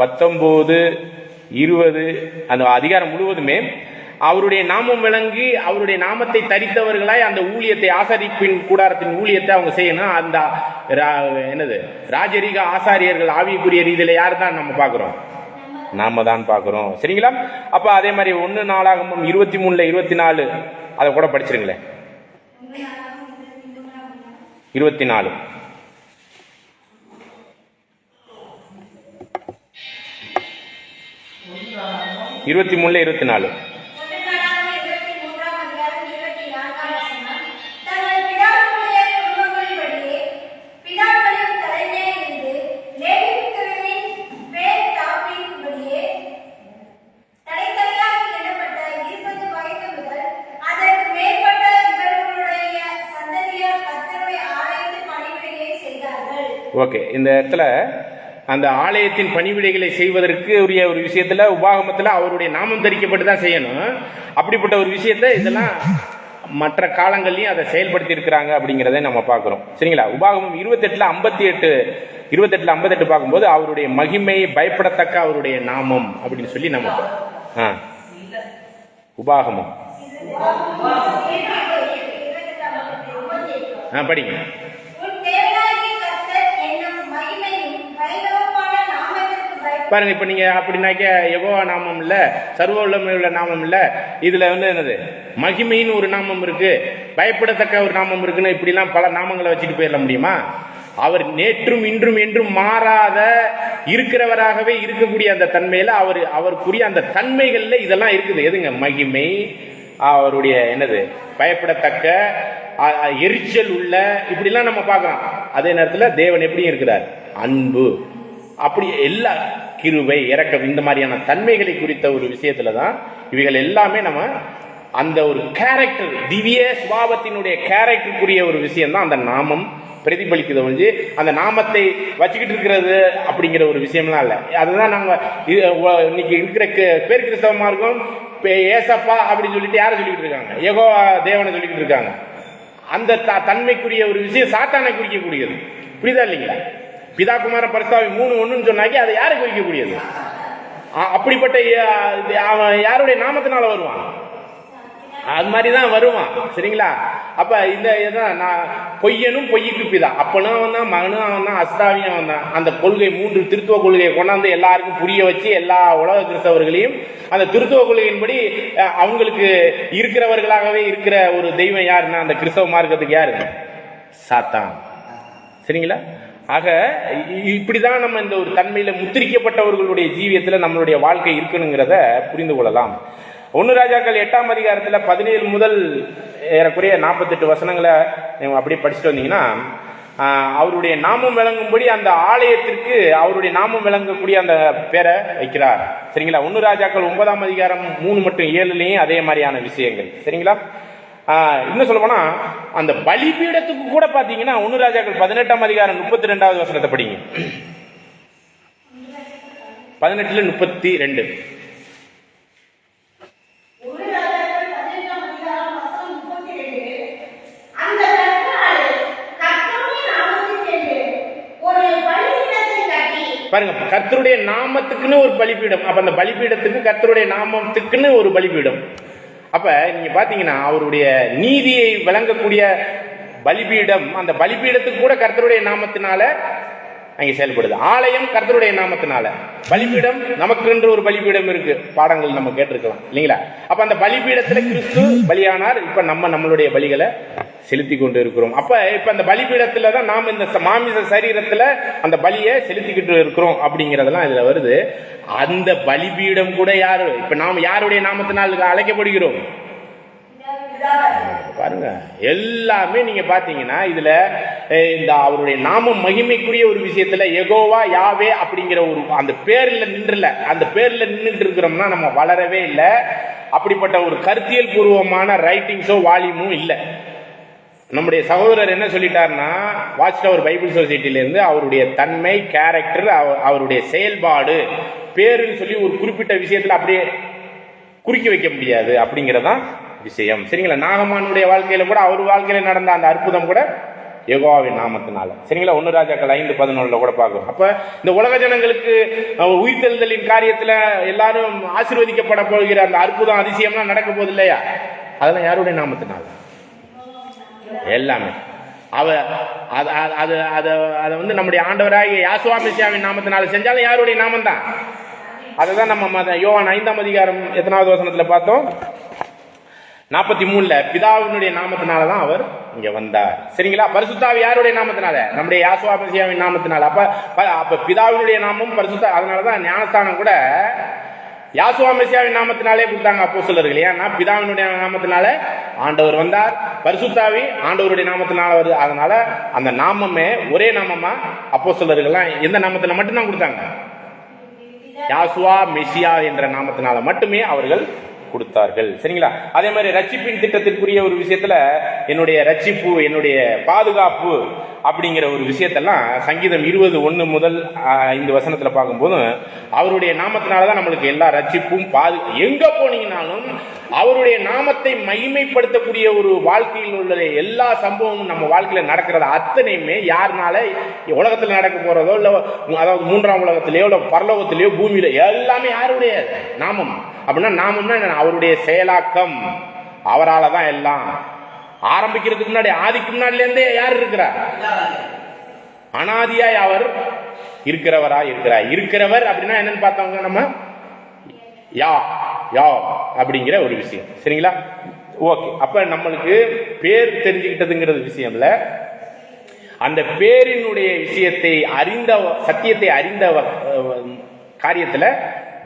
19, 20 அந்த அதிகாரம் முழுவதுமே அவருடைய நாமம் விளங்கி அவருடைய நாமத்தை தரித்தவர்களாய் அந்த ஊழியத்தை, ஆசாரிப்பின் கூடாரத்தின் ஊழியத்தை அவங்க செய்யணும். அந்த என்னது ராஜரீக ஆசாரியர்கள் ஆவிக்குரிய ரீதியில யார் தான் நம்ம பார்க்கிறோம்? நாம தான் பார்க்கிறோம். சரிங்களா? அப்ப அதே மாதிரி 1 நாளாகமம் 23 24 அதை கூட படிச்சிருங்களேன். 24 23 24 ஓகே. இந்த இடத்துல அந்த ஆலயத்தின் பணிவிடைகளை செய்வதற்கு உரிய ஒரு விஷயத்துல உபாகமத்தில் அவருடைய நாமம் தரிக்கப்பட்டு தான் செய்யணும். அப்படிப்பட்ட ஒரு விஷயத்த இதெல்லாம் மற்ற காலங்கள்லையும் அதை செயல்படுத்தி இருக்கிறாங்க அப்படிங்கிறத நம்ம பார்க்கிறோம். சரிங்களா? உபாகமம் 28:58 பார்க்கும்போது அவருடைய மகிமை, பயப்படத்தக்க அவருடைய நாமம் அப்படின்னு சொல்லி நம்ம உபாகமம் படிங்க. பாருங்க, இப்ப நீங்க அப்படின்னாக்க யெகோவா நாமம் இல்ல, சர்வ வல்லமையுள்ள நாமம் இல்ல, இதுல வந்து என்னது மகிமைன்னு ஒரு நாமம் இருக்கு, பயப்படத்தக்க ஒரு நாமம் இருக்குன்னு இப்படிலாம் பல நாமங்களை வச்சுட்டு போயிட முடியுமா? அவர் நேற்றும் இன்றும் என்றும் மாறாத இருக்கிறவராகவே இருக்கக்கூடிய அந்த தன்மையில அவருக்குரிய அந்த தன்மைகள்ல இதெல்லாம் இருக்குது. எதுங்க? மகிமை, அவருடைய என்னது பயப்படத்தக்க, எரிச்சல் உள்ள, இப்படிலாம் நம்ம பார்க்கலாம். அதே நேரத்தில் தேவன் எப்படி இருக்கிறார்? அன்பு, அப்படி எல்லா கிருபை, இரக்கம், இந்த மாதிரியான தன்மைகளை குறித்த ஒரு விஷயத்துல தான் இவைகள் எல்லாமே நம்ம அந்த ஒரு கேரக்டர், திவ்ய சுபாவத்தினுடைய கேரக்டருக்குரிய ஒரு விஷயம் தான் அந்த நாமம் பிரதிபலிக்குது ஒழிஞ்சு அந்த நாமத்தை வச்சுக்கிட்டு இருக்கிறது அப்படிங்கிற ஒரு விஷயம்லாம் இல்லை. அதுதான் நாங்க இன்னைக்கு இருக்கிற பேர் கிறிஸ்தவ மார்க்கம் ஏசப்பா அப்படின்னு சொல்லிட்டு யாரை சொல்லிக்கிட்டு இருக்காங்க? யெகோவா தேவனை சொல்லிக்கிட்டு இருக்காங்க. அந்த தன்மைக்குரிய ஒரு விஷயம் சாத்தானை குறிக்கக்கூடியது. புரியுதா இல்லைங்களா? பிதா குமார பரிசுத்தாவி 3 ஒண்ணுன்னு சொன்னாக்கி அதை யாரை குறிக்கக்கூடியது? அப்படிப்பட்ட யாருடைய நாமத்தினால வருவான்? அது மாதிரிதான் வருவான். சரிங்களா? அப்ப இந்த நான் பொய்யனும் பொய்யுக்கு பிதா, அப்பனும் அவன் தான், மகனும் அவன் தான், அஸ்தாவியும் அவன் தான். அந்த கொள்கை 3 திருத்துவ கொள்கையை கொண்டாந்து எல்லாருக்கும் புரிய வச்சு எல்லா உலக கிறிஸ்தவர்களையும் அந்த திருத்துவ கொள்கையின்படி அவங்களுக்கு இருக்கிறவர்களாகவே இருக்கிற ஒரு தெய்வம் யாருன்னா அந்த கிறிஸ்தவ மார்க்கத்துக்கு யாரு? சாத்தான். சரிங்களா? ஆக இப்படிதான் நம்ம இந்த ஒரு தன்மையில முத்திரிக்கப்பட்டவர்களுடைய ஜீவியத்துல நம்மளுடைய வாழ்க்கை இருக்கணுங்கிறத புரிந்து கொள்ளலாம். 1 ராஜாக்கள் 8ஆம் அதிகாரத்தில் 17 முதல் ஏறக்குறைய 48 வசனங்களை அப்படியே படிச்சுட்டு வந்தீங்கன்னா அவருடைய நாமம் விளங்கும்படி அந்த ஆலயத்திற்கு அவருடைய நாமம் விளங்கக்கூடிய அந்த பேரை வைக்கிறார். சரிங்களா? 1 ராஜாக்கள் 9ஆம் அதிகாரம் 3 மற்றும் 7லயும் அதே மாதிரியான விஷயங்கள். சரிங்களா? இன்னும் சொல்ல போனா அந்த பலிபீடத்துக்கு கூட பாத்தீங்கன்னா 1 ராஜாக்கள் 18ஆம் அதிகாரம் 32வது வசனத்தை படிங்க. 18:32. பாருங்க, கர்த்தருடைய நாமத்துக்குன்னு ஒரு பலிபீடம். அப்ப அந்த பலிபீடத்துக்கு கர்த்தருடைய நாமத்துக்குன்னு ஒரு பலிபீடம். அப்ப நீங்க பாத்தீங்கன்னா அவருடைய நீதியை விளங்கக்கூடிய பலிபீடம், அந்த பலிபீடத்துக்கு கூட கர்த்தருடைய நாமத்தினால அங்கே செயல்படுது. ஆலயம் கர்த்தருடைய நாமத்தினால, பலிபீடம் நமக்கு ஒரு பலிபீடம் இருக்கு, பாடங்கள் நம்ம கேட்டிருக்கலாம் இல்லைங்களா? அப்ப அந்த பலிபீடத்துல கிறிஸ்து பலியானார். இப்ப நம்மளுடைய பலிகளை செலுத்தி கொண்டு இருக்கிறோம். அப்ப இப்ப அந்த பலிபீடத்துல தான் நாம் இந்த மாமிச சரீரத்துல அந்த பலியை செலுத்திக்கிட்டு இருக்கிறோம் அப்படிங்கறதெல்லாம் இதுல வருது. அந்த பலிபீடம் கூட யாரு, இப்ப நாம் யாருடைய நாமத்தினால் அழைக்கப்படுகிறோம் பாருங்க. எல்லாமே நீங்க பாத்தீங்கன்னா இதுல இந்த அவருடைய நாமம் மகிமைக்குரிய ஒரு விஷயத்துல யெகோவா யாவே அப்படிங்கிற ஒரு அந்த பேர்ல நின்றுல, அந்த பேர்ல நின்றுட்டு இருக்கிறோம்னா நம்ம வளரவே இல்லை. அப்படிப்பட்ட ஒரு கருத்தியல் பூர்வமான ரைட்டிங்ஸோ வால்யூமும் இல்லை. நம்முடைய சகோதரர் என்ன சொல்லிட்டாருன்னா, வாட்ச் டவர் பைபிள் சொசைட்டில இருந்து அவருடைய தன்மை, கேரக்டர், அவருடைய செயல்பாடு, பேருன்னு சொல்லி ஒரு குறிப்பிட்ட விஷயத்துல அப்படியே குறுக்கி வைக்க முடியாது அப்படிங்கறதான் விஷயம். சரிங்களா? நாகமானுடைய வாழ்க்கையில கூட அவர் வாழ்க்கையில நடந்த அந்த அற்புதம் கூட யெகோவாவின் நாமத்தினால. சரிங்களா? 1 ராஜாக்கள் 5:11 கூட பார்க்கும். அப்ப இந்த உலக ஜனங்களுக்கு உயிர்த்தெழுதலின் காரியத்துல எல்லாரும் ஆசீர்வதிக்கப்பட போகிற அந்த அற்புதம், அதிசயம்லாம் நடக்க போகுது இல்லையா? அதெல்லாம் யாருடைய நாமத்தினால? எல்லாமே அதை வந்து நம்முடைய ஆண்டவராகிய யாசுவா மெசியாவின் நாமத்தினால செஞ்சாலும் யாருடைய நாமம் தான். அதுதான் நம்ம யோவான் 5ஆம் அதிகாரம் எத்தனாவது வசனத்துல பார்த்தோம்? 43ல பிதாவினுடைய நாமத்தினாலதான் அவர் இங்க வந்தார். சரிங்களா? பரிசுத்தாவி யாருடைய நாமத்தினால? நம்முடைய யாசுவா மெசியாவின் நாமத்தினால. அப்ப பிதாவினுடைய நாமம் பரிசுத்தா. அதனாலதான் ஞானஸ்தானம் கூட யாசுவா மெசியாவின் நாமத்தினாலே கொடுத்தாங்க அப்போஸ்தலர்கள். ஏன்னா பிதாவினுடைய நாமத்தினால ஆண்டவர் வந்தார், பரிசுத்தாவி ஆண்டவருடைய நாமத்தினால வருது. அதனால அந்த நாமமே ஒரே நாமமா அப்போஸ்தலர்கள்லாம் எந்த நாமத்துல மட்டும்தான் கொடுத்தாங்க? யாசுவா மெசியா என்ற நாமத்தினால மட்டுமே அவர்கள் கொடுத்தார்கள். சரிங்களா? அதே மாதிரி ரட்சிப்பின் திட்டத்திற்குரிய ஒரு விஷயத்துல என்னுடைய ரட்சிப்பு, என்னுடைய பாதுகாப்பு அப்படிங்கிற ஒரு விஷயத்தெல்லாம் சங்கீதம் 20:1 முதல் 5 வசனத்துல பார்க்கும்போது அவருடைய நாமத்தினாலதான் நம்மளுக்கு எல்லா ரட்சிப்பும் எங்க போனீங்கன்னாலும் அவருடைய நாமத்தை மகிமைப்படுத்தக்கூடிய ஒரு வாழ்க்கையில் உள்ள எல்லா சம்பவமும் நம்ம வாழ்க்கையில நடக்கிறது அத்தனையுமே யாருனால? உலகத்துல நடக்க போறதோ இல்ல, அதாவது 3ஆம் உலகத்திலேயோ இல்ல பரலோகத்திலேயோ பூமியில எல்லாமே யாருடைய நாமம் அப்படின்னா, நாமம்னா அவருடைய செயலாக்கம். அவரால தான் எல்லாம் ஆரம்பிக்கிறதுக்கு முன்னாடி, ஆதிக்கு முன்னாடில இருந்தே யார் இருக்கிறார்? அனாதியாய் அவர் இருக்கிறவரா இருக்கிறார். இருக்கிறவர் அப்படின்னா என்னன்னு பார்த்தவங்க நம்ம யா அப்படிங்கிற ஒரு விஷயம். சரிங்களா? ஓகே. அப்ப நம்மளுக்கு பேர் தெரிஞ்சுக்கிட்டதுங்கிறது விஷயம்ல, அந்த பேரினுடைய விஷயத்தை அறிந்த, சத்தியத்தை அறிந்த காரியத்துல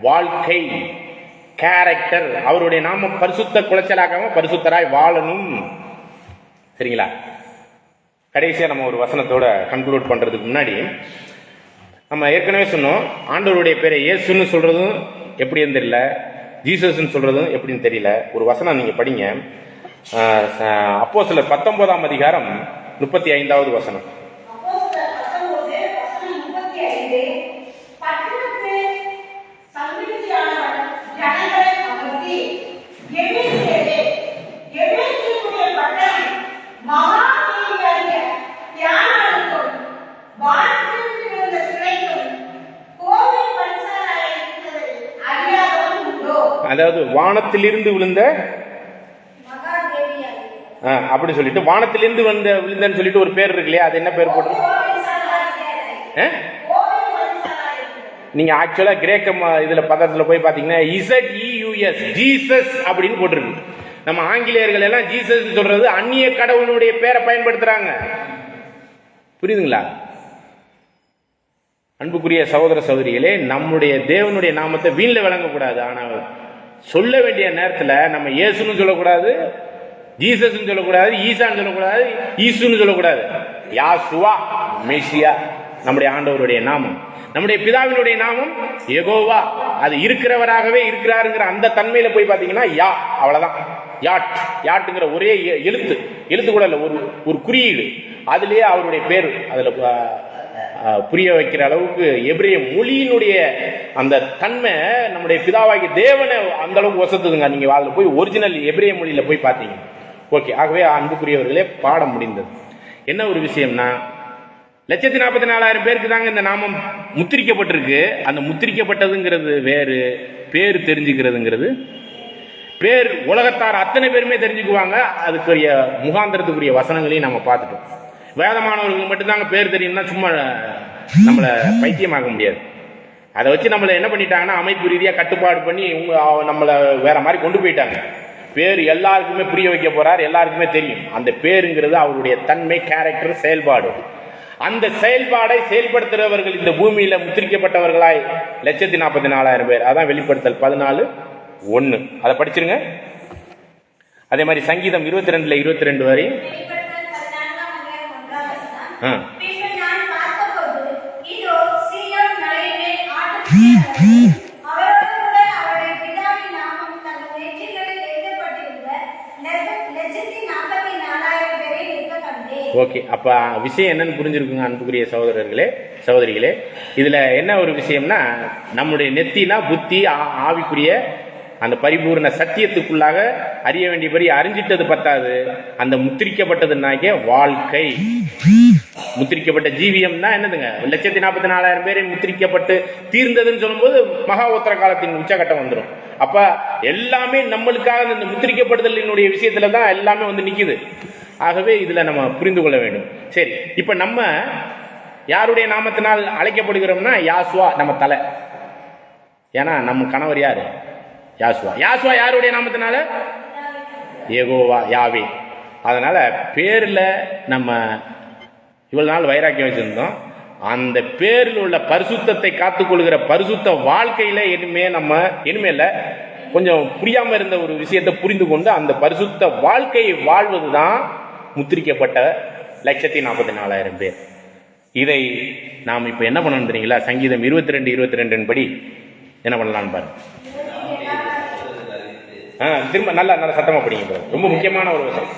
வாழ்க்கை, கேரக்டர், அவருடைய நாம பரிசுத்த குலைச்சலாக்காம பரிசுத்தராய் வாழணும். சரிங்களா? கடைசியா நம்ம ஒரு வசனத்தோட கன்க்ளூட் பண்றதுக்கு முன்னாடி, நம்ம ஏற்கனவே சொன்னோம், ஆண்டவருடைய பேரை இயேசுன்னு சொல்றதும் எப்படின்னு தெரியல, ஜீசஸ்ன்னு சொல்றதும் எப்படின்னு தெரியல. ஒரு வசனம் நீங்க படிங்க. அப்போஸ்தலர் 19ஆம் அதிகாரம் 35வது வசனம். அதாவது வானத்திலிருந்து விழுந்த அப்படி சொல்லிட்டு, வானத்திலிருந்து விழுந்தன்னு சொல்லிட்டு ஒரு பேர் இருக்கு இல்லையா? அது என்ன பேர் போட்டு? நீங்க ஆக்சுவலா கிரேக்க இதுல பதத்துல போய் பாத்தீங்கன்னா ZEUS ஜீசஸ் அப்படின்னு போட்டிருக்கு. நம்ம ஆங்கிலேயர்கள் எல்லாம் ஜீசஸ் சொல்றது அந்நிய கடவுளுடைய பேரை பயன்படுத்துறாங்க. புரியுதுங்களா? அன்புக்குரிய சகோதர சகோதரிகளே, நம்முடைய தேவனுடைய நாமத்தை வீண்ல வழங்கக்கூடாது. ஆனா சொல்ல வேண்டிய நேரத்துல நம்ம இயேசுன்னு சொல்லக்கூடாது, ஜீசஸ்ன்னு சொல்லக்கூடாது, ஈசான்னு சொல்லக்கூடாது, ஈசுன்னு சொல்லக்கூடாது. யாசுவா மெசியா. நம்முடைய ஆண்டவருடைய நாமம். நம்முடைய பிதாவினுடைய நாமம் யெகோவா. அது இருக்கிறவராகவே இருக்கிறாருங்கிற அந்த தன்மையில போய் பார்த்தீங்கன்னா யா, அவ்வளவுதான். யாட்டுங்கிற ஒரே எழுத்து கூட இல்லை, ஒரு குறியீடு. அதுலேயே அவருடைய பேர் அதில் புரிய வைக்கிற அளவுக்கு எபிரேய மொழியினுடைய அந்த தன்மை நம்முடைய பிதாவாகிய தேவனை அந்த அளவுக்கு வசத்துதுங்க. நீங்க அதில் போய் ஒரிஜினல் எபிரேய மொழியில போய் பார்த்தீங்க. ஓகே, ஆகவே அன்புக்குரியவர்களே பாடம் முடிந்தது. என்ன ஒரு விஷயம்னா, 1,44,000 பேருக்கு தாங்க இந்த நாமம் முத்திரிக்கப்பட்டிருக்கு. அந்த முத்திரிக்கப்பட்டதுங்கிறது வேறு, பேர் தெரிஞ்சுக்கிறதுங்கிறது பேர் உலகத்தார் அத்தனை பேருமே தெரிஞ்சுக்குவாங்க. அதுக்குரிய முகாந்திரத்துக்குரிய வசனங்களையும் நம்ம பார்த்துட்டோம். வேதமானவர்களுக்கு மட்டும்தாங்க பேர் தெரியும்னா சும்மா நம்மளை பைத்தியமாக்க முடியாது. அதை வச்சு நம்மளை என்ன பண்ணிட்டாங்கன்னா அமைப்பு ரீதியாக கட்டுப்பாடு பண்ணி நம்மளை வேற மாதிரி கொண்டு போயிட்டாங்க. பேர் எல்லாருக்குமே புரிய வைக்க போறார், எல்லாருக்குமே தெரியும். அந்த பேருங்கிறது அவருடைய தன்மை, கேரக்டர், செயல்பாடு. அந்த செயல்பாடை செயல்படுத்துறவர்கள் இந்த பூமியில முத்திரிக்கப்பட்டவர்களாய் 1,44,000 பேர். அதான் வெளிப்படுத்தல் 14:1. அதை படிச்சிருங்க. அதே மாதிரி சங்கீதம் 22:22 வரை. பின்பு நான் பார்த்தபோது, இதோ சீயோன் மலைமேல் ஆட்டுக்குட்டியானவர், அவரோடு கூட அவருடைய பிதாவின் நாமம் தங்கள் நெற்றிகளில் எழுதப்பட்டிருந்த 1,44,000 பேரை நிற்க கண்டேன். ஓகே, அப்ப விஷயம் என்னன்னு புரிஞ்சிருக்குங்க அன்புக்குரிய சகோதரர்களே, சகோதரிகளே. இதுல என்ன ஒரு விஷயம்னா, நம்முடைய நெத்தினா புத்தி, ஆவிக்குரிய அந்த பரிபூர்ண சத்தியத்துக்குள்ளாக அறிய வேண்டியபடி அறிஞ்சிட்டது பத்தாது. அந்த முத்திரிக்கப்பட்டதுனாக்க வாழ்க்கை, முத்திரிக்கப்பட்ட ஜீவியம்னா என்னதுங்க? 1,44,000 பேரை முத்திரிக்கப்பட்டு தீர்ந்ததுன்னு சொல்லும்போது மகா உத்தர காலத்தின் உச்சகட்டம் வந்துடும். அப்ப எல்லாமே நம்மளுக்காக இந்த முத்திரிக்கப்படுதலினுடைய விஷயத்துல தான் எல்லாமே வந்து நிக்குது. ஆகவே இதுல நம்ம புரிந்து கொள்ள வேண்டும். சரி, இப்ப நம்ம யாருடைய நாமத்தினால் அழைக்கப்படுகிறோம்னா யாசுவா நம்ம தலை. ஏன்னா நம்ம கணவர் யாரு? யாசுவா. யாசுவா யாருடைய நாமத்தினால? யெகோவா, யாவே. அதனால பேர்ல நம்ம இவ்வளவு நாள் வைராக்கியம் வச்சிருந்தோம். அந்த பேரில் உள்ள பரிசுத்தத்தை காத்துக்கொள்கிற பரிசுத்த வாழ்க்கையில இனிமேல கொஞ்சம் புரியாம இருந்த ஒரு விஷயத்தை புரிந்து கொண்டு அந்த பரிசுத்த வாழ்க்கையை வாழ்வதுதான் முத்திரிக்கப்பட்ட 1,44,000 பேர். இதை நாம் இப்ப என்ன பண்ணணும் தெரியுங்களா? சங்கீதம் 22:22 படி என்ன பண்ணலாம்னு பாருங்க. திரும்ப நல்லா சத்தமா படிங்க. ரொம்ப முக்கியமான ஒரு விஷயம்.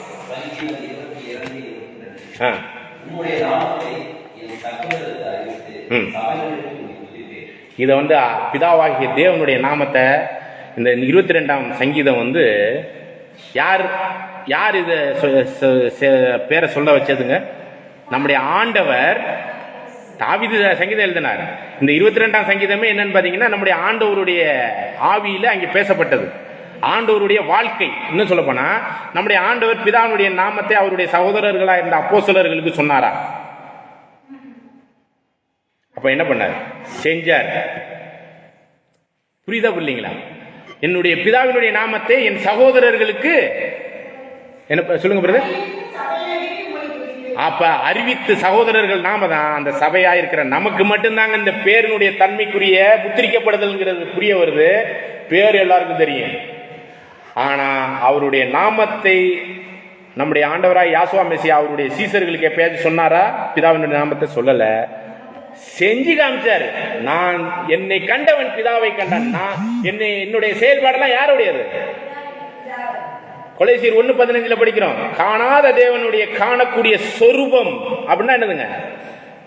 இதை வந்து பிதாவாகிய தேவனுடைய நாமத்தை இந்த 22ஆம் சங்கீதம் வந்து யார் இதை பேரை சொல்ல வச்சதுங்க? நம்முடைய ஆண்டவர் தாவீது சங்கீதம் எழுதினார். இந்த 22ஆம் சங்கீதமே என்னன்னு பாத்தீங்கன்னா நம்முடைய ஆண்டவருடைய ஆவியில அங்கே பேசப்பட்டது. ஆண்டவருடைய வாழ்க்கை. இன்னும் சொல்ல போனா நம்முடைய ஆண்டவர் பிதாவுடைய நாமத்தை அவருடைய சகோதரர்களா இருந்த அப்போஸ்தலர்களுக்கு சொன்னாரா? அப்ப என்ன பண்ணார்? செஞ்சார். புரியுதா புரியலீங்களா? என்னுடைய பிதாவினுடைய நாமத்தை என் சகோதரர்களுக்கு என்ன சொல்லுங்க பிரதர்? அப்ப அறிவித்து சகோதரர்கள் நாம தான் அந்த சபையா இருக்கிற நமக்கு மட்டும்தாங்க இந்த பேரினுடைய தன்மைக்குரிய முத்திரிக்கப்படுதல்ங்கிறது புரிய வருது. பேர் எல்லாருக்கும் தெரியும். ஆனா அவருடைய நாமத்தை நம்முடைய ஆண்டவராய் யாசுவா மெசியா அவருடைய சீசர்களுக்கு எப்பயாச்சும் சொன்னாரா? பிதாவினுடைய நாமத்தை சொல்லல, செஞ்சு காமிச்சாரு. நான் என்னை கண்டவன் பிதாவை கண்டான். நான் என்னுடைய செயல்பாடெல்லாம் யாருடையது? கொலைசீர் 1:15 படிக்கிறோம். காணாத தேவனுடைய காணக்கூடிய சொரூபம் அப்படின்னா என்னதுங்க?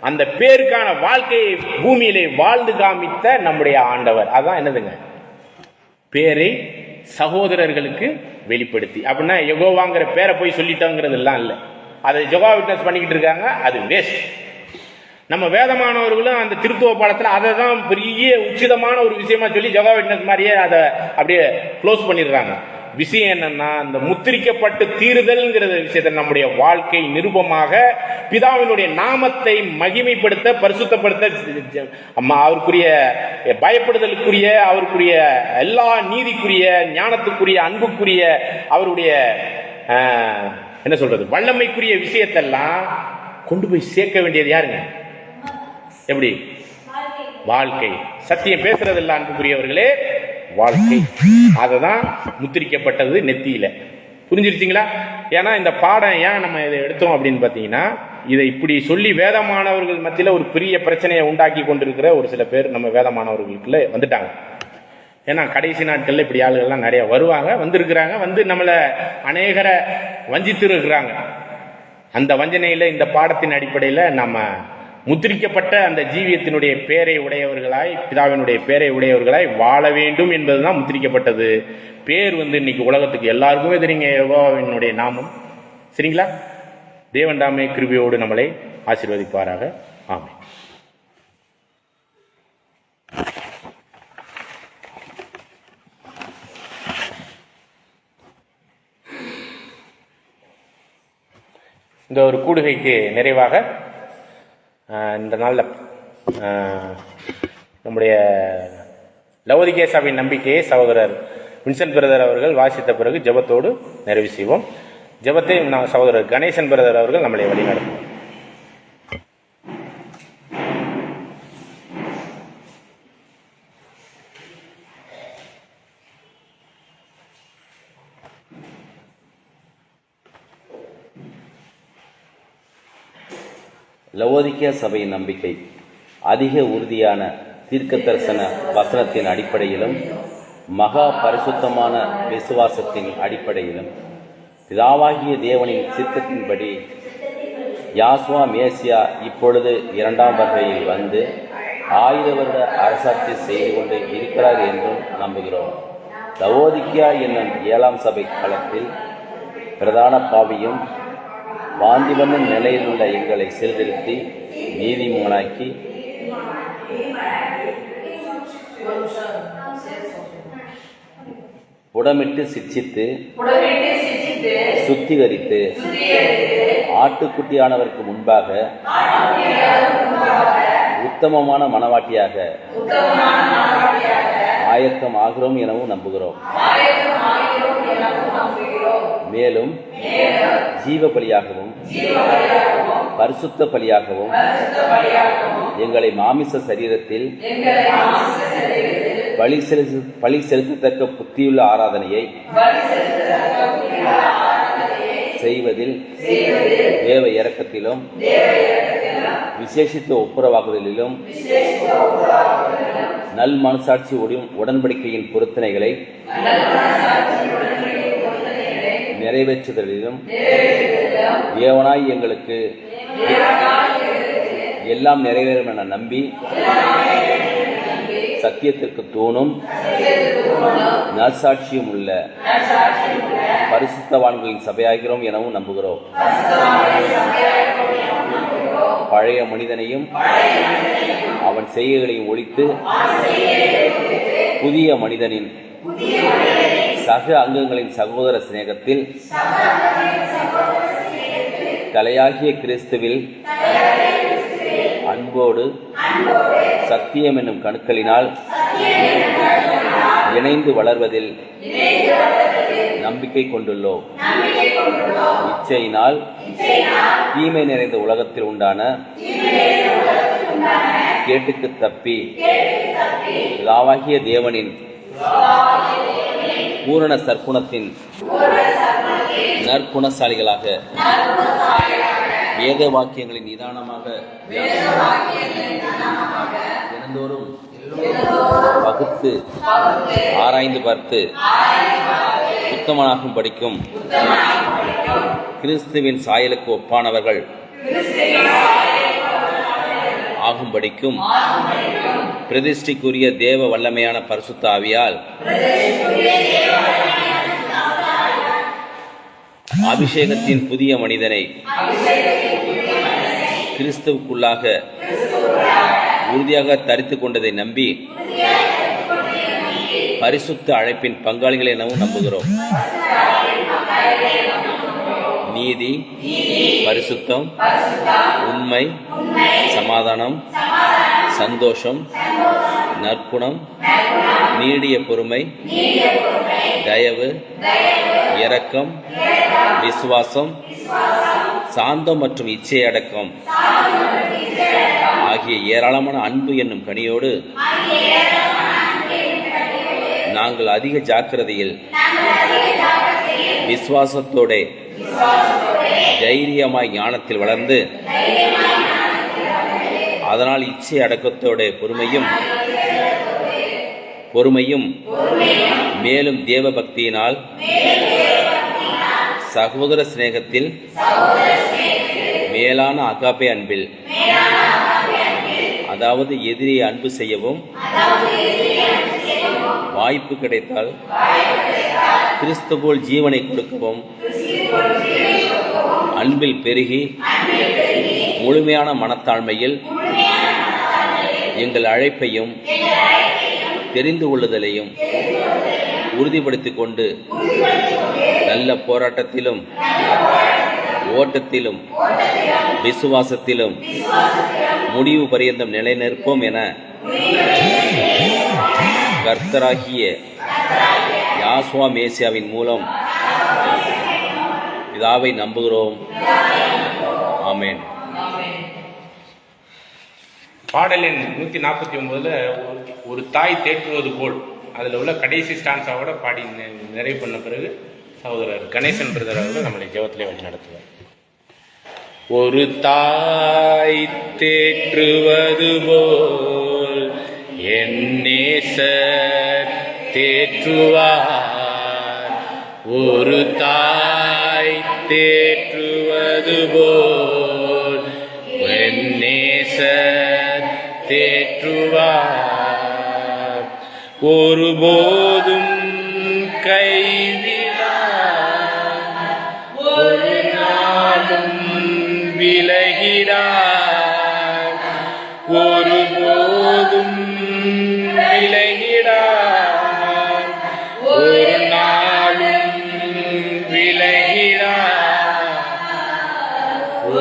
அந்த பேருக்கான வாழ்க்கையை பூமியிலே வாழ்ந்து காமித்த நம்முடைய ஆண்டவர். அதான் என்னதுங்க? பேரை சகோதரர்களுக்கு வெளிப்படுத்தி. அப்படின்னா யெகோவாங்கிற பேரை போய் சொல்லிட்டோங்கிறது எல்லாம் இல்லை. அதை ஜெகோவா விட்னஸ் பண்ணிக்கிட்டு இருக்காங்க. அது வேஸ்ட். நம்ம வேதமானவர்களும் அந்த திருத்துவ பாடத்தில் அதை தான் பெரிய உச்சிதமான ஒரு விஷயமா சொல்லி ஜெகோவா விட்னஸ் மாதிரியே அதை அப்படியே க்ளோஸ் பண்ணிடுறாங்க. விஷயம் என்னன்னா, இந்த முத்திரிக்கப்பட்டு தீருதல்ங்கிற விஷயத்தை நம்முடைய வாழ்க்கை நிருபமாக பிதாவினுடைய நாமத்தை மகிமைப்படுத்த, பரிசுத்தப்படுத்த, அவருக்குரிய பயப்படுதலுக்குரிய, அவருக்குரிய எல்லா நீதிக்குரிய, ஞானத்துக்குரிய, அன்புக்குரிய, அவருடைய என்ன சொல்றது, வல்லமைக்குரிய விஷயத்தெல்லாம் கொண்டு போய் சேர்க்க வேண்டியது யாருங்க? எப்படி? வாழ்க்கை. சத்தியம் பேசுறது இல்ல அன்புக்குரியவர்களே, வாழ்க்கை. அதுதான் முத்திரிக்கப்பட்டது நெத்தியில. புரிஞ்சிருச்சிங்களா? ஏன்னா இந்த பாடம் ஏன் நம்ம இதை எடுத்தோம் அப்படின்னு பாத்தீங்கன்னா, இதை இப்படி சொல்லி வேதமானவர்கள் மத்தியில் ஒரு பெரிய பிரச்சனையை உண்டாக்கி கொண்டிருக்கிற ஒரு சில பேர் நம்ம வேதமானவர்களுக்குள்ள வந்துட்டாங்க. ஏன்னா கடைசி நாட்களில் இப்படி ஆளுகள்லாம் நிறைய வருவாங்க, வந்திருக்கிறாங்க, வந்து நம்மளை அநேகரை வஞ்சித்து இருக்கிறாங்க. அந்த வஞ்சனையில் இந்த பாடத்தின் அடிப்படையில் நம்ம முத்திரிக்கப்பட்ட அந்த ஜீவியத்தினுடைய பேரை உடையவர்களாய், பிதாவினுடைய பேரை உடையவர்களாய் வாழ வேண்டும் என்பதுதான் முத்திரிக்கப்பட்டது. பேர் இன்னைக்கு உலகத்துக்கு எல்லாருக்குமே தெரியுங்க, யெகோவாவினுடைய நாமம். சரிங்களா? தேவன் தாமே கிருபையோடு நம்மளை ஆசீர்வதிப்பாராக. ஆமென். இந்த ஒரு கூடுகைக்கு நிறைவாக இந்த நாளில் நம்முடைய லவோதிக்கேய சபையின் நம்பிக்கையை சகோதரர் வின்சென்ட் பிரதர் அவர்கள் வாசித்த பிறகு ஜெபத்தோடு நிறைவு செய்வோம். ஜெபத்தை சகோதரர் கணேசன் பிரதர் அவர்கள் நம்மளை வழிநடத்துவோம். லவோதிக்கேய சபையின் நம்பிக்கை அதிக உறுதியான தீர்க்க தரிசன வசனத்தின் அடிப்படையிலும் மகா பரிசுத்தமான விசுவாசத்தின் அடிப்படையிலும் பிதாவாகிய தேவனின் சித்தத்தின்படி யாசுவா மேசியா இப்பொழுது 2ஆம் வருகையில் வந்து 1000 வருட அரசாட்சி செய்து கொண்டு இருக்கிறார் என்றும் நம்புகிறோம். லவோதிக்கேயா என்னும் 7ஆம் சபை களத்தில் பிரதான பாவியும் வாந்தி பண்ணும் நிலையில் உள்ள எங்களை சீர்திருத்தி நீதிமானாக்கி புடமிட்டு சிட்சித்து சுத்திகரித்து ஆட்டுக்குட்டியானவருக்கு முன்பாக உத்தமமான மனவாட்டியாக ஆயத்தம் ஆகிறோம் எனவும் நம்புகிறோம். மேலும் ஜீவ பலியாகவும் பரிசுத்த பலியாகவும் எங்களை மாமிச சரீரத்தில் பலி செலுத்தத்தக்க புத்தியுள்ள ஆராதனையை செய்வதில் தேவ இரக்கத்திலும் விசேஷித்த ஒப்புரவாகுதலிலும் நல் மனசாட்சி உடன்படிக்கையின் பொருத்தனைகளை நிறைவேற்றுதலிலும் தேவனாய் எங்களுக்கு எல்லாம் நிறைவேறும் என நம்பி சத்தியத்திற்கு தூணும் நற்சாட்சியும் உள்ள பரிசுத்தவான்களின் சபையாகிறோம் எனவும் நம்புகிறோம். பழைய மனிதனையும் அவன் செய்கைகளையும் ஒழித்து புதிய மனிதனின் சக அங்கங்களின் சகோதர சிநேகத்தில் தலையாகிய கிறிஸ்துவில் அன்போடு சத்தியம் என்னும் கணுக்களினால் இணைந்து வளர்வதில் நம்பிக்கை கொண்டுள்ளோம். இச்சையினால் தீமை நிறைந்த உலகத்தில் உண்டான கேட்டுக்கு தப்பி பிதாவாகிய தேவனின் பூரண சற்குணத்தின் நற்குணசாலிகளாக வேத வாக்கியங்களின் நிதானமாக தினந்தோறும் பகுத்து ஆராய்ந்து பார்த்து உத்தமனாகும் படிக்கும் கிறிஸ்துவின் சாயலுக்கு ஒப்பானவர்கள் ஆகும்படிக்கும் பிரதிஷ்டைக்குரிய தேவ வல்லமையான பரிசுத்த ஆவியால் அபிஷேகத்தின் புதிய மனிதனை கிறிஸ்துவுக்குள்ளாக உறுதியாக தரித்துக் கொண்டதை நம்பி பரிசுத்த அழைப்பின் பங்காளிகள் எனவும் நம்புகிறோம். நீதி, பரிசுத்தம், உண்மை, சமாதானம், சந்தோஷம், நற்குணம், நீடிய பொறுமை, தயவு, இரக்கம், விசுவாசம், சாந்தம் மற்றும் இச்சை அடக்கம் ஆகிய ஏராளமான அன்பு என்னும் கனியோடு நாங்கள் அதிக ஜாக்கிரதையில் விசுவாசத்தோட தைரியமாய் ஞானத்தில் வளர்ந்து அதனால் இச்சை அடக்கத்தோட பொறுமையும் மேலும் தேவ பக்தியினால் சகோதர சிநேகத்தில் மேலான அகாப்பே அன்பில், அதாவது எதிரியை அன்பு செய்யவும் வாய்ப்பு கிடைத்தால் கிறிஸ்து போல் ஜீவனை கொடுக்கவும் அன்பில் பெருகி முழுமையான மனத்தாழ்மையில் எங்கள் அழைப்பையும் தெரிந்து கொள்ளுதலையும் உறுதிப்படுத்திக் கொண்டு நல்ல போராட்டத்திலும் ஓட்டத்திலும் விசுவாசத்திலும் முடிவு பரியந்தம் நிலைநிற்போம் என கர்த்தராகிய யாசுவா மேசியாவின் மூலம் பிதாவை நம்புகிறோம். ஆமென். பாடலின் 149 ஒரு தாய் தேற்றுவது போல் அதில் உள்ள கடைசி ஸ்டான்ஸாவோட பாடி நிறைவு பண்ண பிறகு சகோதரர் கணேசன் பிரதர் அவர்கள் நம்மளை ஜெபத்திலே வழி நடத்துவார். ஒரு தாய் தேற்றுவது போல் என் நேசர் தேற்றுவார். ஒரு தாய் தேற்றுவது போல் என் நேசர் தேற்றுவார். ஒருபோதும் கைவிடார், ஒரு நாளும் விலகிடார், ஒருபோதும் விலகிடார், ஒரு நாளும் விலகிடார்.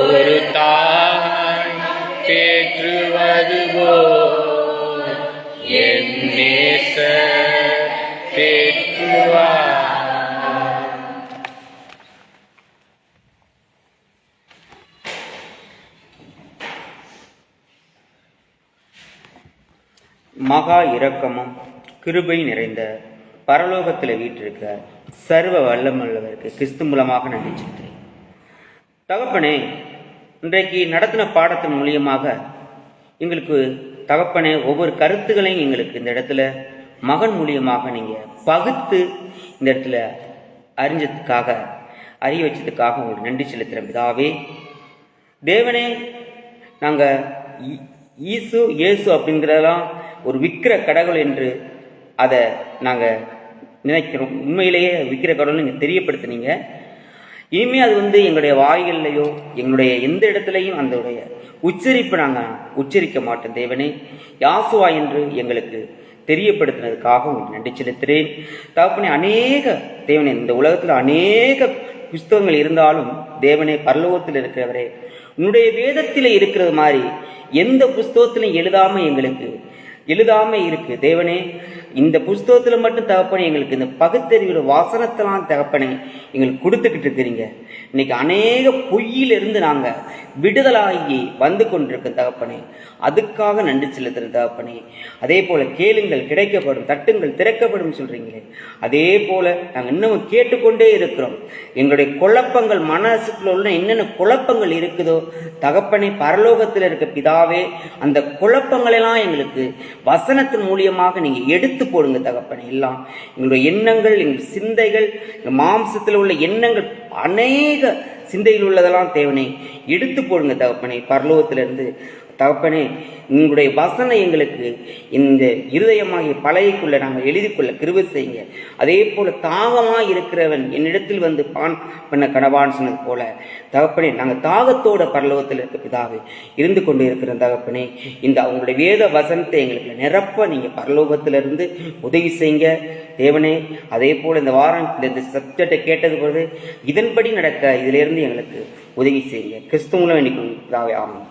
ஒரு தாய் தேற்றுவது போல் என் நேசர் தேற்றுவார். மகா இரக்கமும் கிருபை நிறைந்த பரலோகத்தில் வீற்றிருக்க சர்வ வல்லமுள்ளவருக்கு கிறிஸ்து மூலமாக நன்றி செலுத்துகிறேன். தகப்பனே, இன்றைக்கு நடத்தின பாடத்தின் மூலியமாக எங்களுக்கு தகப்பனே ஒவ்வொரு கருத்துக்களையும் எங்களுக்கு இந்த இடத்துல மகன் மூலியமாக நீங்கள் பகுத்து இந்த இடத்துல அறிஞ்சதுக்காக அறிய வச்சதுக்காக உங்களுக்கு நன்றி செலுத்துகிறேன் பிதாவே. தேவனே, நாங்கள் இயேசு அப்படிங்கிறதெல்லாம் ஒரு விக்கிர கடவுள் என்று அதை நாங்கள் நினைக்கிறோம். உண்மையிலேயே விக்கிர கடவுள் நீங்கள் தெரியப்படுத்தினீங்க. இனிமே அது எங்களுடைய வாய்கள்லையோ எங்களுடைய எந்த இடத்துலையும் அந்த உச்சரிப்பை நாங்கள் உச்சரிக்க மாட்டோம். தேவனே, யாசுவா என்று எங்களுக்கு தெரியப்படுத்தினதுக்காக உங்களுக்கு நன்றி செலுத்துகிறேன். தகப்பனே, தேவனே இந்த உலகத்தில் அநேக புஸ்தகங்கள் இருந்தாலும் தேவனே, பரலோகத்தில் இருக்கிறவரே, உன்னுடைய வேதத்தில் இருக்கிறது மாதிரி எந்த புஸ்தகத்திலும் எழுதாம இருக்கு தேவனே. இந்த புஸ்தகத்தில் மட்டும் தகப்பனே எங்களுக்கு இந்த பகுத்தறிவுல வாசனத்தெல்லாம் தகப்பனே எங்களுக்கு கொடுத்துக்கிட்டு இருக்கிறீங்க. இன்னைக்கு அநேக பொய்யிலிருந்து நாங்கள் விடுதலாகி வந்து கொண்டிருக்கோம் தகப்பனே. அதுக்காக நன்றி செலுத்துகிற தகப்பனே. அதே போல கேளுங்கள் கிடைக்கப்படும், தட்டுங்கள் திறக்கப்படும் சொல்றீங்களே, அதே போல நாங்கள் இன்னமும் கேட்டுக்கொண்டே இருக்கிறோம். எங்களுடைய குழப்பங்கள் மனசுக்குள்ள உள்ள என்னென்ன குழப்பங்கள் இருக்குதோ தகப்பனே, பரலோகத்தில் இருக்க பிதாவே, அந்த குழப்பங்களெல்லாம் எங்களுக்கு வசனத்தின் மூலியமாக நீங்க எடுத்து போடுங்க தகப்பனே. எல்லாம் எங்களுடைய எண்ணங்கள், எங்கள் சிந்தைகள், மாம்சத்தில் உள்ள எண்ணங்கள், அநேக சிந்தையில் உள்ளதெல்லாம் தேவனே எடுத்து போடுங்க தகப்பனே. பரலோகத்திலிருந்து தகப்பனே, உங்களுடைய வசனம் எங்களுக்கு இந்த இருதயமாகிய பழையக்குள்ள நாங்கள் எழுதிக்கொள்ள கிருபை செய்யுங்க. அதே போல தாகமாக இருக்கிறவன் என்னிடத்தில் வந்து பான் பண்ண கடவான்னு சொன்னது போல தகப்பனே, நாங்கள் தாகத்தோட பரலோகத்தில் இருக்க பிதாவே இருந்து கொண்டு இருக்கிற தகப்பனே, இந்த அவங்களுடைய வேத வசனத்தை எங்களுக்கு நிரப்ப நீங்கள் பரலோகத்திலிருந்து உதவி செய்யுங்க தேவனே. அதே போல் இந்த வாரம் இந்த சப்ஜெக்டை கேட்டது போது இதன்படி நடக்க இதிலிருந்து எங்களுக்கு உதவி செய்யுங்க. கிறிஸ்துவ வேண்டிக் பிதாவே. ஆமாம்.